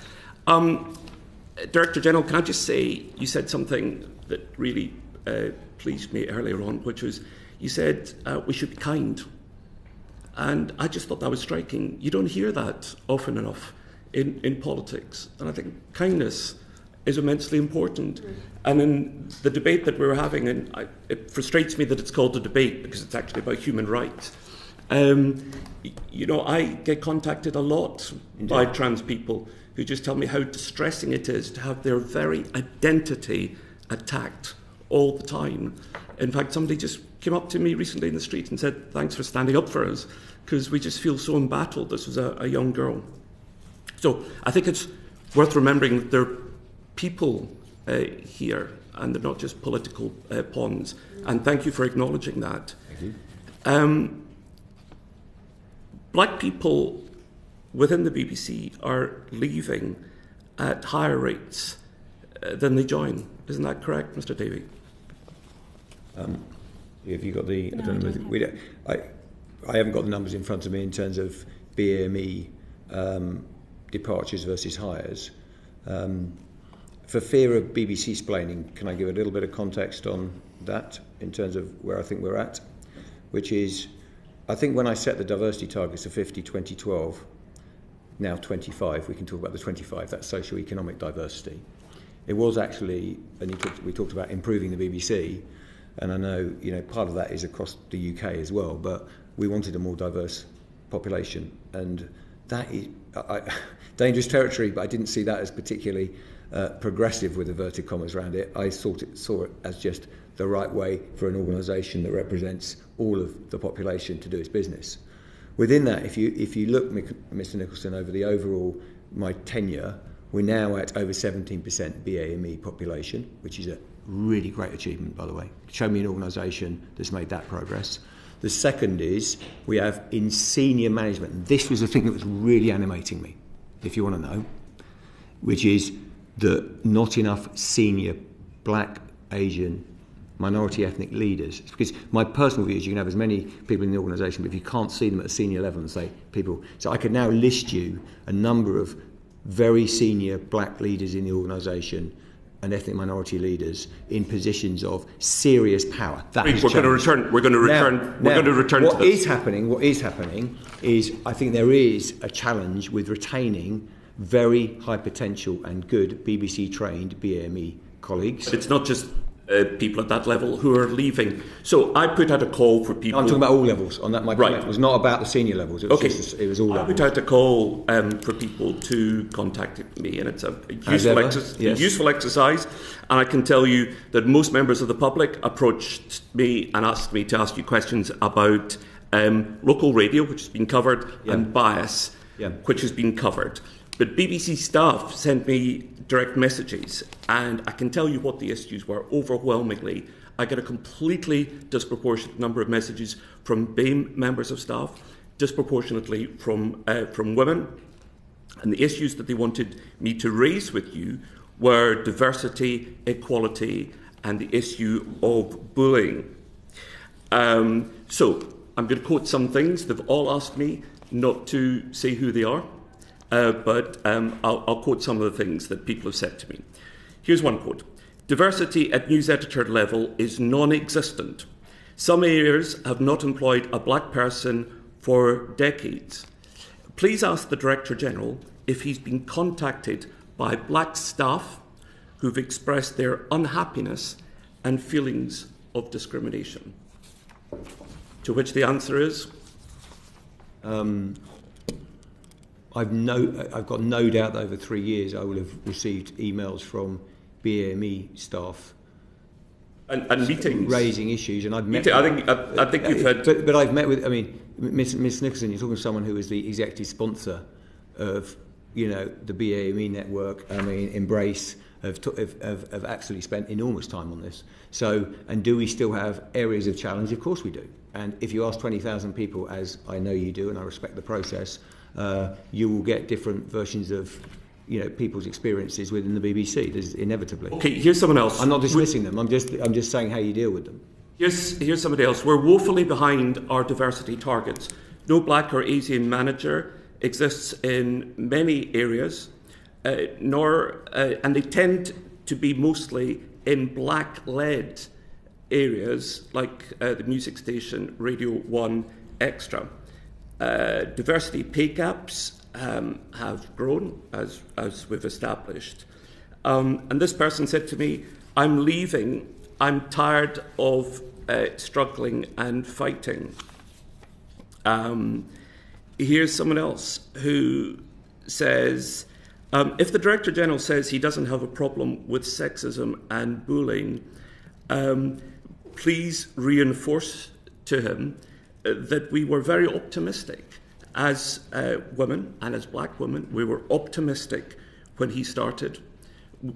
Director General, can I just say, you said something that really pleased me earlier on, which was, you said we should be kind. And I just thought that was striking. You don't hear that often enough in politics. And I think kindness is immensely important. And in the debate that we were having, and it frustrates me that it's called a debate because it's actually about human rights. I get contacted a lot by trans people who just tell me how distressing it is to have their very identity attacked all the time. In fact, somebody just came up to me recently in the street and said, "Thanks for standing up for us, because we just feel so embattled." This was a young girl. So I think it's worth remembering that there are people here, and they're not just political pawns. And thank you for acknowledging that. Thank you. Black people within the BBC are leaving at higher rates than they join. Isn't that correct, Mr. Davie? Have you got the? No, I haven't got the numbers in front of me in terms of BME departures versus hires. For fear of BBC splaining, can I give a little bit of context on that in terms of where I think we're at? Which is, I think when I set the diversity targets of 50, 2012, now 25, we can talk about the 25, that's socio-economic diversity. It was actually, and we talked about improving the BBC, and I know part of that is across the UK as well, but we wanted a more diverse population, and that is dangerous territory, but I didn't see that as particularly progressive with inverted commas around it. I saw it as just the right way for an organisation that represents all of the population to do its business. Within that, if you look, Mr. Nicholson, over the overall my tenure, we're now at over 17% BAME population, which is a really great achievement, by the way. Show me an organisation that's made that progress. The second is we have in senior management, and this was the thing that was really animating me, if you want to know, which is that not enough senior black, Asian, minority ethnic leaders. It's because my personal view is you can have as many people in the organisation, but if you can't see them at a senior level and say people. So I could now list you a number of very senior black leaders in the organisation and ethnic minority leaders in positions of serious power. We're going to return to What is happening is I think there is a challenge with retaining very high potential and good BBC trained BAME colleagues. But it's not just people at that level who are leaving. So I put out a call for people. I'm talking about all levels. On that, my comment was not about the senior levels. It was it was all levels. I put out a call for people to contact me, and it's a useful exercise. And I can tell you that most members of the public approached me and asked me to ask you questions about local radio, which has been covered, and bias, which has been covered. But BBC staff sent me direct messages, and I can tell you what the issues were. Overwhelmingly, I get a completely disproportionate number of messages from BAME members of staff, disproportionately from women. And the issues that they wanted me to raise with you were diversity, equality, and the issue of bullying. So I'm going to quote some things. They've all asked me not to say who they are, but I'll quote some of the things that people have said to me. Here's one quote. Diversity at news editor level is non-existent. Some areas have not employed a black person for decades. Please ask the Director General if he's been contacted by black staff who've expressed their unhappiness and feelings of discrimination. To which the answer is? I've got no doubt that over 3 years I will have received emails from BAME staff and meetings raising issues, and I've met. I think you've had. But I've met with. I mean, Miss Nicholson, you're talking to someone who is the executive sponsor of, the BAME network. I mean, Embrace have actually spent enormous time on this. So, and do we still have areas of challenge? Of course we do. And if you ask 20,000 people, as I know you do, and I respect the process, you will get different versions of people's experiences within the BBC. There's inevitably. Okay, here's someone else. I'm not dismissing them. I'm just saying how you deal with them. Here's somebody else. We're woefully behind our diversity targets. No black or Asian manager exists in many areas, and they tend to be mostly in black-led areas like the music station Radio 1 Extra. Diversity pay gaps have grown, as we've established. And this person said to me, I'm leaving. I'm tired of struggling and fighting. Here's someone else who says, if the Director General says he doesn't have a problem with sexism and bullying, please reinforce to him that we were very optimistic as women and as black women. We were optimistic when he started.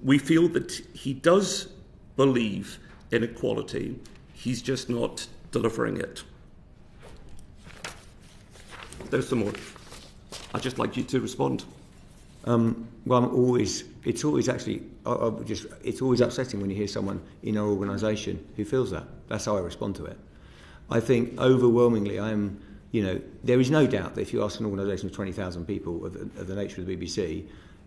We feel that he does believe in equality. He's just not delivering it. There's some more. I'd just like you to respond. Well, it's always upsetting when you hear someone in our organisation who feels that. That's how I respond to it. I think overwhelmingly there is no doubt that if you ask an organisation of 20,000 people of the nature of the BBC,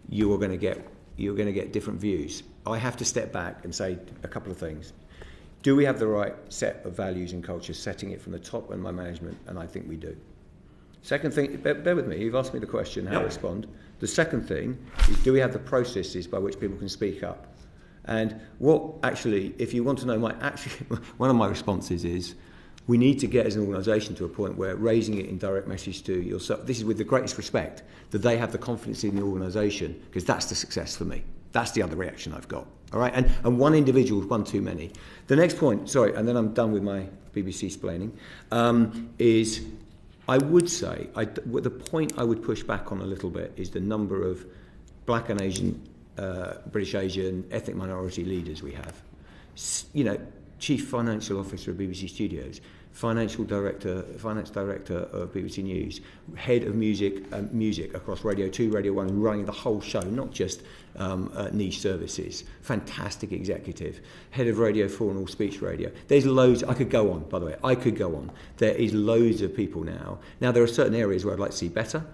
you're going to get different views. I have to step back and say a couple of things. Do we have the right set of values and culture, setting it from the top and my management? And I think we do. Second thing, bear with me, you've asked me the question, how to respond. The second thing is, do we have the processes by which people can speak up? And if you want to know one of my responses is, we need to get as an organisation to a point where raising it in direct message to yourself, this is with the greatest respect, that they have the confidence in the organisation, because that's the success for me. That's the other reaction I've got. All right, and one individual is one too many. The next point, and then I'm done with my BBC splaining, is I would say, the point I would push back on a little bit is the number of black and Asian, British Asian, ethnic minority leaders we have. Chief Financial Officer of BBC Studios, Finance Director of BBC News, Head of Music across Radio 2, Radio 1, running the whole show, not just niche services. Fantastic executive. Head of Radio 4 and All Speech Radio. There's loads. I could go on, by the way. I could go on. There is loads of people now. Now, there are certain areas where I'd like to see better.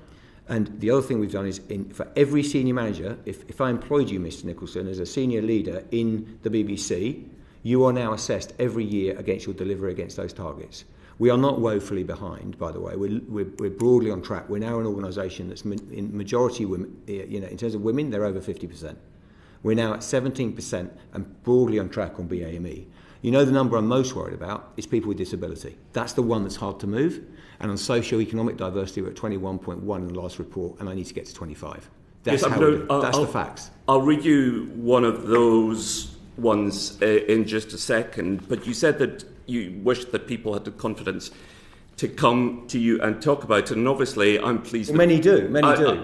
And the other thing we've done is, for every senior manager, if I employed you, Mr. Nicholson, as a senior leader in the BBC, you are now assessed every year against your delivery against those targets. We are not woefully behind, by the way. We're broadly on track. We're now an organisation that's in majority women. In terms of women, they're over 50%. We're now at 17% and broadly on track on BAME. The number I'm most worried about is people with disability. That's the one that's hard to move. And on socio-economic diversity, we're at 21.1 in the last report, and I need to get to 25. That's the facts. I'll read you one of those ones in just a second, but you said that you wish that people had the confidence to come to you and talk about it, and obviously I'm pleased. Well, many do.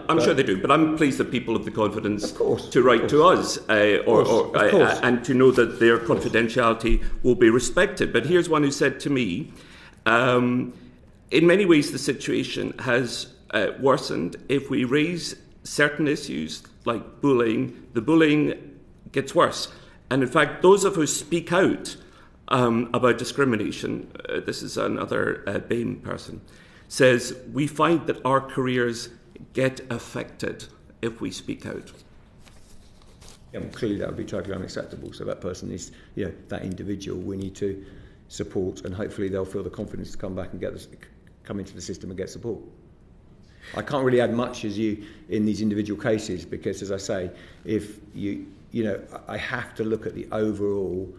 I'm sure they do, but I'm pleased that people have the confidence to write to us, and to know that their confidentiality will be respected. But here's one who said to me, in many ways the situation has worsened. If we raise certain issues like bullying, the bullying gets worse. And in fact, those of us who speak out about discrimination, this is another BAME person, says, we find that our careers get affected if we speak out. Yeah, well, clearly that would be totally unacceptable. So that person is, that individual we need to support, and hopefully they'll feel the confidence to come back and come into the system and get support. I can't really add much as you in these individual cases because, as I say, if I have to look at the overall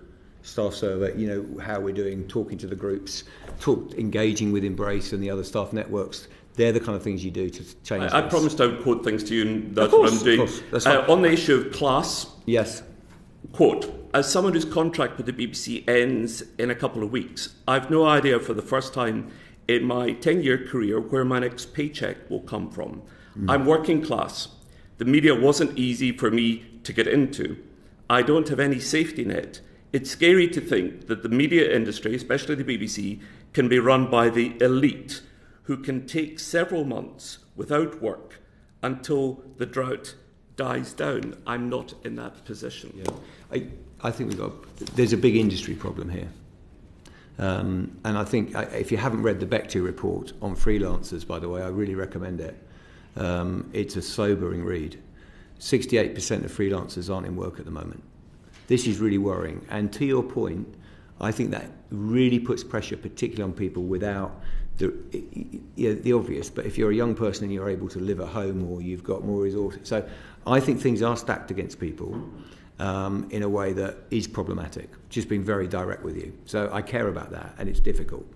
staff survey, how we're doing, talking to the groups, engaging with Embrace and the other staff networks. They're the kind of things you do to change I this. promised I would quote things to you, and that's what I'm doing. Of course. That's fine. On the issue of class, yes. Quote, as someone whose contract with the BBC ends in a couple of weeks, I've no idea for the first time in my 10-year career where my next paycheck will come from. I'm working class. The media wasn't easy for me to get into. I don't have any safety net. It's scary to think that the media industry, especially the BBC, can be run by the elite who can take several months without work until the drought dies down. I'm not in that position. Yeah. I think there's a big industry problem here. And I think if you haven't read the Bechdel report on freelancers, by the way, I really recommend it. It's a sobering read. 68% of freelancers aren't in work at the moment. This is really worrying. And to your point, I think that really puts pressure, particularly on people without the obvious. But if you're a young person and you're able to live at home or you've got more resources. So I think things are stacked against people in a way that is problematic, just being very direct with you. So I care about that, and it's difficult.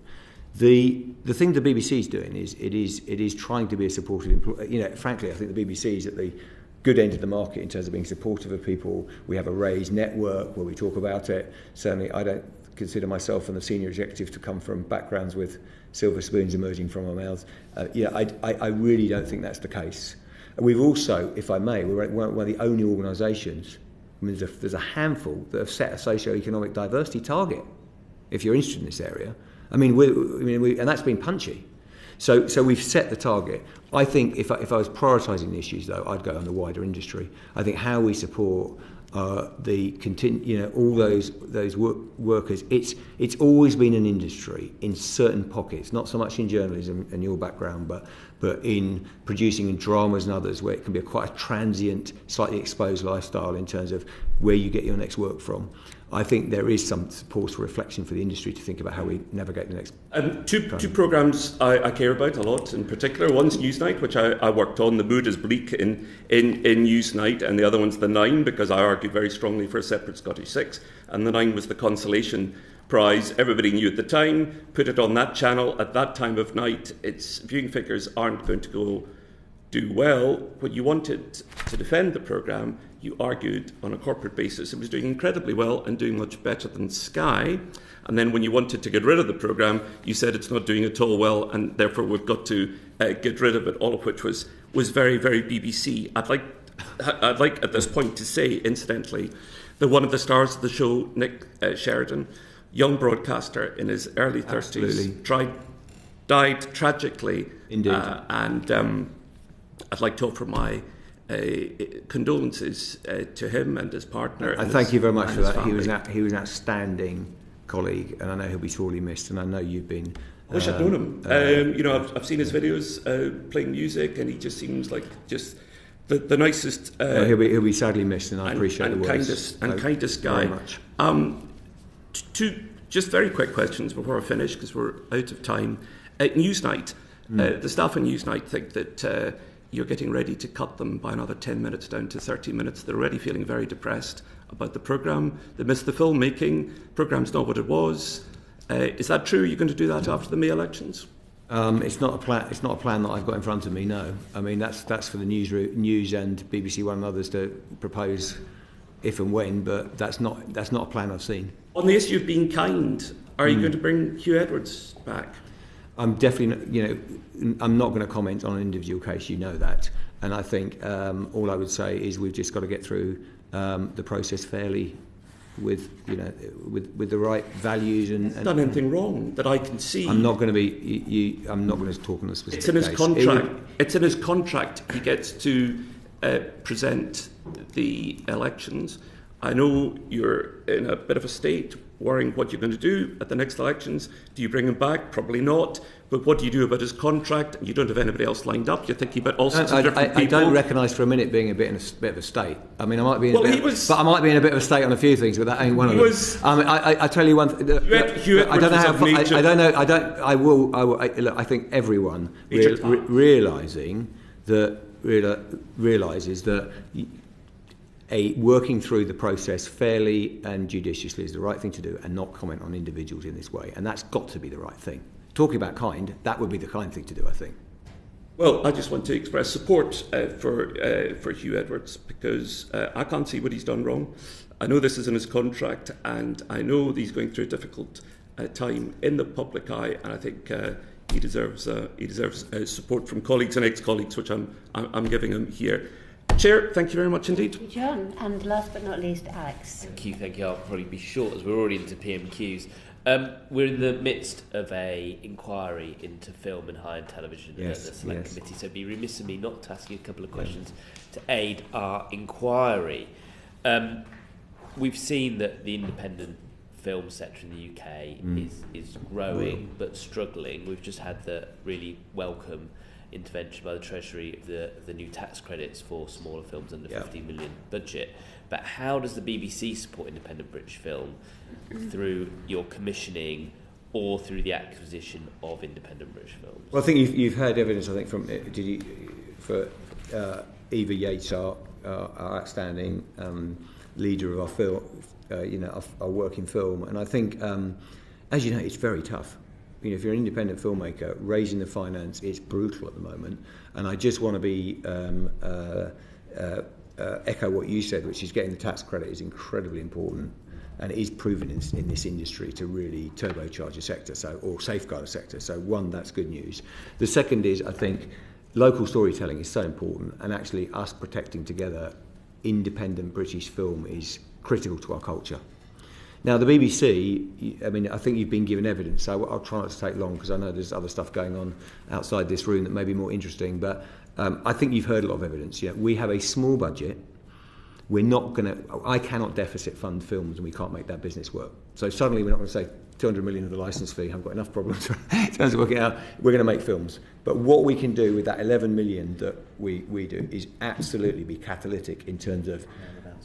The thing the BBC is doing is it is trying to be a supportive employer. Frankly, I think the BBC is at the good end of the market in terms of being supportive of people. We have a raised network where we talk about it. Certainly, I don't consider myself and the senior executives to come from backgrounds with silver spoons emerging from our mouths. I really don't think that's the case. And we've also, if I may, we're one of the only organisations. I mean, there's a handful that have set a socio-economic diversity target. If you're interested in this area, and that's been punchy. So we've set the target. I think if I was prioritising the issues, though, I'd go on the wider industry. I think how we support all those workers. It's always been an industry in certain pockets, not so much in journalism and your background, but in producing in dramas and others, where it can be quite a transient, slightly exposed lifestyle in terms of where you get your next work from. I think there is some pause for reflection for the industry to think about how we navigate the next. Two programmes I care about a lot in particular. One's Newsnight, which I worked on. The mood is bleak in Newsnight, and the other one's The Nine, because I argued very strongly for a separate Scottish Six, and The Nine was the consolation prize. Everybody knew at the time. Put it on that channel at that time of night. Its viewing figures aren't going to do well. When you wanted to defend the programme, you argued on a corporate basis it was doing incredibly well and doing much better than Sky. And then when you wanted to get rid of the programme, you said it's not doing at all well, and therefore we've got to get rid of it, all of which was very, very BBC. I'd like at this point to say, incidentally, that one of the stars of the show, Nick Sheridan, young broadcaster in his early 30s, died tragically. Indeed. And I'd like to offer my condolences to him and his partner. And thank you very much for that. He was an outstanding colleague, and I know he'll be sorely missed. And I know you've been. I wish I'd known him. I've seen his videos playing music, and he just seems like just the nicest. He'll be sadly missed, and I appreciate the words. Kindest guy. Very much. Two just very quick questions before I finish, because we're out of time. At Newsnight, the staff at Newsnight think that you're getting ready to cut them by another 10 minutes down to 30 minutes. They're already feeling very depressed about the programme. They miss the filmmaking. Programme's not what it was. Is that true? Are you going to do that after the May elections? It's not a plan. It's not a plan that I've got in front of me. No, I mean that's for the news and BBC One and others to propose if and when. But that's not a plan I've seen. On the issue of being kind, are you going to bring Hugh Edwards back? I'm definitely, I'm not going to comment on an individual case. You know that, and I think all I would say is we've just got to get through the process fairly, with the right values and. He's done anything wrong that I can see. I'm not going to be. I'm not going to talk on the specific. It's in his contract. It's in his contract. He gets to present the elections. I know you're in a bit of a state, worrying what you're going to do at the next elections. Do you bring him back? Probably not. But what do you do about his contract? You don't have anybody else lined up. You're thinking about all sorts of different people. I don't recognise for a minute being a bit of a state. I mean, I might be in I might be in a bit of a state on a few things, but that ain't one of them. I tell you one thing. I don't know how. I don't know. I don't. I will. Look, I think everyone realising that realises that. Working through the process fairly and judiciously is the right thing to do, and not comment on individuals in this way. And that's got to be the right thing. Talking about kind, that would be the kind thing to do, I think. Well, I just want to express support for Hugh Edwards, because I can't see what he's done wrong. I know this is in his contract, and I know that he's going through a difficult time in the public eye, and I think he deserves support from colleagues and ex-colleagues, which I'm giving him here. Chair, thank you very much indeed. Thank you, John. And last but not least, Alex. Thank you. I'll probably be short as we're already into PMQs. We're in the midst of a inquiry into film and high-end television at the Select Committee, so it'd be remiss of me not to ask you a couple of questions to aid our inquiry. We've seen that the independent film sector in the UK is growing but struggling. We've just had the really welcome intervention by the Treasury of the new tax credits for smaller films under 15 million budget. But how does the BBC support independent British film through your commissioning or through the acquisition of independent British films? Well, I think you've heard evidence, I think, from Eva Yates, our outstanding leader of our film, our work in film. And I think, as you know, it's very tough. If you're an independent filmmaker, raising the finance is brutal at the moment. And I just want to be echo what you said, which is getting the tax credit is incredibly important, and it is proven in this industry to really turbocharge a sector, or safeguard a sector. So one, that's good news. The second is, I think, local storytelling is so important, and actually us protecting together independent British film is critical to our culture. Now, the BBC, I mean, I think you've been given evidence, so I'll try not to take long, because I know there's other stuff going on outside this room that may be more interesting, but I think you've heard a lot of evidence. We have a small budget. I cannot deficit fund films, and we can't make that business work. So suddenly we're not going to say 200 million of the licence fee, I've got enough problems in terms of working out, we're going to make films. But what we can do with that 11 million that we do is absolutely be catalytic in terms of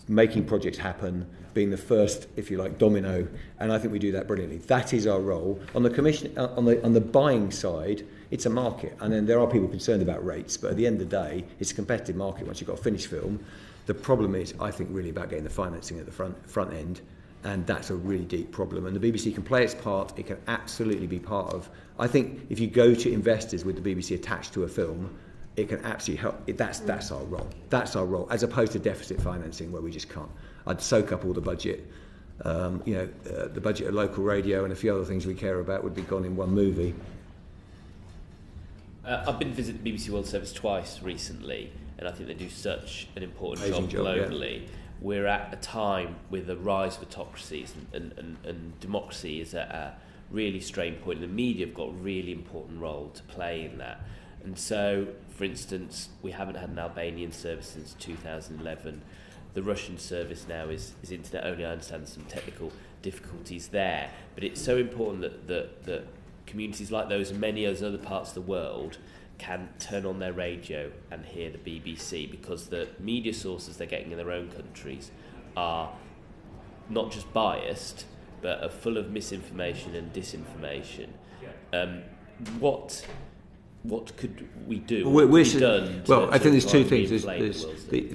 making projects happen, being the first, if you like, domino, and I think we do that brilliantly. That is our role. On the commission, on the buying side, it's a market, and then there are people concerned about rates, but at the end of the day, it's a competitive market once you've got a finished film. The problem is, I think, really about getting the financing at the front end, and that's a really deep problem. And the BBC can play its part. It can absolutely be part of. I think if you go to investors with the BBC attached to a film, it can absolutely help. That's our role. That's our role, as opposed to deficit financing where we just can't. I'd soak up all the budget. The budget of local radio and a few other things we care about would be gone in one movie. I've been to visit the BBC World Service twice recently, and I think they do such an important job globally. Yeah. We're at a time with the rise of autocracies, and democracy is at a really strained point. The media have got a really important role to play in that. And so, for instance, we haven't had an Albanian service since 2011. The Russian service now is internet only. I understand some technical difficulties there, but it's so important that communities like those and many other parts of the world can turn on their radio and hear the BBC, because the media sources they're getting in their own countries are not just biased, but are full of misinformation and disinformation. What could we do? I think there's two things.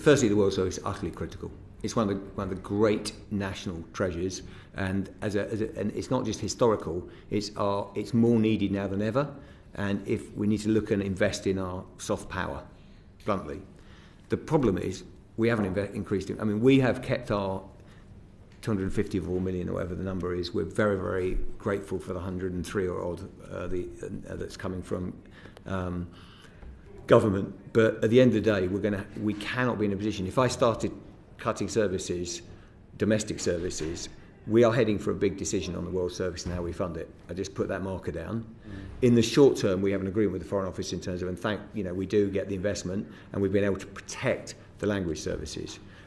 Firstly, the World Service is utterly critical. It's one of the great national treasures, and and it's not just historical. It's more needed now than ever. And if we need to look and invest in our soft power, bluntly, the problem is we haven't increased it. I mean, we have kept our 254 million or whatever the number is. We're very, very grateful for the 103 or odd that's coming from government. But at the end of the day, we cannot be in a position. If I started cutting services, domestic services, we are heading for a big decision on the World Service and how we fund it. I just put that marker down. In the short term, we have an agreement with the Foreign Office in terms of, we do get the investment, and we've been able to protect the language services.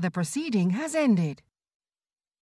The proceeding has ended.